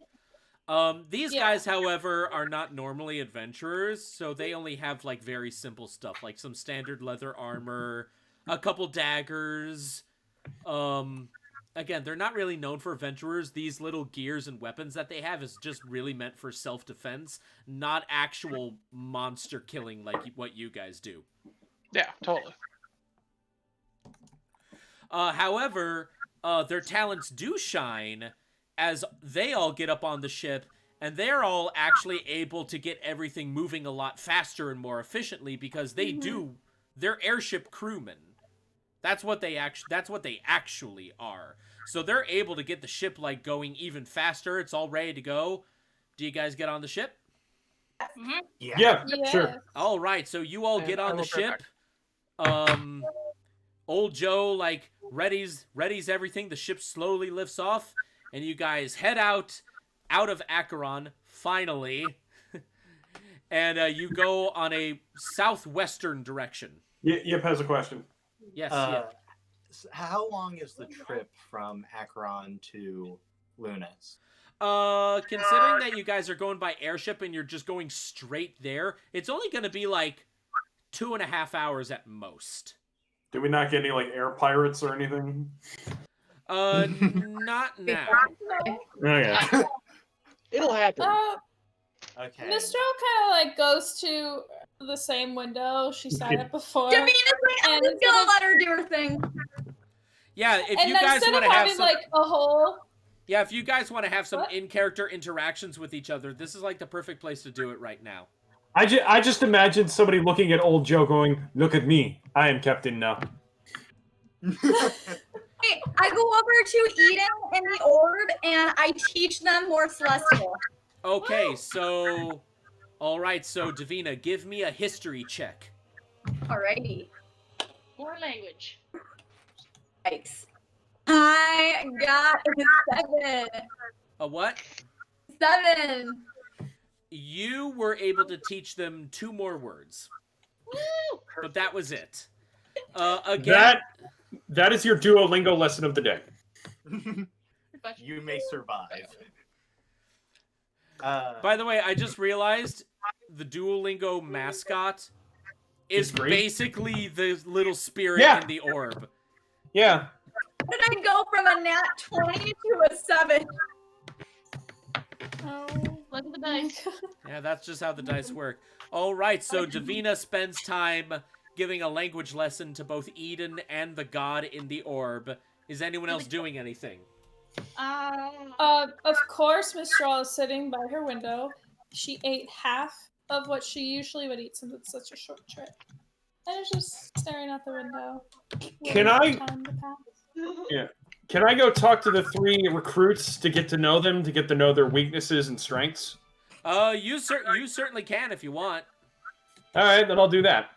J: These
F: Yeah.
J: guys, however, are not normally adventurers, so they only have like very simple stuff, like some standard leather armor, a couple daggers. Again, they're not really known for adventurers. These little gears and weapons that they have is just really meant for self-defense, not actual monster killing like what you guys do.
H: Yeah, totally.
J: However, their talents do shine as they all get up on the ship, and they're all actually able to get everything moving a lot faster and more efficiently because they're airship crewmen. That's what they actually are. So they're able to get the ship like going even faster. It's all ready to go.
E: Do you guys get on the ship?
G: Yeah, sure.
E: All right, so you all get on the ship. Old Joe like readies everything. The ship slowly lifts off, and you guys head out of Acheron finally, and you go on a southwestern direction.
G: Yip has a question.
E: Yes.
I: How long is the trip from Acheron to Lunas?
E: Considering that you guys are going by airship and you're just going straight there, it's only going to be like 2.5 hours at most.
G: Did we not get any like air pirates or anything?
E: Not now.
G: Okay.
C: It'll happen.
I: Okay.
F: Mistral kind of like goes to the same window she sat at before.
A: Davina's like, I'm just gonna let her do her thing.
E: Yeah, if
F: and
E: you guys
F: instead
E: want
F: of
E: to have
F: having
E: some,
F: like a whole.
E: yeah, if you guys want to have some
F: What?
E: in-character interactions with each other, this is like the perfect place to do it right now.
G: I just imagine somebody looking at old Joe going, "Look at me, I am captain now."
A: Hey, I go over to Eden and the orb, and I teach them more celestial.
E: Okay, so, all right, so Davina, give me a history check.
A: Alrighty.
B: Foreign language.
A: Yikes. I got a 7.
E: A what?
A: 7.
E: You were able to teach them 2 more words,
B: Woo!
E: but that was it. Again,
G: That is your Duolingo lesson of the day.
I: You may survive.
E: by the way, I just realized the Duolingo mascot is
G: green?
E: basically the little spirit
G: Yeah.
E: in the orb.
G: Yeah.
A: How did I go from a nat 20 to a 7?
F: Oh.
B: Look at the dice.
E: Yeah, that's just how the dice work. All right, so Davina spends time giving a language lesson to both Eden and the god in the orb. Is anyone else doing anything?
F: Of course, Mistral is sitting by her window. She ate half of what she usually would eat since it's such a short trip. And is just staring out the window.
G: Can
F: waiting
G: I-
F: for time to pass.
G: Yeah. Can I go talk to the 3 recruits to get to know them, to get to know their weaknesses and strengths?
E: You certainly can if you want.
G: All right, then I'll do that.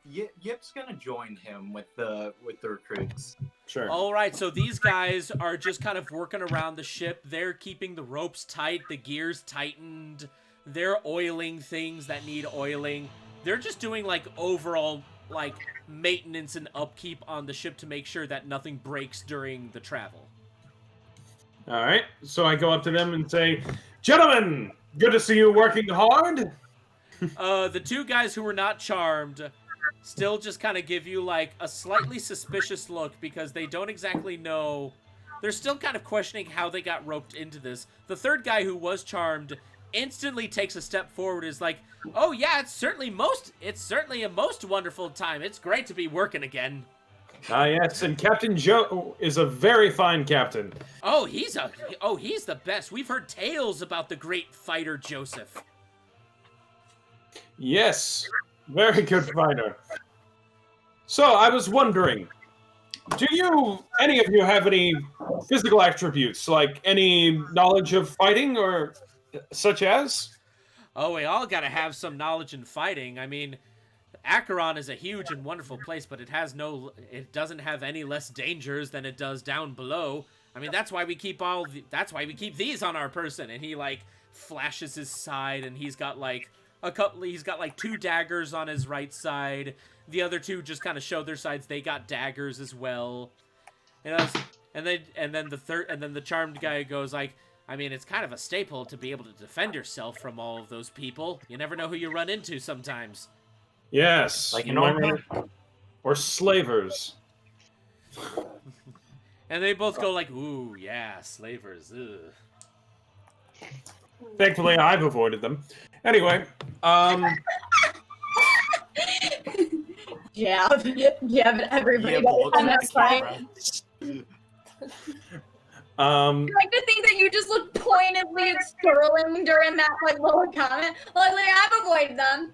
I: Yip's gonna join him with the recruits.
G: Sure.
E: All right, so these guys are just kind of working around the ship. They're keeping the ropes tight, the gears tightened. They're oiling things that need oiling. They're just doing like overall like maintenance and upkeep on the ship to make sure that nothing breaks during the travel.
G: All right. So I go up to them and say, "Gentlemen, good to see you working hard."
E: The 2 guys who were not charmed still just kind of give you like a slightly suspicious look because they don't exactly know. They're still kind of questioning how they got roped into this. The 3rd guy who was charmed instantly takes a step forward, is like, "Oh yeah, it's certainly a most wonderful time. It's great to be working again."
G: Ah, yes, and Captain Joe is a very fine captain.
E: Oh, he's the best. We've heard tales about the great fighter Joseph.
G: Yes, very good fighter. So I was wondering, do any of you have any physical attributes, like any knowledge of fighting or such as?
E: Oh, we all gotta have some knowledge in fighting. I mean, Acheron is a huge and wonderful place, but it doesn't have any less dangers than it does down below. I mean, that's why we keep these on our person. And he like flashes his side, and he's got like 2 daggers on his right side. The other 2 just kind of show their sides. They got daggers as well. And then the charmed guy goes like, "I mean, it's kind of a staple to be able to defend yourself from all of those people. You never know who you run into sometimes."
G: Yes,
I: Like an old
G: or slavers.
E: And they both go like, "Ooh, yeah, slavers. Ugh."
G: Thankfully, I've avoided them. Anyway,
A: Yeah, but everybody
I: Yip
A: got
I: looks
A: on
I: at
A: that
I: the
A: side.
I: camera.
A: I like to think that you just look pointedly at Sterling during that like little comment. Like I've avoided them.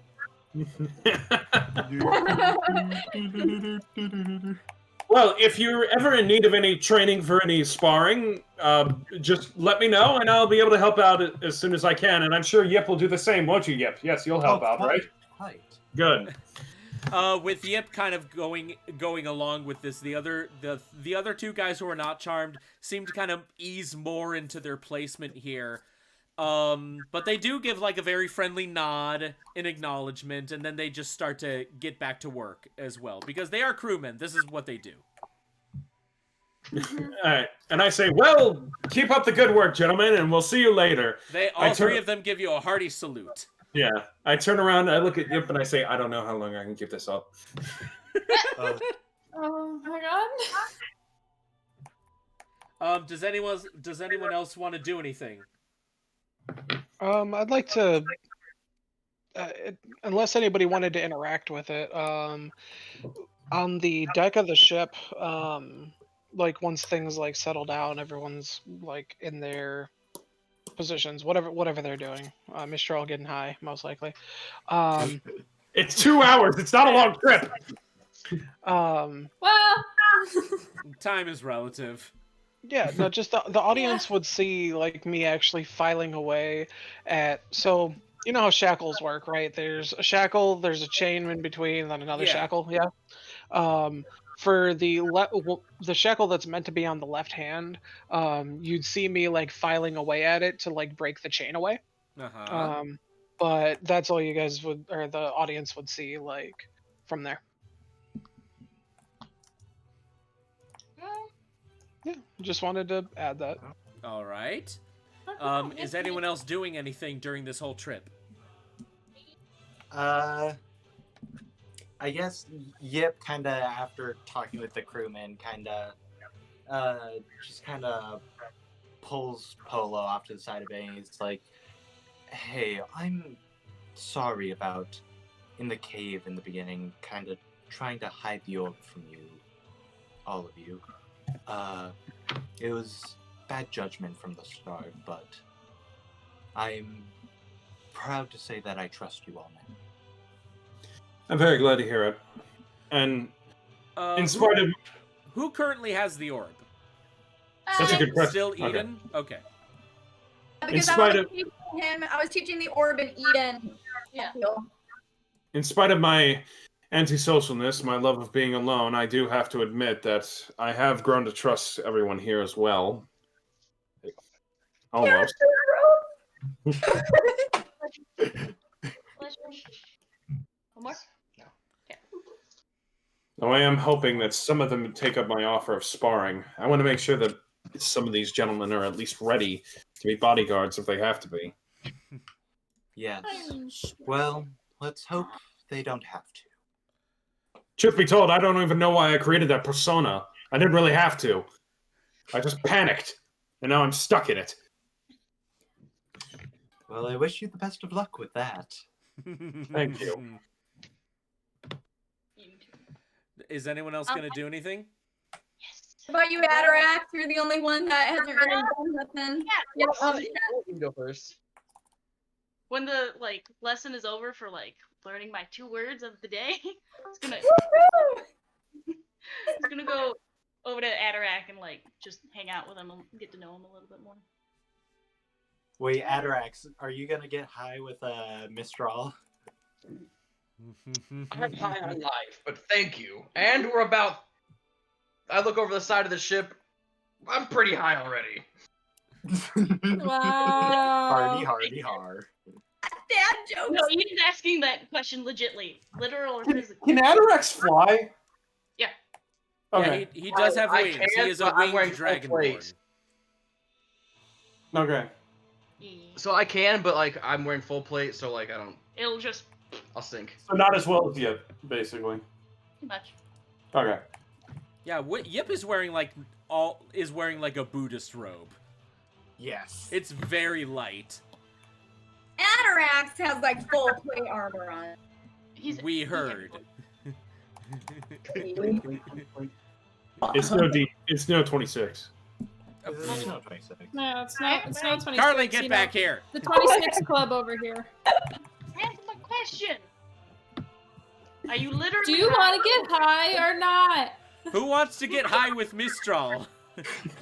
G: Well, if you're ever in need of any training for any sparring, just let me know, and I'll be able to help out as soon as I can. And I'm sure Yip will do the same, won't you, Yip? Yes, you'll help out, right?
I: Quite.
G: Good.
J: With Yip kind of going along with this, the other two guys who are not charmed seem to kind of ease more into their placement here. But they do give like a very friendly nod in acknowledgement, and then they just start to get back to work as well because they are crewmen. This is what they do.
G: All right, and I say, well, keep up the good work, gentlemen, and we'll see you later.
J: All three of them give you a hearty salute.
G: Yeah, I turn around, I look at Yip, and I say, I don't know how long I can keep this up.
F: Oh my god.
J: Does anyone else want to do anything?
H: I'd like to, unless anybody wanted to interact with it, on the deck of the ship, like once things like settle down, everyone's like in their positions, whatever they're doing. Mistral getting high, most likely.
G: It's 2 hours. It's not a long trip.
F: Well,
J: Time is relative.
H: Yeah, no, just the audience would see like me actually filing away at. So you know how shackles work, right? There's a shackle, there's a chain in between, then another shackle. Yeah. For the shackle that's meant to be on the left hand, you'd see me like filing away at it to like break the chain away. But that's all you guys would, or the audience would see, like from there. Yeah, just wanted to add that.
J: All right. Is anyone else doing anything during this whole trip?
I: I guess Yip kind of, after talking with the crewman, just kind of pulls Polo off to the side of it, and he's like, "Hey, I'm sorry about in the cave in the beginning, kind of trying to hide the orb from you, all of you. It was bad judgment from the start, but I'm proud to say that I trust you all now."
G: I'm very glad to hear it. And in spite of...
J: Who currently has the orb?
G: That's a good question.
J: Still Eden? Okay.
A: Because I was teaching the orb in Eden.
B: Yeah.
G: In spite of my antisocialness, my love of being alone, I do have to admit that I have grown to trust everyone here as well. Almost.
B: One more?
G: Though I am hoping that some of them would take up my offer of sparring. I want to make sure that some of these gentlemen are at least ready to be bodyguards if they have to be.
I: Yes. Well, let's hope they don't have to.
G: Truth be told, I don't even know why I created that persona. I didn't really have to. I just panicked, and now I'm stuck in it.
I: Well, I wish you the best of luck with that.
G: Thank you.
J: Is anyone else going to do anything?
A: What about you, Atarax? You're the only one that hasn't really done nothing.
B: Yeah.
C: You can go first.
B: When the lesson is over for learning my 2 words of the day, it's gonna go over to Atarax and just hang out with him and get to know him a little bit more.
I: Wait, Atarax, are you gonna get high with Mistral?
C: I'm high on life, but thank you. And we're about... I look over the side of the ship. I'm pretty high already.
F: Wow.
I: Hardy, har.
A: Dad jokes.
B: No, Eden's asking that question legitly. Literal or physical.
G: Can Atarax fly?
B: Yeah.
G: Okay.
J: Yeah, he does have wings. He is a winged dragonborn.
G: Okay.
C: So I can, but I'm wearing full plate, so I don't...
B: It'll just...
C: I'll sink.
G: So not as well as Yip, basically.
B: Too much.
G: Okay.
J: Yeah, Yip is wearing a Buddhist robe.
I: Yes.
J: It's very light.
A: Atarax has full plate armor on.
J: We heard.
G: It's no deep. It's no 26.
I: It's no 26.
F: No, it's not 26.
J: Carly, get back here.
F: The 26 club over here.
B: Answer my question. Are you literally...
F: Do you want to get high or not?
J: Who wants to get high with Mistral?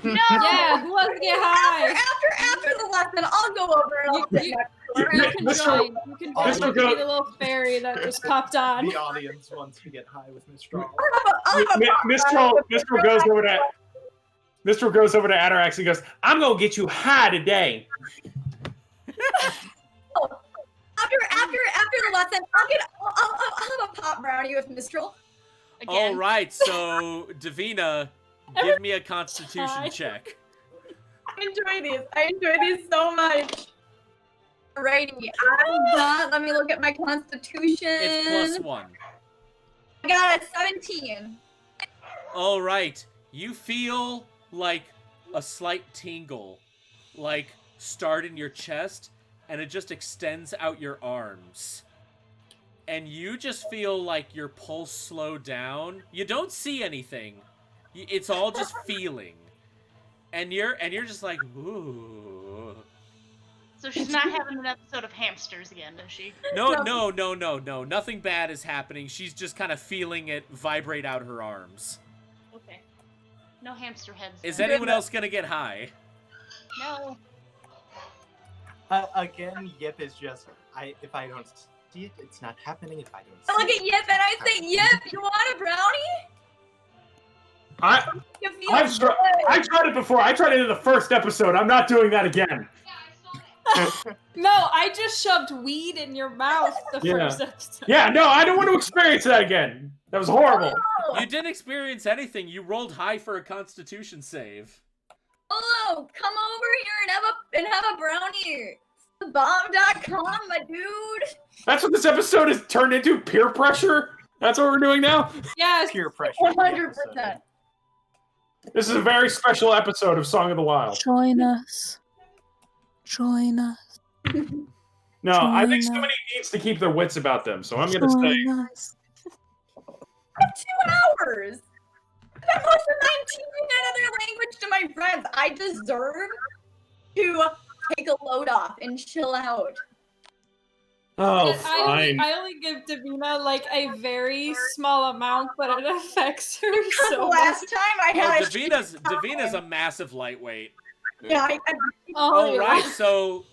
B: No.
F: Yeah, who wants to get high?
A: After the lesson, I'll go over and I'll sit next to her.
F: You can
G: Mr.
F: join. You can join.
G: Mr.
F: You can be the little fairy that just popped on.
I: The audience wants to get high with Mistral.
G: Mistral goes over to Mistral goes over to Atarax and goes, "I'm gonna get you high today."
A: After the lesson, I'll have a pop brownie with Mistral.
B: Again.
J: All right, so Davina, give me a Constitution check.
A: I enjoy these so much. Alrighty, I'm done. Let me look at my Constitution.
J: It's +1.
A: I got a 17.
J: All right, you feel like a slight tingle, like start in your chest, and it just extends out your arms. And you just feel like your pulse slow down. You don't see anything. It's all just feeling. And you're just like, ooh.
B: So she's not having an episode of hamsters again, is she?
J: No. Nothing bad is happening. She's just kind of feeling it vibrate out her arms.
B: Okay. No hamster heads.
J: Is
B: then.
J: anyone else gonna get high?
B: No.
I: Again, Yip is just if I don't see it, it's not happening. If I don't see
A: I look
I: it,
A: at Yip and I say, Yip, you want a brownie? You feel
G: I tried it before. I tried it in the first episode. I'm not doing that again.
F: No, I just shoved weed in your mouth the first episode.
G: Yeah, no, I don't want to experience that again. That was horrible.
J: You didn't experience anything. You rolled high for a Constitution save.
A: Oh, come over here and have a brownie. Bomb.com, my dude.
G: That's what this episode has turned into, peer pressure? That's what we're doing now?
F: Yes.
I: peer pressure.
A: 100%.
G: This is a very special episode of Song of the Wild.
K: Join us. Join us.
G: No, I think
K: Join
G: somebody needs to keep their wits about them, so I'm going to say...
K: Join us.
A: 2 hours. I posted 19 in another language to my friends. I deserve to take a load off and chill out.
G: Oh,
F: I
G: fine.
F: only give Davina like a very small amount, but it affects her so much.
A: Last time I had
J: Davina's a massive lightweight.
A: Yeah,
J: All right, so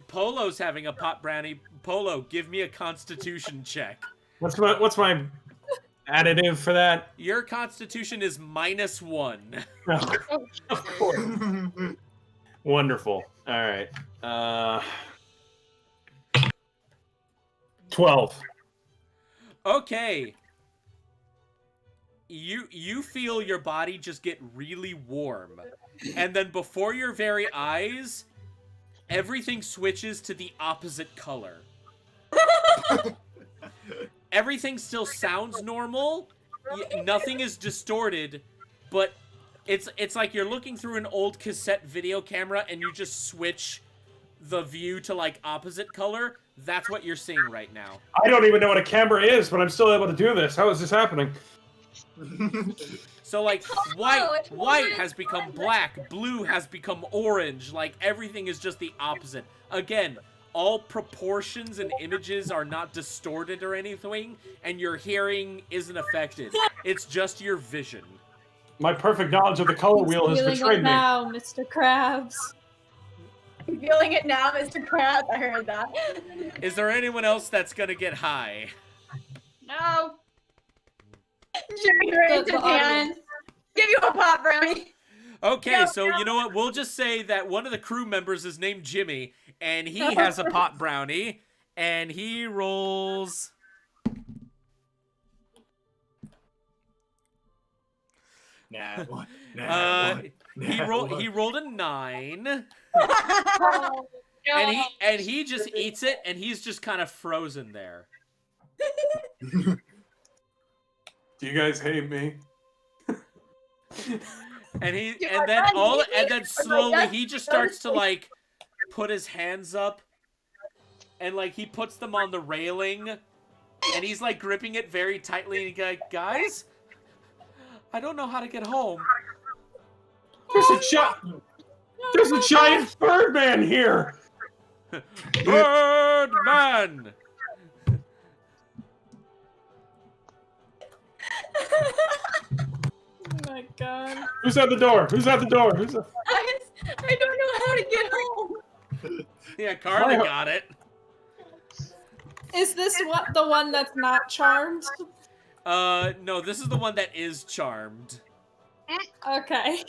J: Polo's having a pot brownie. Polo, give me a Constitution check.
G: What's my additive for that?
J: Your Constitution is -1.
G: No, of course. Wonderful. All right. 12.
J: Okay. You feel your body just get really warm. And then before your very eyes, everything switches to the opposite color. Everything still sounds normal. Nothing is distorted, but it's like you're looking through an old cassette video camera and you just switch the view to like opposite color. That's what you're seeing right now.
G: I don't even know what a camera is, but I'm still able to do this. How is this happening?
J: So like white has become black, blue has become orange, like everything is just the opposite. Again, all proportions and images are not distorted or anything, and your hearing isn't affected. It's just your vision.
G: My perfect knowledge of the color wheel has
F: Feeling
G: betrayed
F: it
G: me.
F: now, Mr. Krabs.
A: I'm feeling it now, Mr. Krabs. I heard that.
J: Is there anyone else that's gonna get high?
B: No.
A: Jimmy raised his hand. Give you a pop brownie.
J: Okay, so you know what? We'll just say that one of the crew members is named Jimmy, and he has a pot brownie, and he rolls... He rolled a 9.
B: Oh,
J: And he just eats it, and he's just kind of frozen there.
G: Do you guys hate me?
J: And then slowly he just starts to like put his hands up, and like he puts them on the railing, and he's like gripping it very tightly, and he's like, guys, I don't know how to get home.
G: There's a giant Birdman here.
J: Birdman.
F: God.
G: Who's at the door? Who's at the door? Who's at...
A: I don't know how to get home.
E: Yeah, Carly
G: My-
E: got it.
F: Is this the one that's not charmed?
E: No, this is the one that is charmed.
F: Okay.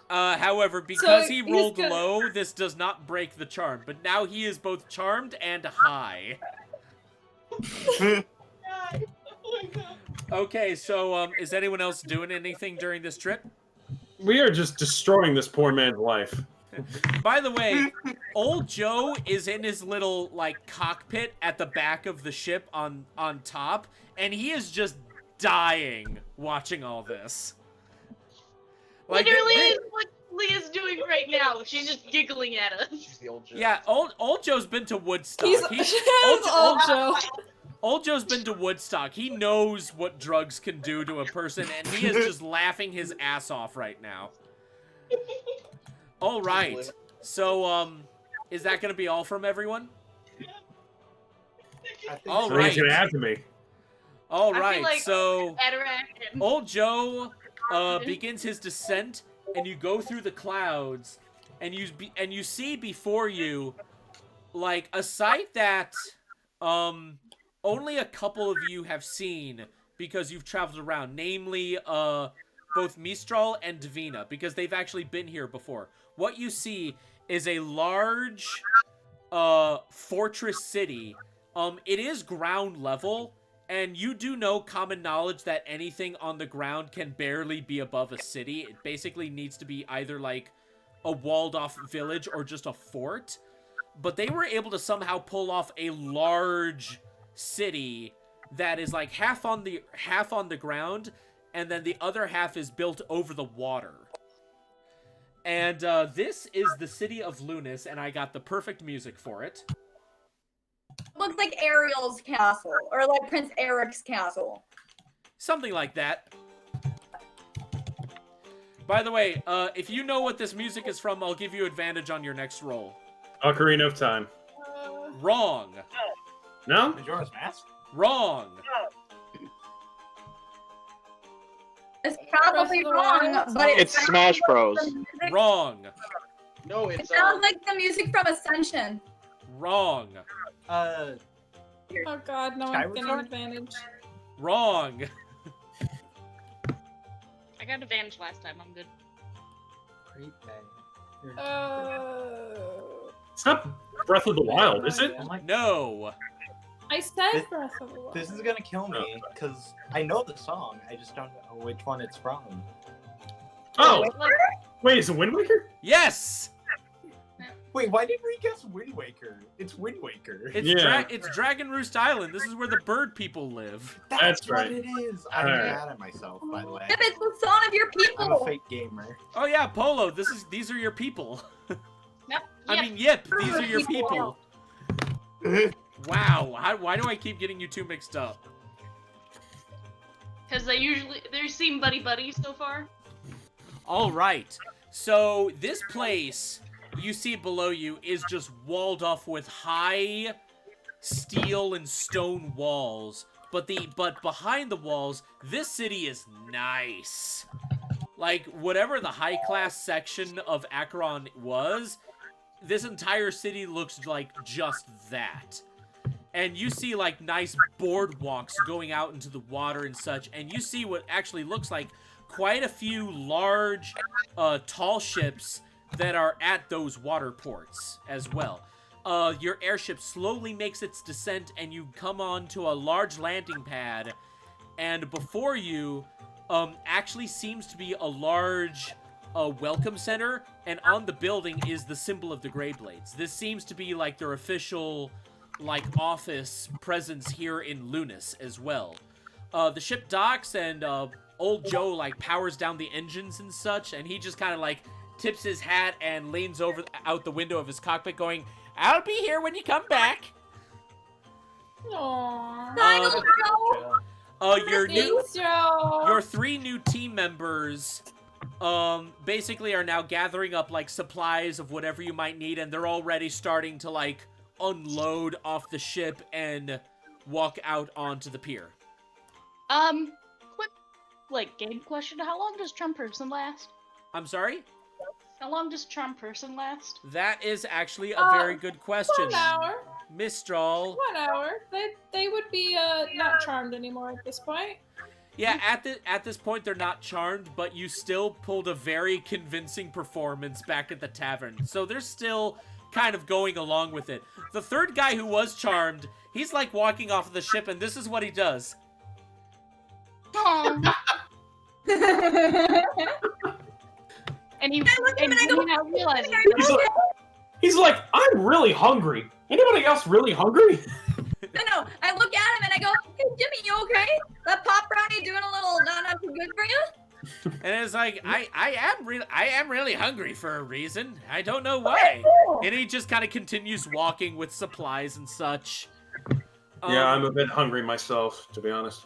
E: However, because he
F: he's
E: rolled
F: gonna-
E: low, this does not break the charm. But now he is both charmed and high. Okay, so is anyone else doing anything during this trip?
G: We are just destroying this poor man's life.
E: By the way, old Joe is in his little like cockpit at the back of the ship on top, and he is just dying watching all this. Like,
B: Literally, what Leah's doing right now. She's just giggling at us.
C: She's the old Joe.
E: yeah, old Joe's been to Woodstock.
F: He's
E: Old
F: old Joe.
E: Old Joe's been to Woodstock. He knows what drugs can do to a person, and he is just laughing his ass off right now. All right. So, is that going to be all from everyone? All
G: So he's
E: right.
G: gonna add to me.
E: All
B: I
E: right.
B: feel like
E: So,
B: Atarax and
E: old Joe begins his descent, and you go through the clouds, and you see before you, like, a sight that only a couple of you have seen because you've traveled around, namely both Mistral and Divina, because they've actually been here before. What you see is a large fortress city. It is ground level, and you do know common knowledge that anything on the ground can barely be above a city. It basically needs to be either like a walled off village or just a fort. But they were able to somehow pull off a large city that is like half on the ground, and then the other half is built over the water. And this is the city of Lunas, and I got the perfect music for it.
A: Looks like Ariel's castle, or like Prince Eric's castle.
E: Something like that. By the way, if you know what this music is from, I'll give you advantage on your next roll.
G: Ocarina of Time.
E: Wrong.
G: No?
I: Majora's Mask?
E: Wrong.
A: It's probably wrong, but it
D: It's
A: sounds
D: Smash
A: like
D: Bros.
A: the music-
E: Wrong.
C: No,
A: It
C: it's
A: sounds like the music from Ascension.
E: Wrong.
F: Oh God, no one's
I: Skyward
F: getting
I: Sword?
F: advantage.
E: Wrong.
B: I got advantage last time. I'm good.
I: Great Bay.
G: It's not Breath of the Wild, is it?
I: I'm like,
E: No.
F: I said
I: This-
F: Breath of the Wild.
I: this is gonna kill me because I know the song. I just don't know which one it's from.
G: Oh,
B: Like,
G: wait, is it Wind Waker?
E: Yes.
I: Wait, why did we guess Wind Waker? It's Wind Waker.
E: It's
G: Yeah.
E: it's Dragon Roost Island. This is where the bird people live.
G: That's
I: what
G: right.
I: it is. I'm
G: Alright.
I: mad at myself, by the way.
A: If it's the song of your
I: I'm a
A: people.
I: fake gamer.
E: Oh yeah, Polo. These are your people.
B: no,
E: I mean, Yip. These are your people. Wow. Why do I keep getting you two mixed up?
B: because they seem buddy so far.
E: All right. So this place you see below you is just walled off with high steel and stone walls. But behind the walls, this city is nice. Like, whatever the high-class section of Acheron was, this entire city looks like just that. And you see, like, nice boardwalks going out into the water and such, and you see what actually looks like quite a few large, tall ships that are at those water ports as well. Your airship slowly makes its descent, and you come onto a large landing pad, and before you actually seems to be a large welcome center, and on the building is the symbol of the Greyblades. This seems to be like their official like office presence here in Lunas as well. The ship docks, and old Joe like powers down the engines and such, and he just kind of like tips his hat and leans out the window of his cockpit going, "I'll be here when you come back."
F: Aww.
A: I don't know.
E: Your three new team members basically are now gathering up like supplies of whatever you might need, and they're already starting to like unload off the ship and walk out onto the pier.
B: like game question. How long does charm person last?
E: I'm sorry?
B: How long does charm person last?
E: That is actually a very good question.
F: 1 hour.
E: Mistral.
F: 1 hour. They would be not charmed anymore at this point.
E: Yeah, at this point they're not charmed, but you still pulled a very convincing performance back at the tavern. So they're still kind of going along with it. The third guy who was charmed, he's like walking off of the ship, and this is what he does.
B: Aww. And he now realizes
G: He's like, I'm really hungry. Anybody else really hungry?
A: No, I look at him and I go, "Hey Jimmy, you okay? That pop brownie doing a little not too good for you?"
E: And it's like, I am really hungry for a reason. I don't know why. And he just kind of continues walking with supplies and such.
G: Yeah, I'm a bit hungry myself, to be honest.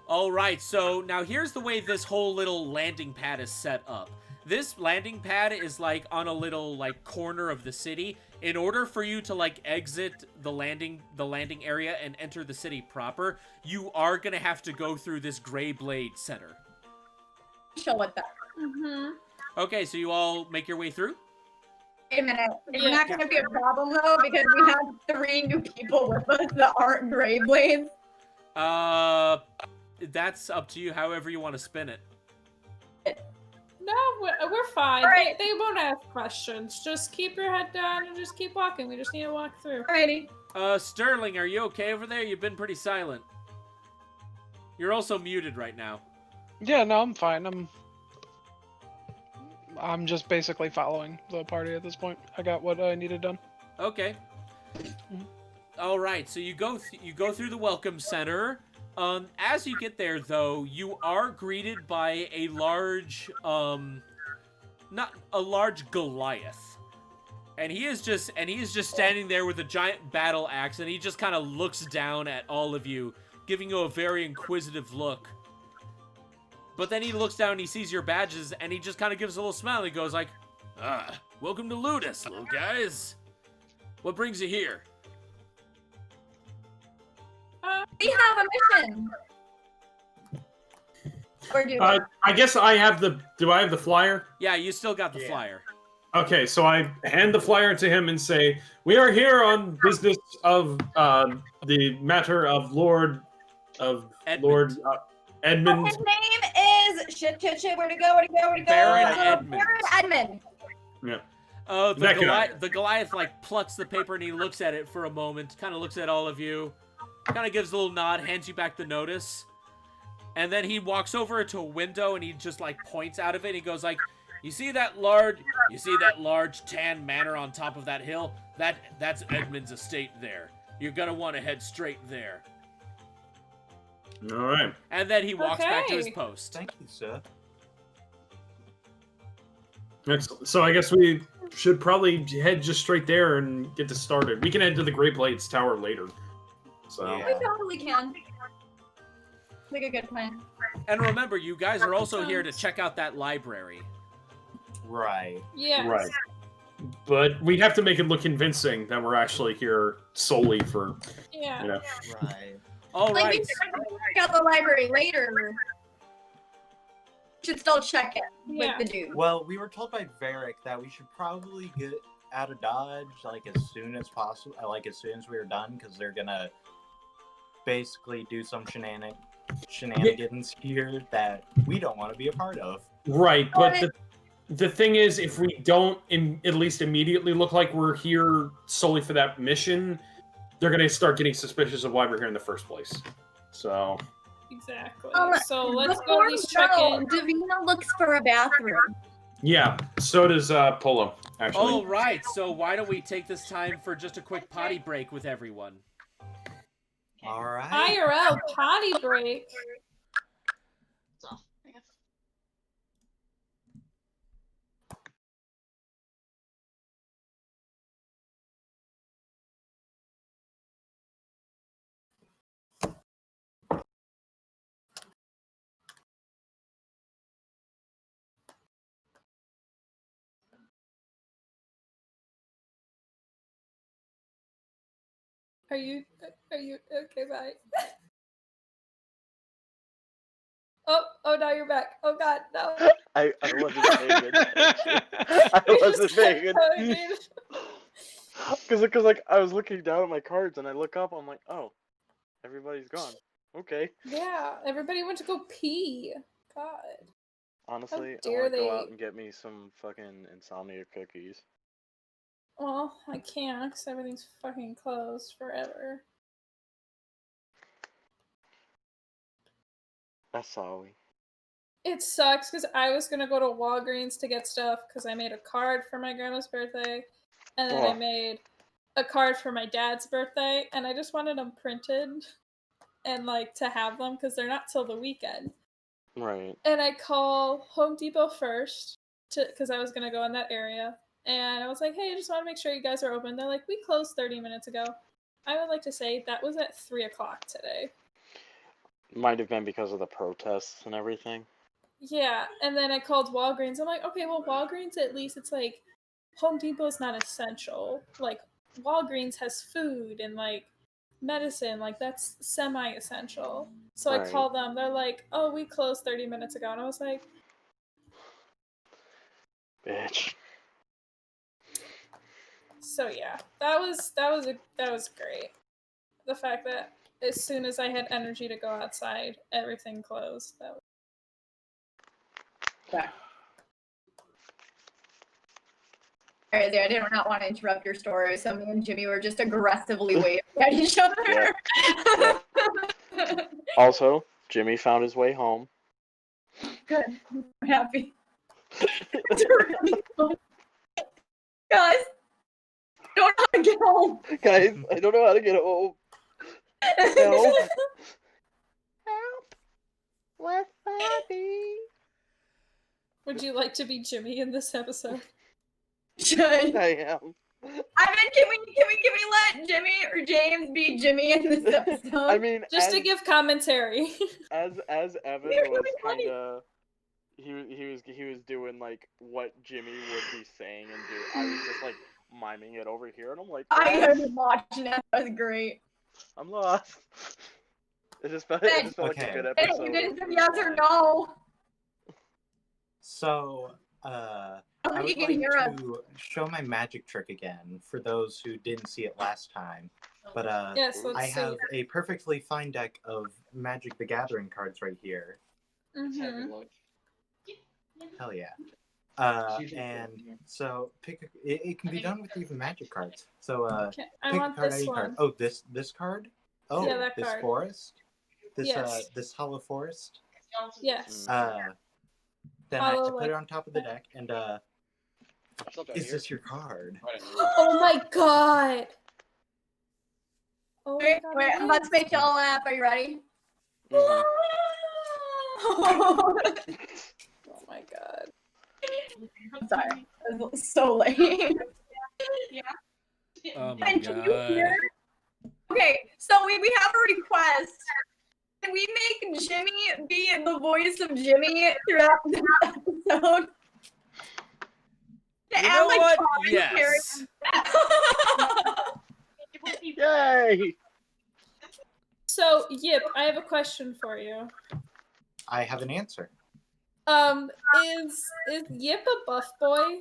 E: All right, so now here's the way this whole little landing pad is set up. This landing pad is like on a little like corner of the city. In order for you to like exit the landing area and enter the city proper, you are gonna have to go through this Grey Blade Center.
A: Chill with that.
E: Okay, so you all make your way through?
A: Wait a minute. It's not going to be a problem though, because we have 3 new people with us that aren't Grey Blades.
E: That's up to you. However you want to spin it.
F: No, we're fine.
A: Alright.
F: They won't ask questions. Just keep your head down and just keep walking. We just need to walk through.
A: Alrighty.
E: Sterling, are you okay over there? You've been pretty silent. You're also muted right now.
H: Yeah, no, I'm fine. I'm just basically following the party at this point. I got what I needed done.
E: Okay. All right, so you go through the welcome center. As you get there, though, you are greeted by a large, not a large Goliath, and he is just standing there with a giant battle axe, and he just kind of looks down at all of you, giving you a very inquisitive look. But then he looks down and he sees your badges, and he just kind of gives a little smile. And he goes like, welcome to Ludus, little guys. What brings you here?
A: We have a mission. We're doing.
G: I guess I have the. Do I have the flyer?
E: Yeah, you still got the flyer.
G: Okay, so I hand the flyer to him and say, "We are here on business of the matter of Lord Edmund.
A: His name is shit. Where to go?
E: Baron Edmund.
A: Baron Edmund.
G: Yeah.
E: The Goliath like plucks the paper and he looks at it for a moment, kind of looks at all of you, kind of gives a little nod, hands you back the notice, and then he walks over to a window and he just like points out of it. And he goes like, "You see that large tan manor on top of that hill? That's Edmund's estate there. You're gonna want to head straight there."
G: All right.
E: And then he walks back to his post.
I: Thank you, sir.
G: Excellent. So I guess we should probably head just straight there and get this started. We can head to the Great Blades Tower later. So
A: We totally can. Like a good plan.
E: And remember, you guys are also here to check out that library.
I: Right.
F: Yes.
G: Right. But we have to make it look convincing that we're actually here solely for,
F: Yeah.
G: you know.
I: Right.
E: All
A: Like,
E: right.
A: we check out the library later. Should still check it with the dude.
I: Well, we were told by Varric that we should probably get out of Dodge like as soon as possible, like as soon as we were done, because they're gonna basically do some shenanigans here that we don't want to be a part of.
G: Right, but the thing is, if we don't at least immediately look like we're here solely for that mission, they're going to start getting suspicious of why we're here in the first place. So...
F: Exactly. So let's go
A: Before
F: at least check in.
A: Davina looks for a bathroom.
G: Yeah, so does Polo, actually.
E: All right, so why don't we take this time for just a quick potty break with everyone?
I: All right.
F: IRL potty break. Are you okay? Bye. Oh, now you're back. Oh God, no.
D: I wasn't paying attention. I wasn't paying attention. Because like I was looking down at my cards and I look up, I'm like, oh, everybody's gone. Okay.
F: Yeah, everybody went to go pee. God.
D: Honestly, I
F: dare
D: want to go
F: they-
D: out and get me some fucking insomnia cookies.
F: Well, I can't because everything's fucking closed forever.
D: That's sorry.
F: It sucks because I was gonna go to Walgreens to get stuff because I made a card for my grandma's birthday, and then I
D: Oh.
F: made a card for my dad's birthday, and I just wanted them printed and like to have them because they're not till the weekend.
D: Right.
F: And I call Home Depot first because I was gonna go in that area, and I was like, "Hey, I just want to make sure you guys are open." They're like, "We closed 30 minutes ago." I would like to say that was at 3 o'clock today.
D: Might have been because of the protests and everything.
F: Yeah, and then I called Walgreens. I'm like, okay, well, Walgreens at least it's like Home Depot's not essential. Like Walgreens has food and like medicine, like that's semi-essential. So I
D: Right.
F: called them. They're like, "Oh, we closed 30 minutes ago," and I was like,
D: Bitch.
F: so yeah, that was great. The fact that as soon as I had energy to go outside, everything closed. That was...
A: Alright, I did not want to interrupt your story, so me and Jimmy were just aggressively waving at each other.
D: Also, Jimmy found his way home.
A: Good. I'm happy. It's really fun. Guys, I don't know how to get home.
D: Guys, I don't know how to get home. Help. Help. What's happening?
F: Would you like to be Jimmy in this episode?
A: Should.
D: I am.
A: I mean, can we let Jimmy or James be Jimmy in this episode?
D: I mean,
F: Just
D: as,
F: to give commentary.
D: as Evan
A: They're
D: was
A: really funny.
D: kind of he was doing like what Jimmy would be saying and do. I was just like miming it over here, and I'm like,
A: I have been watching that. That was great.
D: I'm lost. It just felt
A: Ben,
D: like a
I: Okay.
D: good
A: Hey,
D: episode.
A: you didn't
D: of
A: say yes or no.
I: So,
A: I
I: I
A: don't
I: would
A: think you can
I: like
A: hear us.
I: to show my magic trick again for those who didn't see it last time. But
F: Yes, let's
I: I
F: see.
I: have a perfectly fine deck of Magic the Gathering cards right here.
F: Mm-hmm.
I: Hell yeah. And so it can be done with even magic cards. So
F: Okay, I
I: pick a
F: want
I: card,
F: this
I: any
F: one.
I: card. Oh, this card? Oh,
F: Yeah, that
I: this
F: card.
I: forest? This
F: Yes.
I: this hollow forest?
F: Yes.
I: Then I
F: Hollow,
I: put
F: like-
I: it on top of the deck and is this your card?
F: Oh my god! Oh my
A: Wait,
F: god,
A: wait,
F: it
A: I'm about to
F: is.
A: make y'all laugh. Are you ready?
D: Mhm.
F: Oh my god.
A: I'm sorry. It was so late.
E: Oh my
A: And can you
E: god.
A: hear? Okay, so we have a request. Can we make Jimmy be the voice of Jimmy throughout the episode? To
E: You
A: add,
E: know
A: like,
E: what?
A: commentary.
E: Yes.
D: Yay!
F: So, Yip, I have a question for you.
I: I have an answer.
F: Is Yip a buff boy?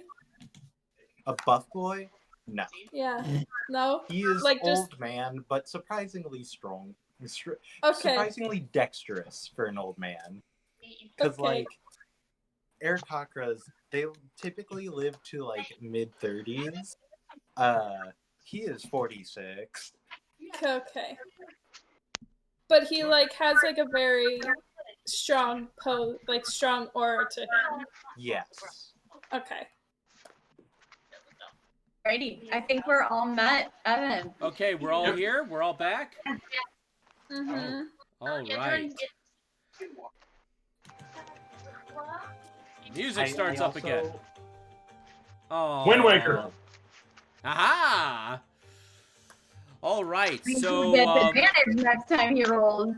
I: A buff boy? No.
F: Yeah. No?
I: He is
F: Like,
I: old
F: just-
I: man, but surprisingly strong.
F: Okay.
I: Surprisingly dexterous for an old man. Because,
F: Okay.
I: like, Aarakocras, they typically live to, like, mid-30s. He is 46.
F: Okay. But he, like, has, like, a very strong strong aura to him.
I: Yes.
F: Okay.
A: Alrighty, I think we're all met, Evan.
E: Okay, we're all here. We're all back.
F: Mm-hmm.
E: All right. Music starts up again. Oh.
G: Wind Waker.
E: Aha! All right.
A: He
E: So.
A: gets advantage next time he rolls.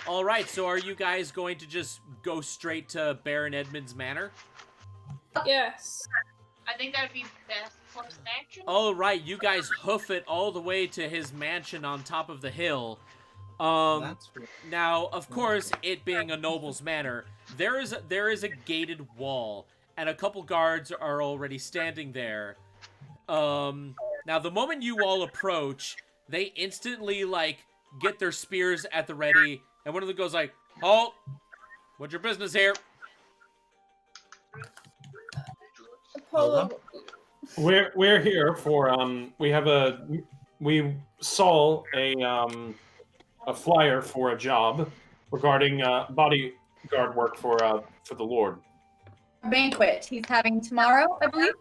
E: All right. So, are you guys going to just go straight to Baron Edmund's manor?
F: Yes.
B: I think that'd be best course of action.
E: All right. You guys hoof it all the way to his mansion on top of the hill.
I: That's
E: Now, of course, it being a noble's manor, there is a gated wall, and a couple guards are already standing there. Now, the moment you all approach, they instantly, like, get their spears at the ready, and one of them goes like, "Halt! What's your business here?"
F: Polo.
G: We're here for we saw a flyer for a job regarding bodyguard work for the Lord.
A: Banquet he's having tomorrow, I believe.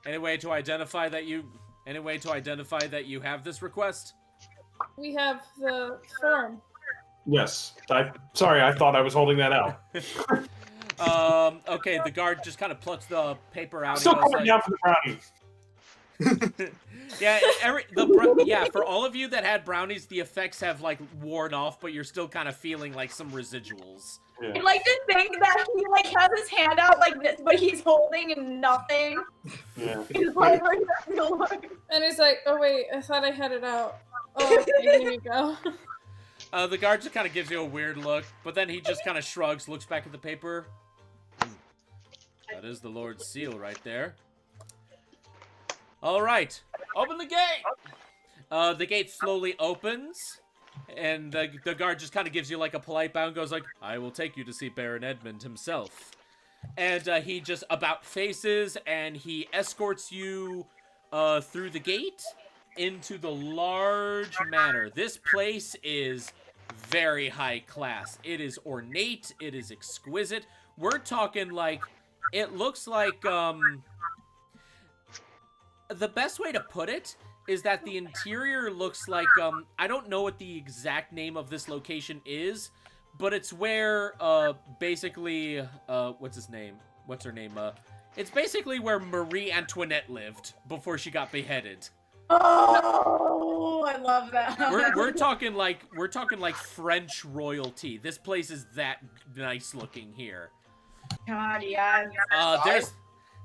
E: Any way to identify that you have this request?
F: We have the form.
G: Yes. Sorry, I thought I was holding that out.
E: Okay, the guard just kind of plucks the paper out.
G: Still
E: and goes
G: calling
E: like,
G: out for the brownie.
E: Yeah, for all of you that had brownies, the effects have, like, worn off, but you're still kind of feeling, like, some residuals.
G: Yeah.
A: I'd like to think that he, like, has his hand out like this, but he's holding nothing.
G: Yeah.
A: He's like, look.
F: And he's like, oh wait, I thought I had it out. Oh, okay, here you go.
E: The guard just kind of gives you a weird look, but then he just kind of shrugs, looks back at the paper. That is the Lord's seal right there. All right, open the gate! The gate slowly opens, and the guard just kind of gives you, like, a polite bow and goes like, "I will take you to see Baron Edmund himself." And he just about faces, and he escorts you through the gate into the large manor. This place is very high class. It is ornate. It is exquisite. We're talking, like, it looks like, the best way to put it is that the interior looks like, I don't know what the exact name of this location is, but it's where, basically, what's his name? What's her name? It's basically where Marie Antoinette lived before she got beheaded.
A: Oh, I love that.
E: We're talking like French royalty. This place is that nice looking here.
A: God, yeah.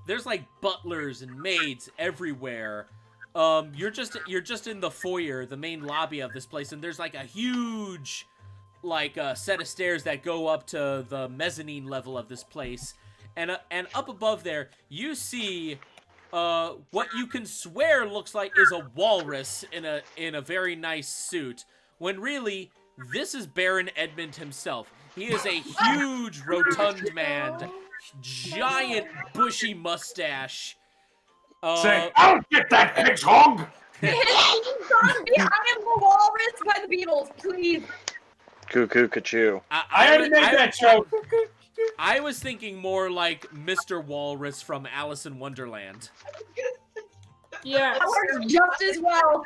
E: There's like butlers and maids everywhere. You're just in the foyer, the main lobby of this place, and there's like a huge, like, set of stairs that go up to the mezzanine level of this place, and up above there you see what you can swear looks like is a walrus in a very nice suit, when really this is Baron Edmund himself. He is a huge, rotund man, giant, bushy mustache.
G: Say, I'll get that hedgehog!
A: I am the walrus by the Beatles, please.
D: Cuckoo, ka-choo.
G: I already made that joke.
E: I was thinking more like Mr. Walrus from Alice in Wonderland.
F: Yes.
A: That works just as well.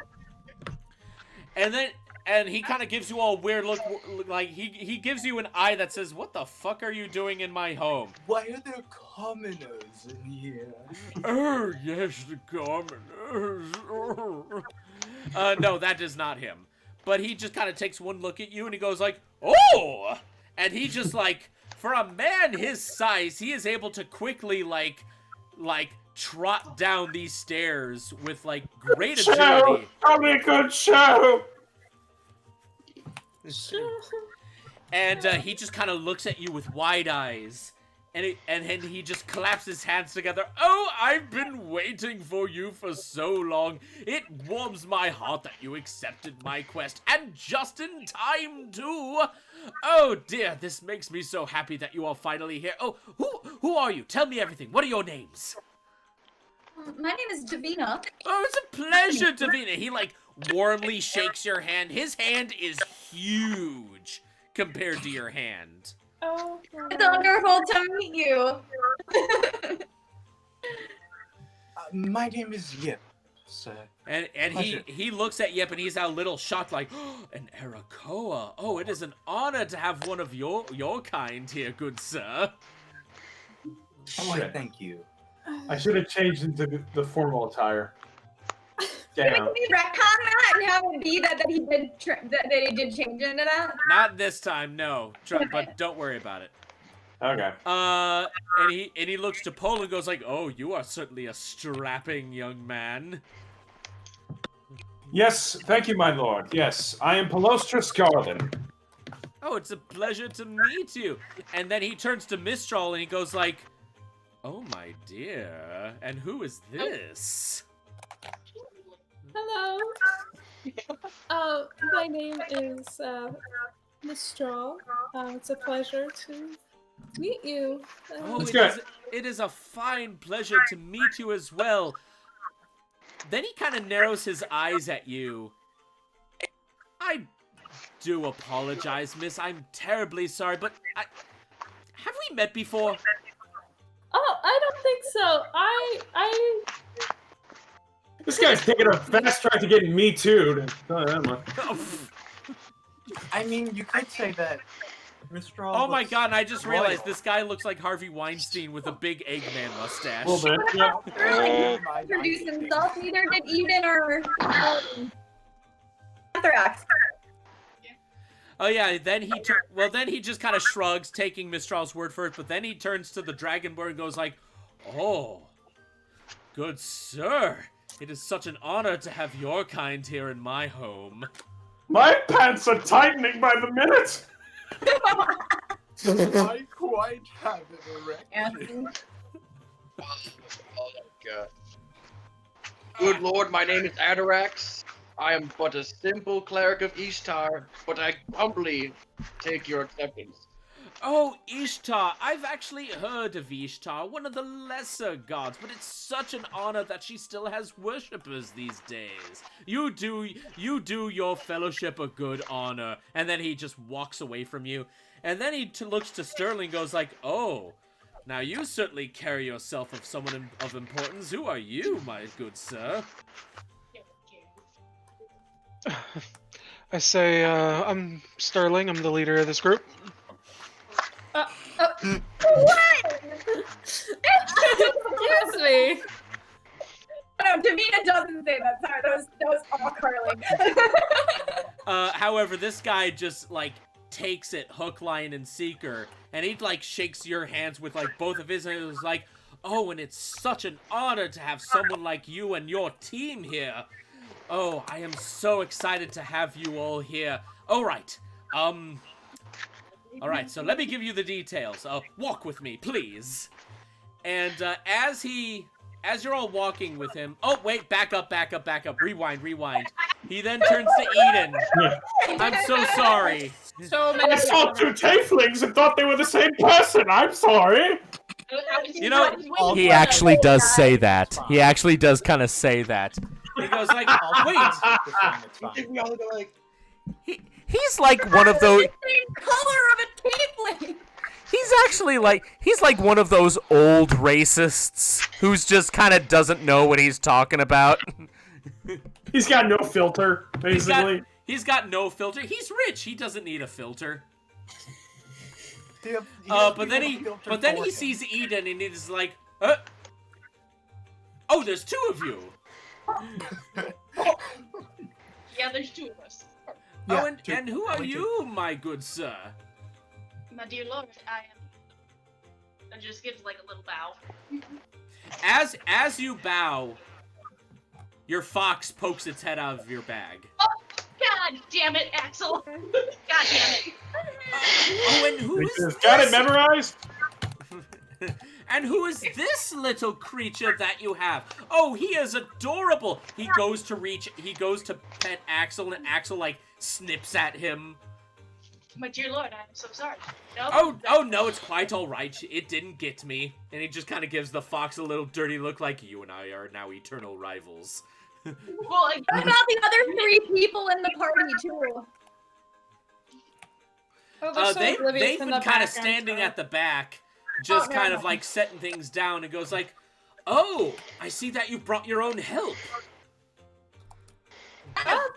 E: And he kind of gives you all a weird look, like he gives you an eye that says, "What the fuck are you doing in my home?"
I: Why are there commoners in here?
E: Oh, yes, the commoners. No, that is not him. But he just kind of takes one look at you and he goes like, "Oh!" And he just, like, for a man his size, he is able to quickly, like trot down these stairs with, like, great agility.
G: Tell me a good show!
E: And he just kind of looks at you with wide eyes. And he just claps his hands together. "Oh, I've been waiting for you for so long. It warms my heart that you accepted my quest, and just in time, too. Oh, dear, this makes me so happy that you are finally here. Oh, who are you? Tell me everything. What are your names?"
A: My name is Davina.
E: "Oh, it's a pleasure, Davina." He, like, warmly shakes your hand. His hand is huge compared to your hand.
F: Oh,
A: It's wonderful to meet you.
I: My name is Yip, sir.
E: And he looks at Yip and he's a little shocked, like, "Oh, an Arakoa. Oh, it is an honor to have one of your kind here, good sir."
I: Oh,
G: Shit.
I: thank you.
G: I should have changed into the formal attire.
A: Can
G: Damn.
A: we retcon that and have it be that he did that he did change into that?
E: Not this time, no. But don't worry about it.
G: Okay.
E: And he looks to Pole and goes like, "Oh, you are certainly a strapping young man."
G: Yes, thank you, my lord. Yes, I am Pelostris Garland.
J: Oh, it's a pleasure to meet you. And then he turns to Mistral and he goes like, oh my dear, and who is this?
F: Hello. My name is Mistral. It's a pleasure to meet you.
J: Oh,
G: Let's go.
J: it is a fine pleasure to meet you as well. Then he kind of narrows his eyes at you. I do apologize, miss. I'm terribly sorry, but have we met before?
F: Oh, I don't think so. I
G: This guy's taking a fast track to getting me too.
I: I mean, you could say that Mistral.
J: Oh my god, and I just realized
I: royal.
J: this guy looks like Harvey Weinstein with a big Eggman mustache.
G: A little bit, yeah.
A: Sterling didn't introduce himself, neither did Eden or Anthrax.
J: Oh yeah, then he just kind of shrugs, taking Mistral's word for it, but then he turns to the Dragonborn and goes like, oh, good sir, it is such an honor to have your kind here in my home.
G: My pants are tightening by the minute.
I: I quite have an erection.
C: Oh god. Good lord, my name is Adarax. I am but a simple cleric of Ishtar, but I humbly take your acceptance.
J: Oh, Ishtar. I've actually heard of Ishtar, one of the lesser gods, but it's such an honor that she still has worshippers these days. You do your fellowship a good honor. And then he just walks away from you. And then he looks to Sterling and goes like, oh, now you certainly carry yourself of someone of importance. Who are you, my good sir?
H: I say, I'm Sterling. I'm the leader of this group.
A: What?
F: excuse me.
A: No, Davina doesn't say that. Sorry, that was all Carly.
J: However, this guy just, like, takes it hook, line, and seeker, and he, like, shakes your hands with, like, both of his, and it was like, oh, and it's such an honor to have someone like you and your team here. Oh, I am so excited to have you all here. Alright, alright, so let me give you the details. Walk with me, please. And, as you're all walking with him... Oh, wait, back up. Rewind. He then turns to Eden. I'm so sorry.
F: So many.
G: I saw two tieflings and thought they were the same person. I'm sorry.
J: You know, he actually does say that. He actually does kind of say that. He goes like, wait.
C: We all go like,
J: He's like one of those...
A: Same color of a tiefling.
J: He's like one of those old racists who's just kind of doesn't know what he's talking about.
G: He's got no filter, basically.
J: He's got no filter. He's rich. He doesn't need a filter. But then he sees Eden and he's like, oh, there's two of you.
B: Yeah, there's two of us.
J: Yeah, and who are you, my good sir?
B: My dear lord, I am. And just gives like a little bow.
J: As you bow, your fox pokes its head out of your bag.
B: Oh, god damn it, Axel! God damn it!
J: Oh, and who is this?
G: Got it memorized?
J: And who is this little creature that you have? Oh, he is adorable. He goes to pet Axel, and Axel like snips at him.
B: My dear lord, I am so sorry. No,
J: Oh no, it's quite all right. It didn't get me. And he just kind of gives the fox a little dirty look, like you and I are now eternal rivals.
B: Well,
A: What about the other 3 people in the party too?
F: Oh, they're so oblivious
J: They've
F: in
J: been
F: the
J: kind of
F: background
J: standing
F: stuff.
J: at the back, just
A: Oh,
J: kind
A: no.
J: of like setting things down, and goes like, "Oh, I see that you brought your own help."
F: Oh,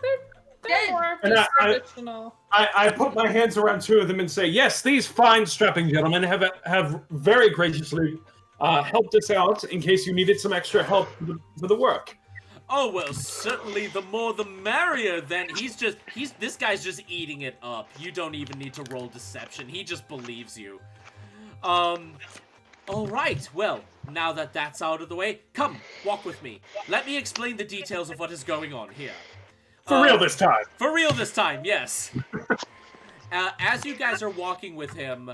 F: they're more
G: And
F: just
G: I-
F: traditional.
G: I put my hands around two of them and say, yes, these fine strapping gentlemen have very graciously helped us out in case you needed some extra help for the work.
J: Oh well, certainly the more the merrier. Then this guy's just eating it up. You don't even need to roll deception. He just believes you. All right. Well, now that that's out of the way, come walk with me. Let me explain the details of what is going on here.
G: For real this time.
E: For real this time, yes. As you guys are walking with him,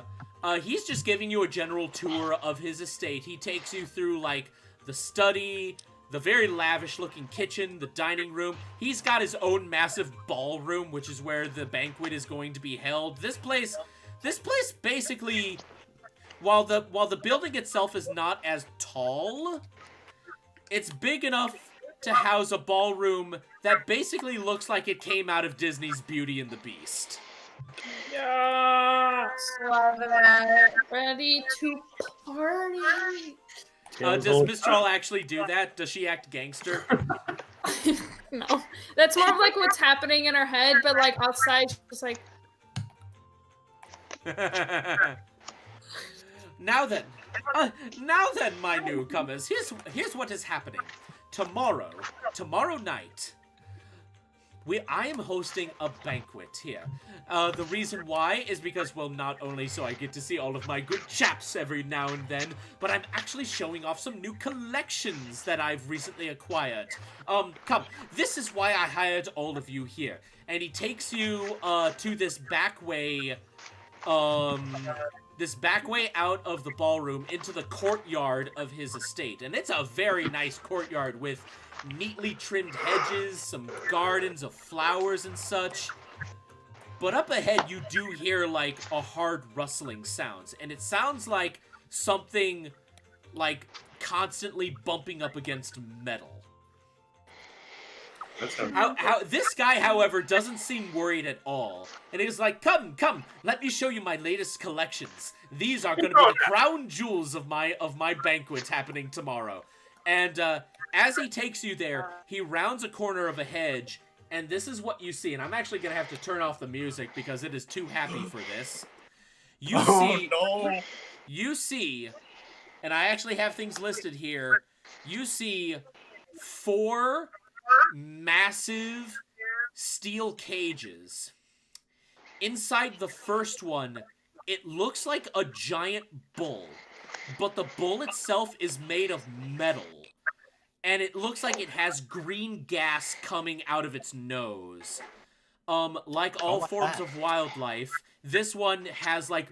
E: he's just giving you a general tour of his estate. He takes you through, like, the study, the very lavish-looking kitchen, the dining room. He's got his own massive ballroom, which is where the banquet is going to be held. This place basically, while the building itself is not as tall, it's big enough to house a ballroom that basically looks like it came out of Disney's Beauty and the Beast.
F: Yes.
A: Love that.
F: Ready to party.
E: Does Miss Troll actually do that? Does she act gangster?
F: No. That's more of like what's happening in her head, but like outside, she's like,
E: Now then, my newcomers, here's what is happening. Tomorrow night, I am hosting a banquet here. The reason why is because, well, not only so I get to see all of my good chaps every now and then, but I'm actually showing off some new collections that I've recently acquired. Come, this is why I hired all of you here. And he takes you, to this back way, out of the ballroom into the courtyard of his estate. And it's a very nice courtyard with neatly trimmed hedges, some gardens of flowers and such. But up ahead, you do hear, like, a hard rustling sounds. And it sounds like something, like, constantly bumping up against metal. This guy, however, doesn't seem worried at all. And he's like, come, let me show you my latest collections. These are going to be the crown jewels of my banquet happening tomorrow. And as he takes you there, he rounds a corner of a hedge, and this is what you see. And I'm actually going to have to turn off the music because it is too happy for this. You see, and I actually have things listed here, you see 4 massive steel cages. Inside the first one, it looks like a giant bull, but the bull itself is made of metal, and it looks like it has green gas coming out of its nose. Like all forms of wildlife, this one has like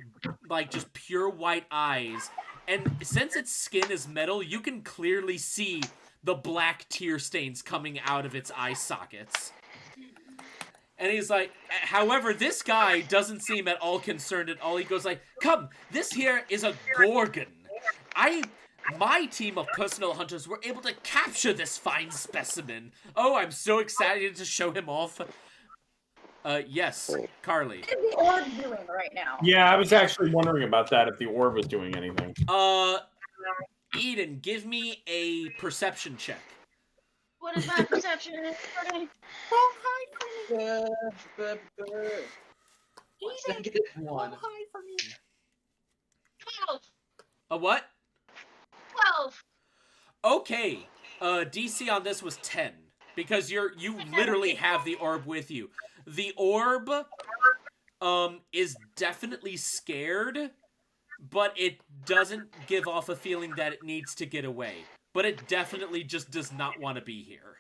E: just pure white eyes, and since its skin is metal, you can clearly see the black tear stains coming out of its eye sockets. And he's like, however, this guy doesn't seem at all concerned at all. He goes like, come, this here is a gorgon. My team of personal hunters were able to capture this fine specimen. Oh, I'm so excited to show him off. Yes, Carly.
A: What is the orb doing right now?
G: Yeah, I was actually wondering about that, if the orb was doing anything.
E: Eden, give me a perception check.
B: What is my perception?
A: Oh, hi for me.
C: Eden, get one.
A: Oh, hi for me.
B: 12.
E: A what?
B: 12.
E: Okay. DC on this was 10 because you literally have the orb with you. The orb is definitely scared, but it doesn't give off a feeling that it needs to get away. But it definitely just does not want to be here.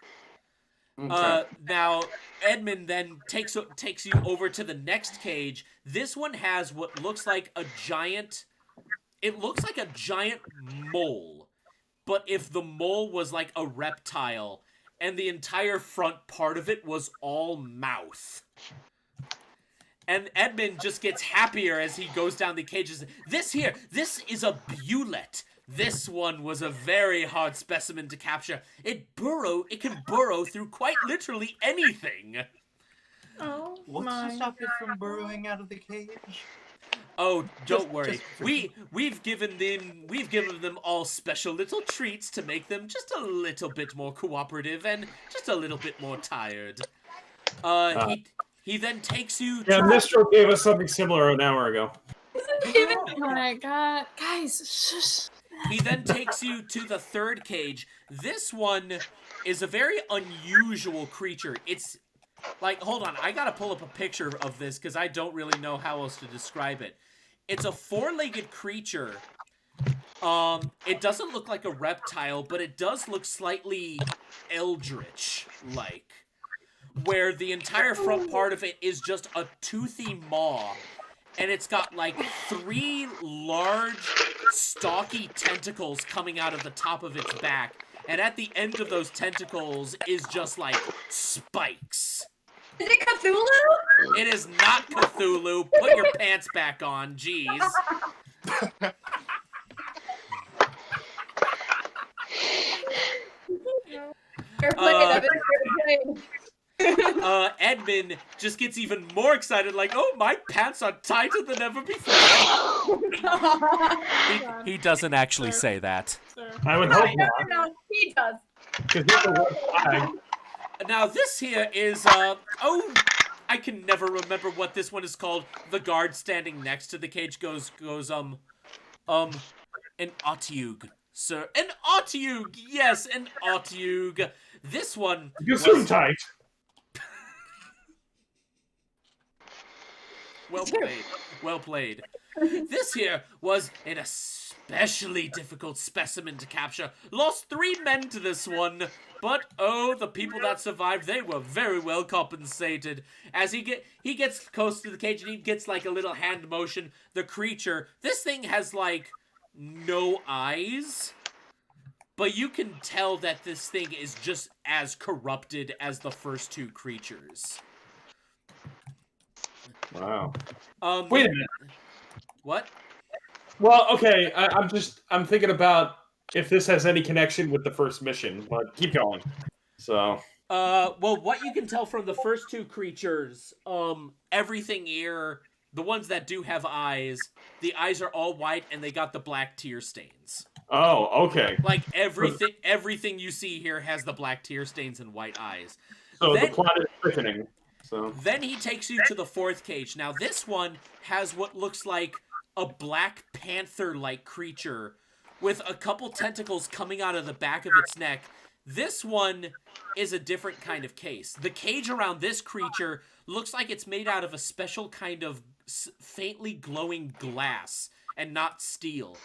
C: Okay.
E: Now, Edmund then takes you over to the next cage. This one has what looks like a giant... It looks like a giant mole. But if the mole was like a reptile, and the entire front part of it was all mouth. And Edmund just gets happier as he goes down the cages. This is a Bewlet. This one was a very hard specimen to capture. It can burrow through quite literally anything.
F: oh
I: What's
F: my.
I: to stop it from burrowing out of the cage?
E: Oh, don't worry. We've given them all special little treats to make them just a little bit more cooperative and just a little bit more tired. He then takes you to...
G: Yeah, Mistro gave us something similar an hour ago.
F: Oh my god. Guys, shush.
E: He then takes you to the third cage. This one is a very unusual creature. It's like, hold on, I gotta pull up a picture of this because I don't really know how else to describe it. It's a 4-legged creature. It doesn't look like a reptile, but it does look slightly eldritch-like. where the entire front part of it is just a toothy maw. And it's got like 3 large, stocky tentacles coming out of the top of its back. And at the end of those tentacles is just like spikes.
A: Is it Cthulhu?
E: It is not Cthulhu. Put your pants back on, jeez. Edmund just gets even more excited, like, oh, my pants are tighter than ever before.
J: He doesn't actually say that.
G: I would hope not.
A: No, he does.
G: 'Cause it's a red flag.
E: Now, this here is, I can never remember what this one is called. The guard standing next to the cage goes, an Otyug, sir. An Otyug! Yes, an Otyug. This one
G: You're tight.
E: Well played. Well played. This here was an especially difficult specimen to capture. Lost 3 men to this one. But, oh, the people that survived, they were very well compensated. As he gets close to the cage and he gets, like, a little hand motion. The creature, this thing has, like, no eyes. But you can tell that this thing is just as corrupted as the first 2 creatures.
G: Wow.
E: Wait
G: a minute.
E: What?
G: Well, okay, I'm thinking about if this has any connection with the first mission, but keep going. So.
E: Well, what you can tell from the first 2 creatures, everything here, the ones that do have eyes, the eyes are all white and they got the black tear stains.
G: Oh, okay.
E: Like everything you see here has the black tear stains and white eyes.
G: So the plot is thickening. So.
E: Then he takes you to the 4th cage. Now this one has what looks like a black panther-like creature with a couple tentacles coming out of the back of its neck. This one is a different kind of case. The cage around this creature looks like it's made out of a special kind of faintly glowing glass and not steel.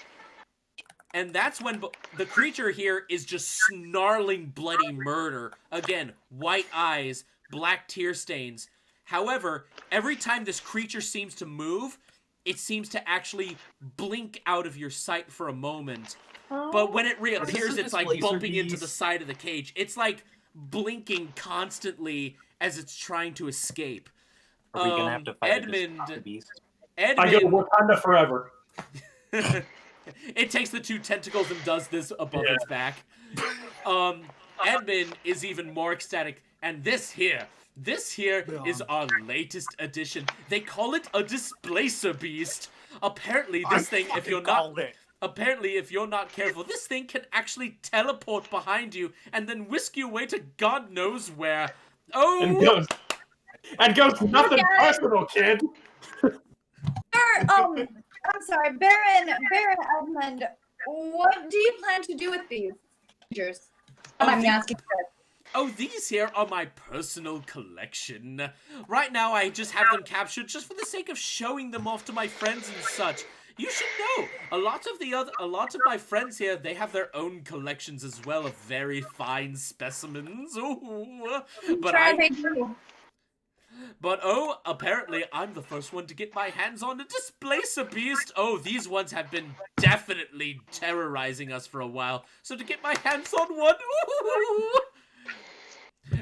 E: And that's when the creature here is just snarling bloody murder. Again, white eyes, black tear stains. However, every time this creature seems to move, it seems to actually blink out of your sight for a moment. But when it reappears, it's like bumping into the side of the cage. It's like blinking constantly as it's trying to escape.
I: Are we gonna have to fight
E: Edmund,
I: the beast?
G: I go Wakanda forever.
E: It takes the 2 tentacles and does this above its back. Edmund is even more ecstatic. And this here is our latest addition. They call it a Displacer Beast. Apparently, this thing, if you're not careful, this thing can actually teleport behind you and then whisk you away to God knows where. Oh!
G: And goes nothing personal, kid.
A: I'm sorry, Baron Edmund, what do you plan to do with these creatures? I'm asking this.
E: Oh, these here are my personal collection. Right now, I just have them captured just for the sake of showing them off to my friends and such. You should know, a lot of my friends here, they have their own collections as well of very fine specimens. Ooh, but apparently I'm the first one to get my hands on a Displacer Beast. Oh, these ones have been definitely terrorizing us for a while. So to get my hands on one, ooh.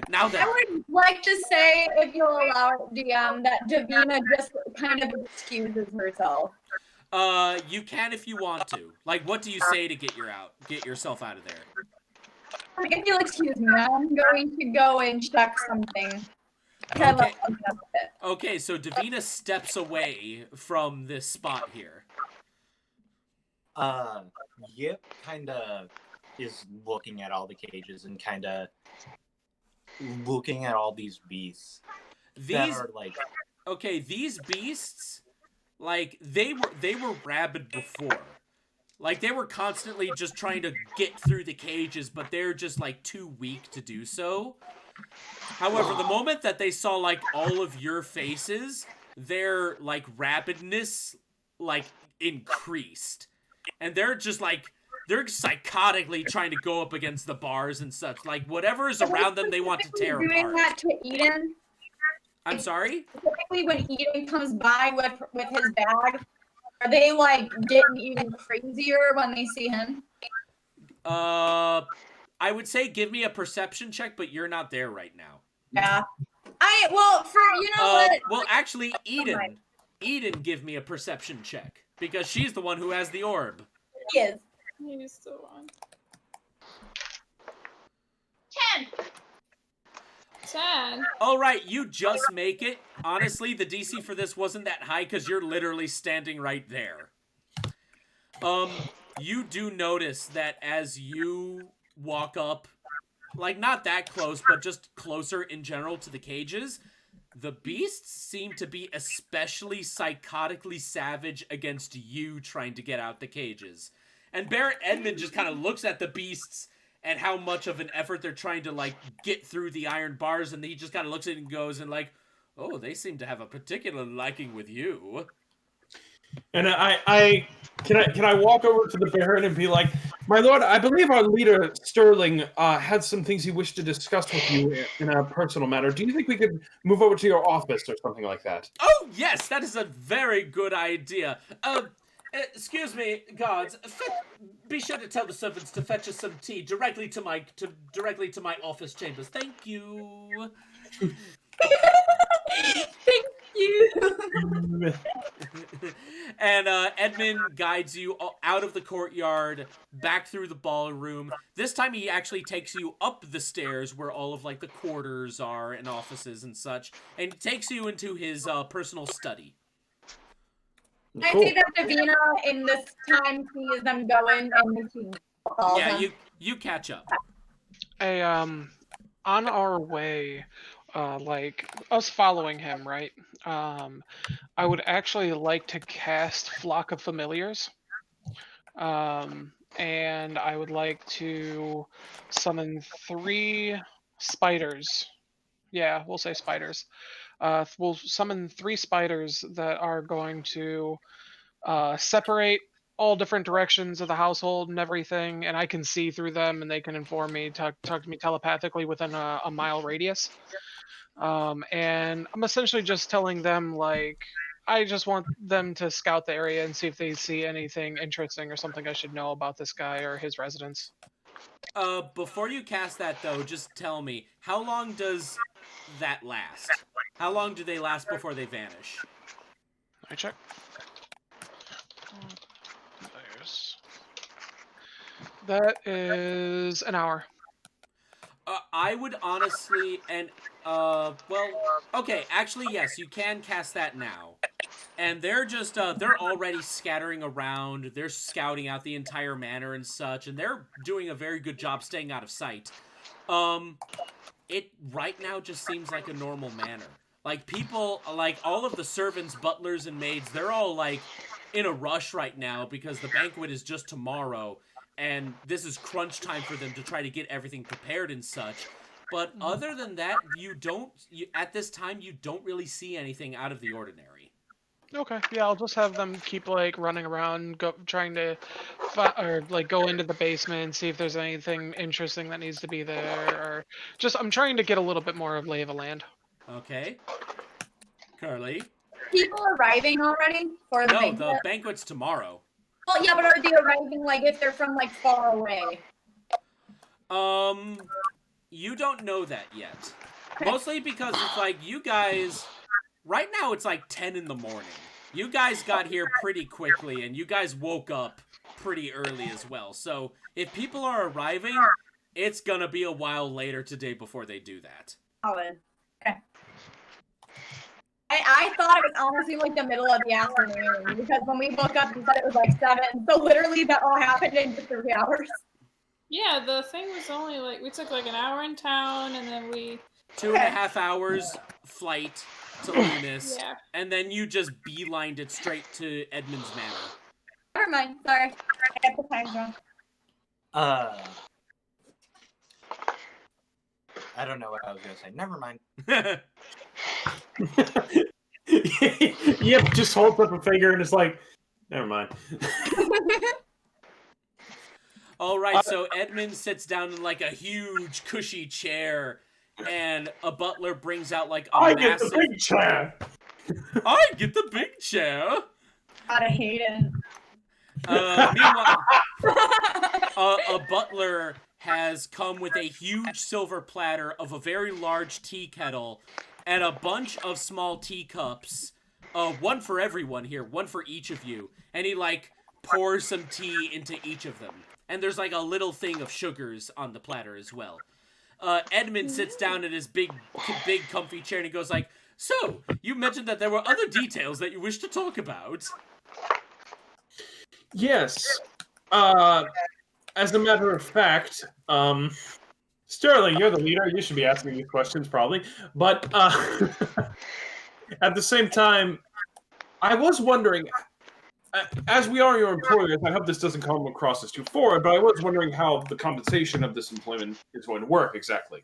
E: Now then,
A: I would like to say, if you'll allow it, DM, that Davina just kind of excuses herself.
E: You can if you want to. Like, what do you say to get yourself out of there?
A: If you'll excuse me, I'm going to go and check something.
E: Okay, so Davina steps away from this spot here.
I: Yip kind of is looking at all the cages and kind of looking at all these beasts. These
E: beasts, like they were rabid before. Like they were constantly just trying to get through the cages, but they're just like too weak to do so. However, the moment that they saw like all of your faces, their like rabidness like increased. And they're just like they're psychotically trying to go up against the bars and such. Like whatever is around them, they want to tear
A: doing
E: apart.
A: that to Eden.
E: I'm sorry?
A: Typically, when Eden comes by with his bag, are they like getting even crazier when they see him?
E: I would say give me a perception check, but you're not there right now.
A: Yeah. What?
E: Well, actually, Eden, give me a perception check because she's the one who has the orb.
A: He is.
F: He's the one.
B: 10.
F: 10.
E: All right, you just make it. Honestly, the DC for this wasn't that high because you're literally standing right there. You do notice that as you walk up, like not that close, but just closer in general to the cages, the beasts seem to be especially psychotically savage against you trying to get out the cages. And Barrett Edmund just kind of looks at the beasts and how much of an effort they're trying to, like, get through the iron bars, and he just kind of looks at it and goes and, like, oh, they seem to have a particular liking with you.
G: And can I walk over to the Baron and be like, my lord, I believe our leader Sterling had some things he wished to discuss with you in a personal matter. Do you think we could move over to your office or something like that?
E: Oh yes, that is a very good idea. Excuse me, guards. Be sure to tell the servants to fetch us some tea directly to my office chambers. Thank you.
A: Thank you.
E: And Edmund guides you out of the courtyard, back through the ballroom. This time he actually takes you up the stairs where all of like the quarters are and offices and such, and takes you into his personal study.
A: I see that Davina in this time sees them going and she calls
E: Yeah,
A: them.
E: you catch up.
H: Hey, on our way, like us following him, right? I would actually like to cast Flock of Familiars. And I would like to summon 3 spiders. Yeah, we'll say spiders. We'll summon 3 spiders that are going to separate all different directions of the household and everything, and I can see through them, and they can inform me, talk to me telepathically within a mile radius. And I'm essentially just telling them, like, I just want them to scout the area and see if they see anything interesting or something I should know about this guy or his residence.
E: Before you cast that, though, just tell me, how long does that last? How long do they last before they vanish?
H: I check. That is an hour.
E: I would honestly, and, well, okay, actually, yes, you can cast that now. And they're just, they're already scattering around, they're scouting out the entire manor and such, and they're doing a very good job staying out of sight. It right now just seems like a normal manor. Like, people, like, all of the servants, butlers, and maids, they're all, like, in a rush right now because the banquet is just tomorrow, and this is crunch time for them to try to get everything prepared and such. But other than that, at this time, you don't really see anything out of the ordinary.
H: Okay, yeah, I'll just have them keep, like, running around, trying to, go into the basement and see if there's anything interesting that needs to be there, or just, I'm trying to get a little bit more of lay of the land.
E: Okay. Carly?
A: People arriving already for the banquet?
E: No, the banquet's tomorrow.
A: Well, yeah, but are they arriving, like, if they're from, like, far away?
E: You don't know that yet. Mostly because it's like, you guys... Right now, it's like 10 in the morning. You guys got here pretty quickly, and you guys woke up pretty early as well. So, if people are arriving, it's gonna be a while later today before they do that.
A: Oh, okay. I thought it was honestly like the middle of the afternoon, because when we woke up, we said it was like 7. So literally that all happened in just 3 hours.
F: Yeah, the thing was only like, we took like an hour in town, and then we...
E: 2.5 hours flight to Lunas,
F: Yeah.
E: and then you just beelined it straight to Edmund's Manor.
A: Never mind, sorry. I got the times wrong.
I: I don't know what I was gonna say. Never mind.
G: Yep, just holds up a finger and it's like, never mind.
E: All right, so Edmund sits down in like a huge, cushy chair, and a butler brings out like a
G: I
E: massive.
G: get the big chair.
E: I get the big chair.
A: God, I hate it.
E: Meanwhile, a butler has come with a huge silver platter of a very large tea kettle and a bunch of small teacups. One for everyone here, one for each of you. And he like pours some tea into each of them. And there's like a little thing of sugars on the platter as well. Edmund sits down in his big comfy chair and he goes like, "So, you mentioned that there were other details that you wish to talk about."
G: Yes. As a matter of fact, Sterling, you're the leader. You should be asking these questions, probably. But at the same time, I was wondering, as we are your employers, I hope this doesn't come across as too forward, but I was wondering how the compensation of this employment is going to work exactly.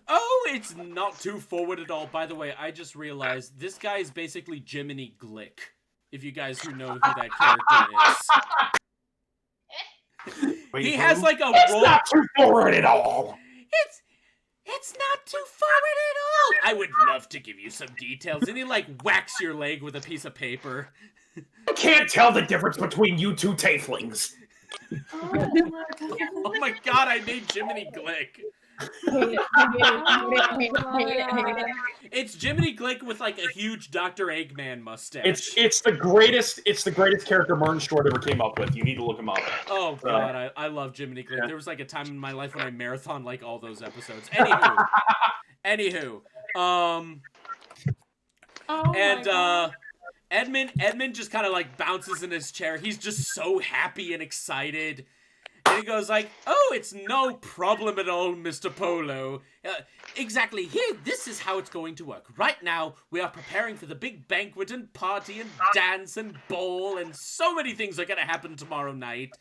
E: Oh, it's not too forward at all. By the way, I just realized this guy is basically Jiminy Glick. If you guys who know who that character is. He has like a
G: It's
E: roll.
G: not too forward at all.
E: It's not too forward at all. I would love to give you some details. And he like whacks your leg with a piece of paper.
G: I can't tell the difference between you two tafelings.
E: Oh my god, I made Jiminy Glick. It's Jiminy Glick with like a huge Dr. Eggman mustache.
G: It's the greatest character Martin Short ever came up with. You need to look him up.
E: Oh god, I love Jiminy Glick.
G: Yeah.
E: There was like a time in my life when I marathon like all those episodes. Anywho, Edmund just kind of like bounces in his chair. He's just so happy and excited. And he goes like, "Oh, it's no problem at all, Mr. Polo. Exactly, here, this is how it's going to work. Right now, we are preparing for the big banquet and party and dance and ball, and so many things are going to happen tomorrow night.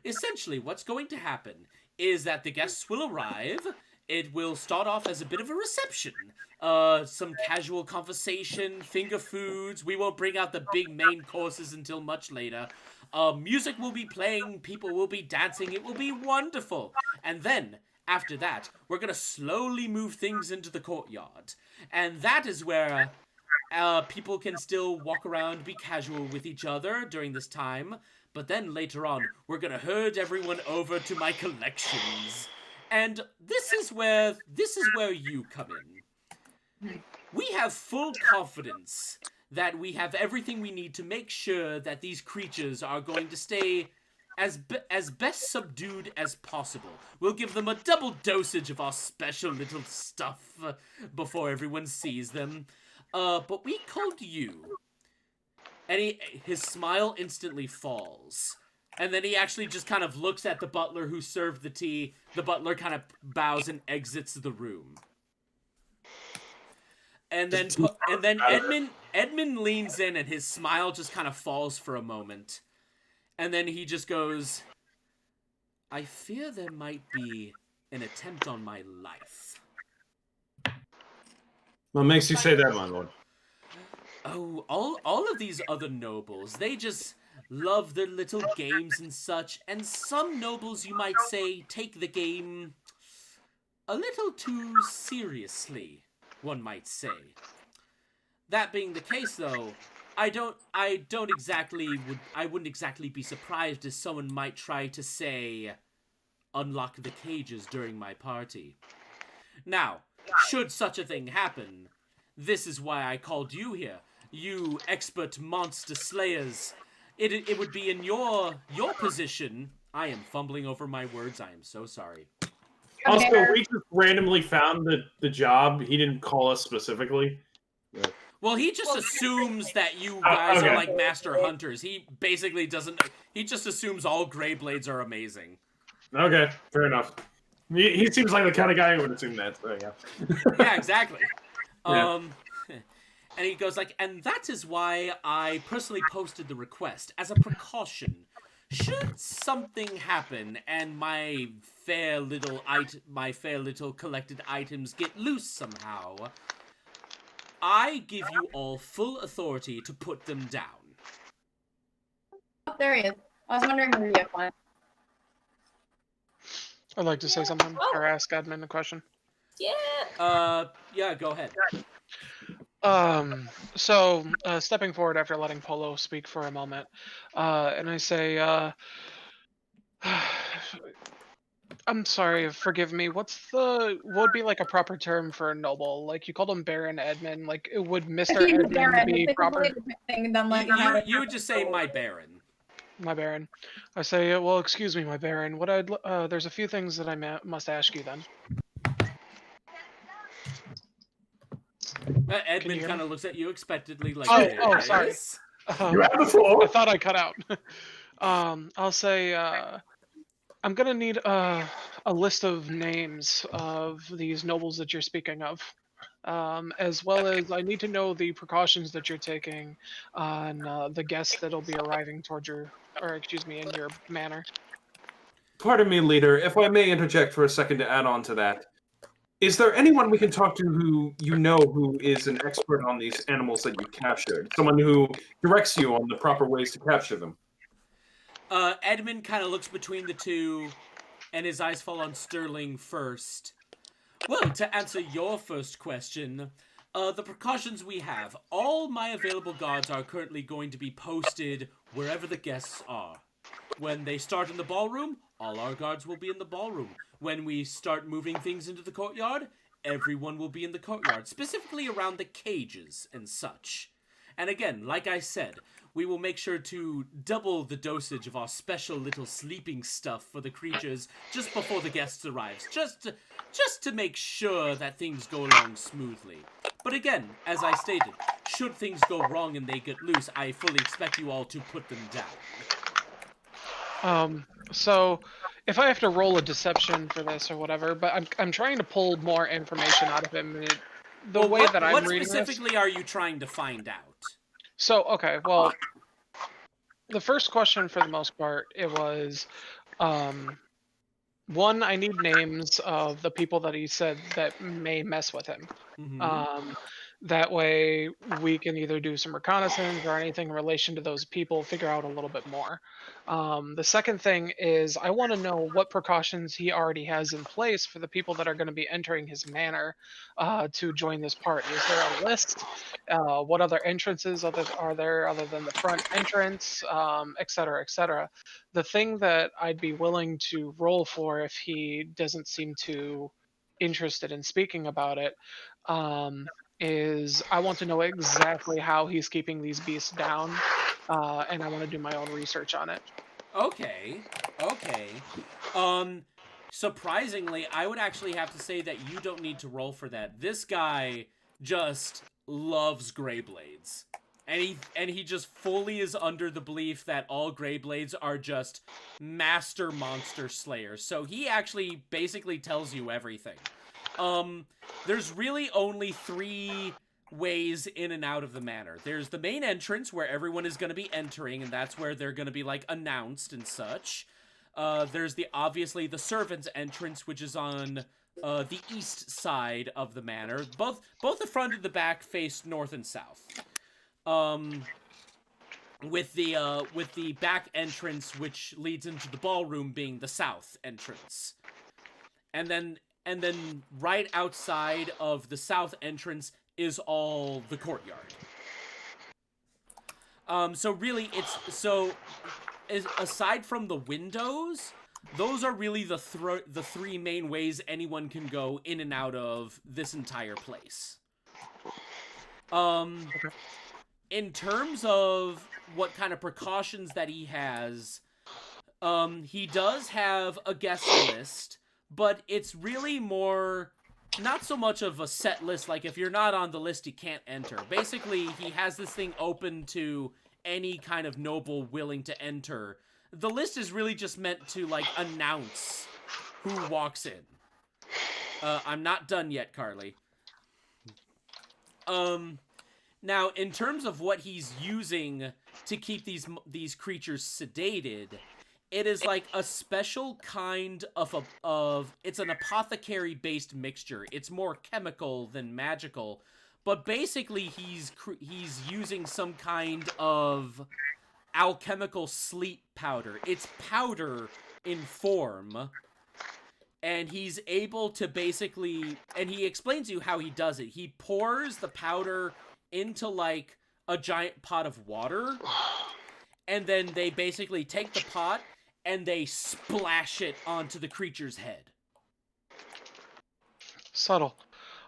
E: Essentially, what's going to happen is that the guests will arrive. It will start off as a bit of a reception. Some casual conversation, finger foods. We won't bring out the big main courses until much later. Music will be playing, people will be dancing, it will be wonderful. And then, after that, we're gonna slowly move things into the courtyard. And that is where people can still walk around, be casual with each other during this time. But then later on, we're gonna herd everyone over to my collections. And this is where you come in. We have full confidence that we have everything we need to make sure that these creatures are going to stay as best subdued as possible. We'll give them a double dosage of our special little stuff before everyone sees them. But we called you. And his smile instantly falls. And then he actually just kind of looks at the butler who served the tea. The butler kind of bows and exits the room. And then Edmund leans in and his smile just kind of falls for a moment. And then he just goes, "I fear there might be an attempt on my life."
G: What makes you say that, my lord?
E: Oh, all of these other nobles, they just love their little games and such. And some nobles, you might say, take the game a little too seriously, one might say. That being the case, though, I wouldn't exactly be surprised if someone might try to say, unlock the cages during my party. Now, should such a thing happen, this is why I called you here, you expert monster slayers. It would be in your position. I am fumbling over my words. I am so sorry.
G: Also, we just randomly found the job. He didn't call us specifically. Yeah.
E: Well, he just assumes that you guys are like master hunters. He basically doesn't. He just assumes all Grey Blades are amazing.
G: Okay, fair enough. He seems like the kind of guy who would assume that. So yeah.
E: Yeah, exactly.
G: Yeah.
E: And he goes like, and that is why I personally posted the request as a precaution. Should something happen and my fair little collected items get loose somehow, I give you all full authority to put them down.
A: Oh, there he is. I was wondering where you went.
H: I'd like to say something or ask admin a question.
A: Yeah.
E: Yeah, go ahead.
H: So stepping forward after letting Polo speak for a moment, and I say, I'm sorry, forgive me. What would be like a proper term for a noble? Like you called him Baron Edmund. Like would Mr.
A: He's a
H: Edmund
A: baron.
H: be
A: It's a
H: proper?
A: completely different thing than letting him have a
E: You would just say my baron.
H: My Baron. I say, well, excuse me, my Baron. What there's a few things that I must ask you then.
E: Edmund kind of looks at you expectantly, like,
H: oh, sorry.
E: yes?
G: You have the floor.
H: I thought I cut out. I'll say, I'm gonna need a list of names of these nobles that you're speaking of, as well as I need to know the precautions that you're taking on the guests that'll be arriving towards your, or excuse me, in your manor.
G: Pardon me, leader, if I may interject for a second to add on to that. Is there anyone we can talk to who who is an expert on these animals that you captured? Someone who directs you on the proper ways to capture them?
E: Edmund kind of looks between the two, and his eyes fall on Sterling first. Well, to answer your first question, the precautions we have. All my available guards are currently going to be posted wherever the guests are. When they start in the ballroom, all our guards will be in the ballroom. When we start moving things into the courtyard, everyone will be in the courtyard, specifically around the cages and such. And again, like I said, we will make sure to double the dosage of our special little sleeping stuff for the creatures just before the guests arrive, just to make sure that things go along smoothly. But again, as I stated, should things go wrong and they get loose, I fully expect you all to put them down.
H: So if I have to roll a deception for this or whatever, but I'm trying to pull more information out of him.
E: What
H: reading
E: specifically are you trying to find out?
H: So, okay, well, the first question for the most part, it was, one, I need names of the people that he said that may mess with him.
E: Mm-hmm.
H: That way we can either do some reconnaissance or anything in relation to those people, figure out a little bit more. The second thing is I want to know what precautions he already has in place for the people that are going to be entering his manor to join this party. Is there a list? What other entrances are there other than the front entrance, et cetera, et cetera. The thing that I'd be willing to roll for if he doesn't seem too interested in speaking about it, is I want to know exactly how he's keeping these beasts down, and I want to do my own research on it.
E: Okay. Surprisingly, I would actually have to say that you don't need to roll for that. This guy just loves Greyblades. And he just fully is under the belief that all Greyblades are just master monster slayers. So he actually basically tells you everything. There's really only 3 ways in and out of the manor. There's the main entrance where everyone is going to be entering, and that's where they're going to be like announced and such. There's obviously the servants' entrance, which is on the east side of the manor. Both the front and the back face north and south. With the back entrance, which leads into the ballroom, being the south entrance. And then right outside of the south entrance is all the courtyard. So really, aside from the windows, those are really the 3 main ways anyone can go in and out of this entire place. In terms of what kind of precautions that he has, he does have a guest list, but it's really more, not so much of a set list, like if you're not on the list, you can't enter. Basically, he has this thing open to any kind of noble willing to enter. The list is really just meant to, like, announce who walks in. I'm not done yet, Carly. Now, in terms of what he's using to keep these creatures sedated, it is like a special kind of it's an apothecary-based mixture. It's more chemical than magical, but basically he's using some kind of alchemical sleep powder. It's powder in form, and he's able to basically, and he explains to you how he does it. He pours the powder into like a giant pot of water, and then they basically take the pot and they splash it onto the creature's head.
H: Subtle.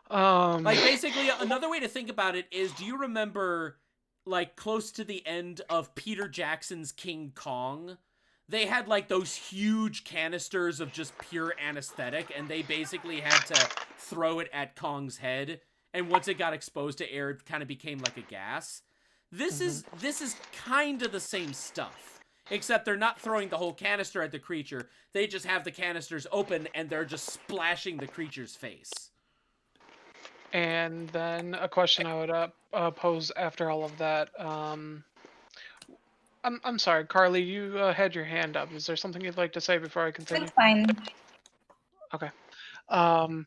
E: Like, basically, another way to think about it is, do you remember, like, close to the end of Peter Jackson's King Kong? They had, like, those huge canisters of just pure anesthetic, and they basically had to throw it at Kong's head, and once it got exposed to air, it kind of became like a gas. This is kind of the same stuff, except they're not throwing the whole canister at the creature. They just have the canisters open, and they're just splashing the creature's face.
H: And then a question I would pose after all of that. I'm sorry, Carly, you had your hand up. Is there something you'd like to say before I continue?
A: That's fine.
H: Okay. One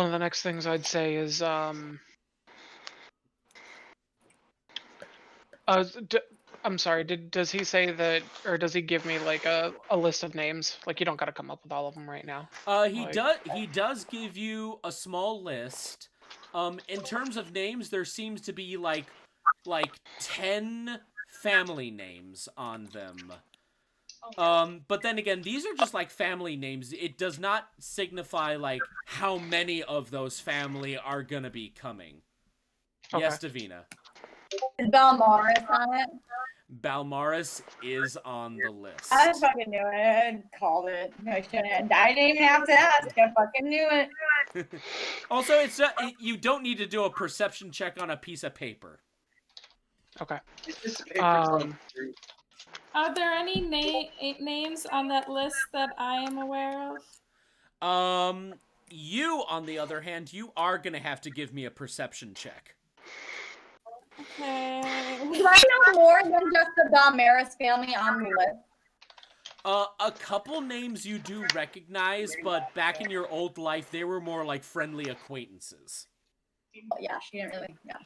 H: of the next things I'd say is I'm sorry. Does he say that, or does he give me like a list of names? Like, you don't got to come up with all of them right now.
E: He does give you a small list. In terms of names, there seems to be like 10 family names on them. But then again, these are just like family names. It does not signify like how many of those family are gonna be coming.
H: Okay.
E: Yes, Davina.
A: Is Balmaris on it?
E: Balmaris is on the list.
A: I just fucking knew it. I called it. No, I shouldn't. I didn't even have to ask. I fucking knew it.
E: Also, it's you don't need to do a perception check on a piece of paper.
H: Okay.
F: Are there any names on that list that I am aware of?
E: You, on the other hand, you are gonna have to give me a perception check.
F: Okay.
A: Do I know more than just the Balmaris family on the list?
E: A couple names you do recognize, but back in your old life, they were more like friendly acquaintances.
A: Oh, yeah, she didn't really. Yeah.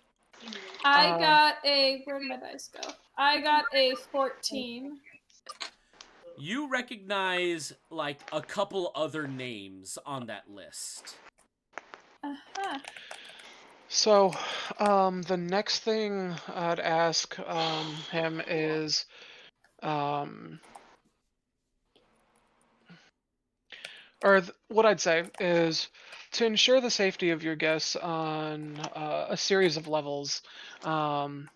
F: I got a. Where did my dice go? I got a 14.
E: You recognize like a couple other names on that list.
F: Uh-huh.
H: So, the next thing I'd ask him is, what I'd say is, to ensure the safety of your guests on a series of levels, and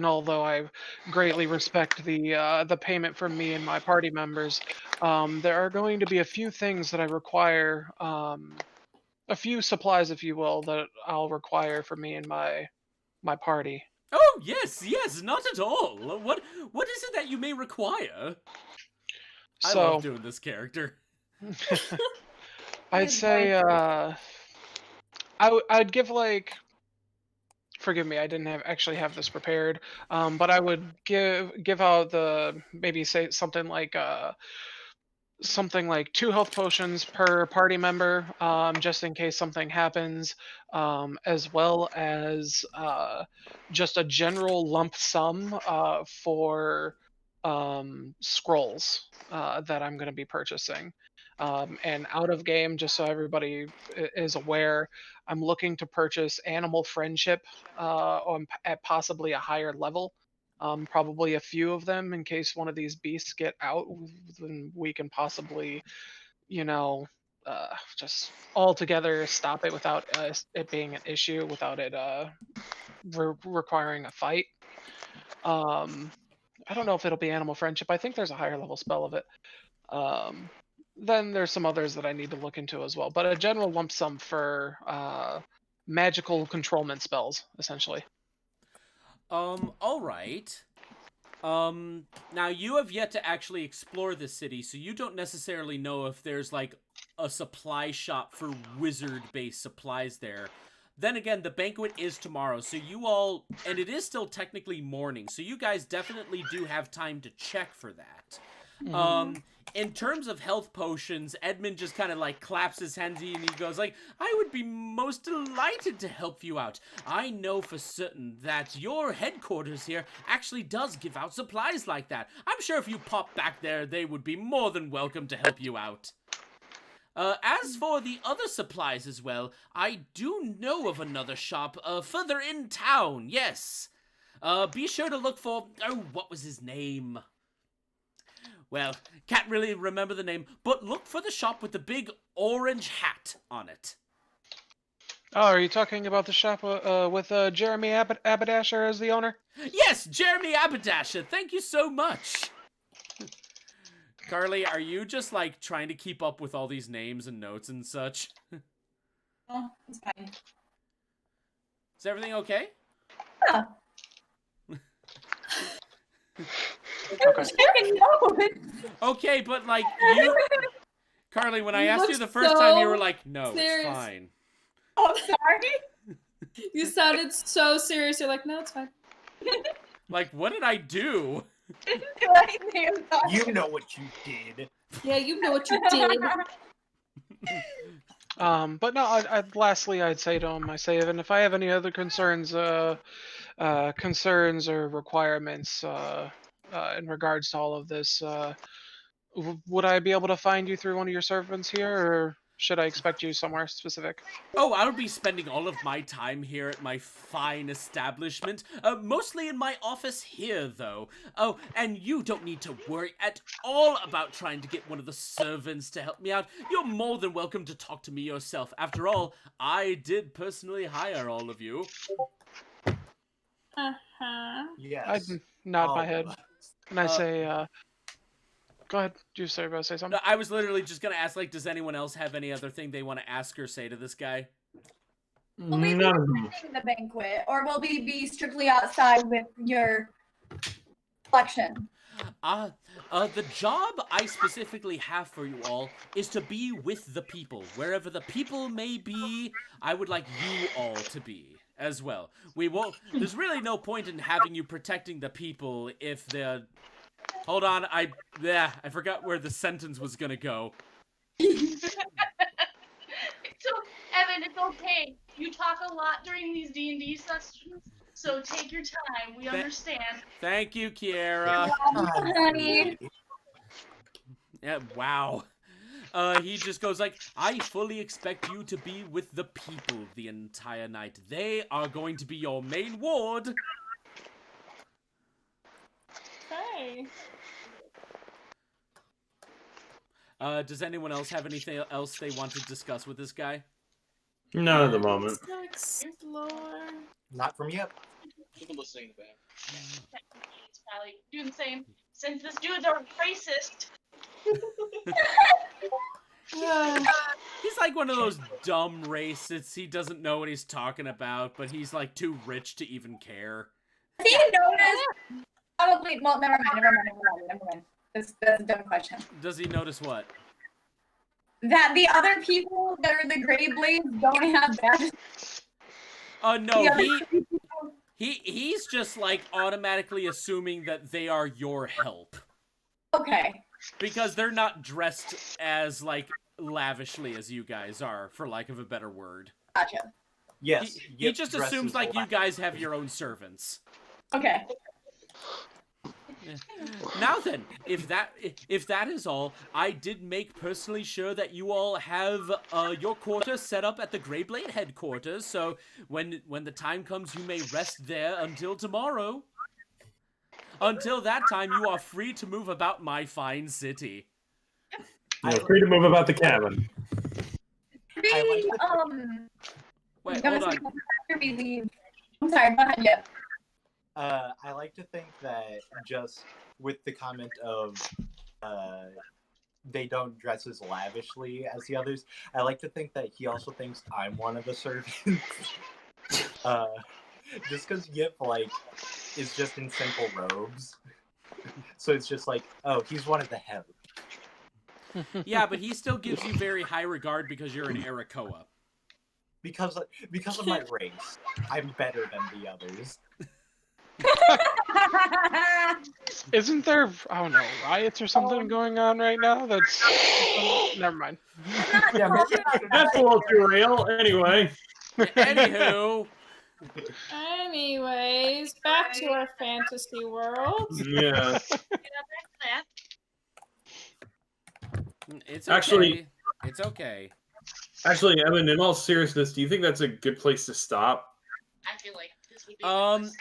H: although I greatly respect the payment from me and my party members, there are going to be a few things that I require, a few supplies, if you will, that I'll require for me and my party.
E: Oh yes, not at all. What is it that you may require? I love doing this character.
H: I'd say I'd give like, forgive me, I didn't actually have this prepared, but I would give out maybe say something like 2 health potions per party member, just in case something happens, as well as just a general lump sum for scrolls that I'm going to be purchasing. And out of game, just so everybody is aware, I'm looking to purchase Animal Friendship at possibly a higher level. Probably a few of them in case one of these beasts get out, then we can possibly, just altogether stop it without it being an issue, without it requiring a fight. I don't know if it'll be Animal Friendship. I think there's a higher level spell of it. Then there's some others that I need to look into as well. But a general lump sum for magical controlment spells, essentially.
E: All right. Now you have yet to actually explore the city, so you don't necessarily know if there's like a supply shop for wizard-based supplies there. Then again, the banquet is tomorrow, so you all, and it is still technically morning, so you guys definitely do have time to check for that. In terms of health potions, Edmund just kind of like claps his hands and he goes like, I would be most delighted to help you out. I know for certain that your headquarters here actually does give out supplies like that. I'm sure if you pop back there, they would be more than welcome to help you out. As for the other supplies as well, I do know of another shop further in town, yes. Be sure to look for... Oh, what was his name? Well, can't really remember the name, but look for the shop with the big orange hat on it.
H: Oh, are you talking about the shop with Jeremy Aberdasher as the owner?
E: Yes, Jeremy Aberdasher, thank you so much. Carly, are you just, like, trying to keep up with all these names and notes and such?
A: Oh, it's fine.
E: Is everything okay?
A: Yeah.
H: Okay.
E: Okay, but, like, you... Carly, when I
F: You
E: asked you
F: look
E: the first time, you
F: so
E: were like, no,
F: serious.
E: it's fine.
A: Oh, sorry.
F: You sounded so serious. You're like, no, it's fine.
E: Like, what did I do?
A: Didn't do anything. I'm sorry.
I: You know what you did.
F: Yeah, you know what you did.
H: But no, lastly, I'd say to him, I say, and if I have any other concerns or requirements in regards to all of this, would I be able to find you through one of your servants here, or should I expect you somewhere specific?
E: Oh, I'll be spending all of my time here at my fine establishment. Mostly in my office here, though. Oh, and you don't need to worry at all about trying to get one of the servants to help me out. You're more than welcome to talk to me yourself. After all, I did personally hire all of you.
F: Uh-huh.
I: Yes.
H: I nod
I: all
H: my
I: of
H: head,
I: us.
H: and I say, go ahead, you say about to say something?
E: No, I was literally just gonna ask, like, does anyone else have any other thing they want to ask or say to this guy?
A: Will we be attending the banquet, or will we be strictly outside with your collection?
E: The job I specifically have for you all is to be with the people. Wherever the people may be, I would like you all to be as well. There's really no point in having you protecting the people if they're... Hold on, I forgot where the sentence was gonna go.
B: Evan, it's okay. You talk a lot during these D&D sessions, so take your time. We understand.
E: Thank you, Kiera.
A: Honey.
E: Yeah, wow. He just goes like, I fully expect you to be with the people the entire night. They are going to be your main ward.
F: Okay.
E: Does anyone else have anything else they want to discuss with this guy?
G: Not at the moment.
F: Let's explore.
I: Not from you.
C: People listening in the back.
B: It's probably doing the same. Since this dude's a racist.
E: He's like one of those dumb racists. He doesn't know what he's talking about, but he's like too rich to even care.
A: Has he noticed? Probably. Well, never mind. That's a dumb question.
E: Does he notice what?
A: That the other people that are the Grey Blades don't have badges.
E: No,
A: The other people-
E: he's just like automatically assuming that they are your help.
A: Okay.
E: Because they're not dressed as like lavishly as you guys are, for lack of a better word.
A: Gotcha.
I: Yes.
E: He just assumes like you guys have your own servants.
A: Okay.
E: Now then, if that is all, I did make personally sure that you all have your quarters set up at the Greyblade headquarters, so when the time comes, you may rest there until tomorrow. Until that time, you are free to move about my fine city.
G: You're free to move about the cabin.
A: Wait,
E: Wait, hold on.
A: After we leave. I'm sorry, go ahead, yeah.
I: I like to think that just with the comment of they don't dress as lavishly as the others, I like to think that he also thinks I'm one of the servants. Just because Yip, like, is just in simple robes. So it's just like, oh, he's one of the help.
E: Yeah, but he still gives you very high regard because you're an Arakoa.
I: Because of my race, I'm better than the others.
H: Isn't there, I don't know, riots or something going on right now? That's never mind.
I: Yeah, maybe
G: That's a little too real. Anyway.
E: Anywho.
F: Anyways, back to our fantasy world.
G: Yeah.
E: It's okay.
G: Actually,
E: It's okay.
G: Actually, Evan, in all seriousness, do you think that's a good place to stop?
B: I feel like this would be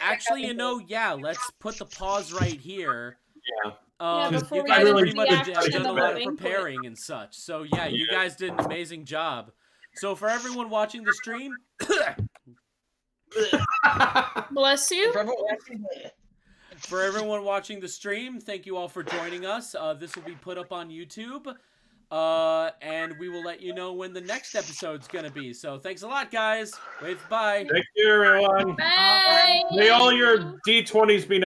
E: Actually, yeah, let's put the pause right here.
G: Yeah.
F: before
E: You
F: we
E: guys
F: get into
E: pretty
F: the
E: much
F: action
E: done a
F: of
E: lot
F: the
E: of
F: banquet.
E: preparing and such. So yeah, you guys did an amazing job. So for everyone watching the stream,
F: Bless you.
E: for everyone watching the stream, thank you all for joining us. This will be put up on YouTube. And we will let you know when the next episode's gonna be. So thanks a lot, guys. Wave bye.
G: Thank you, everyone.
F: Bye.
G: May all your D20s be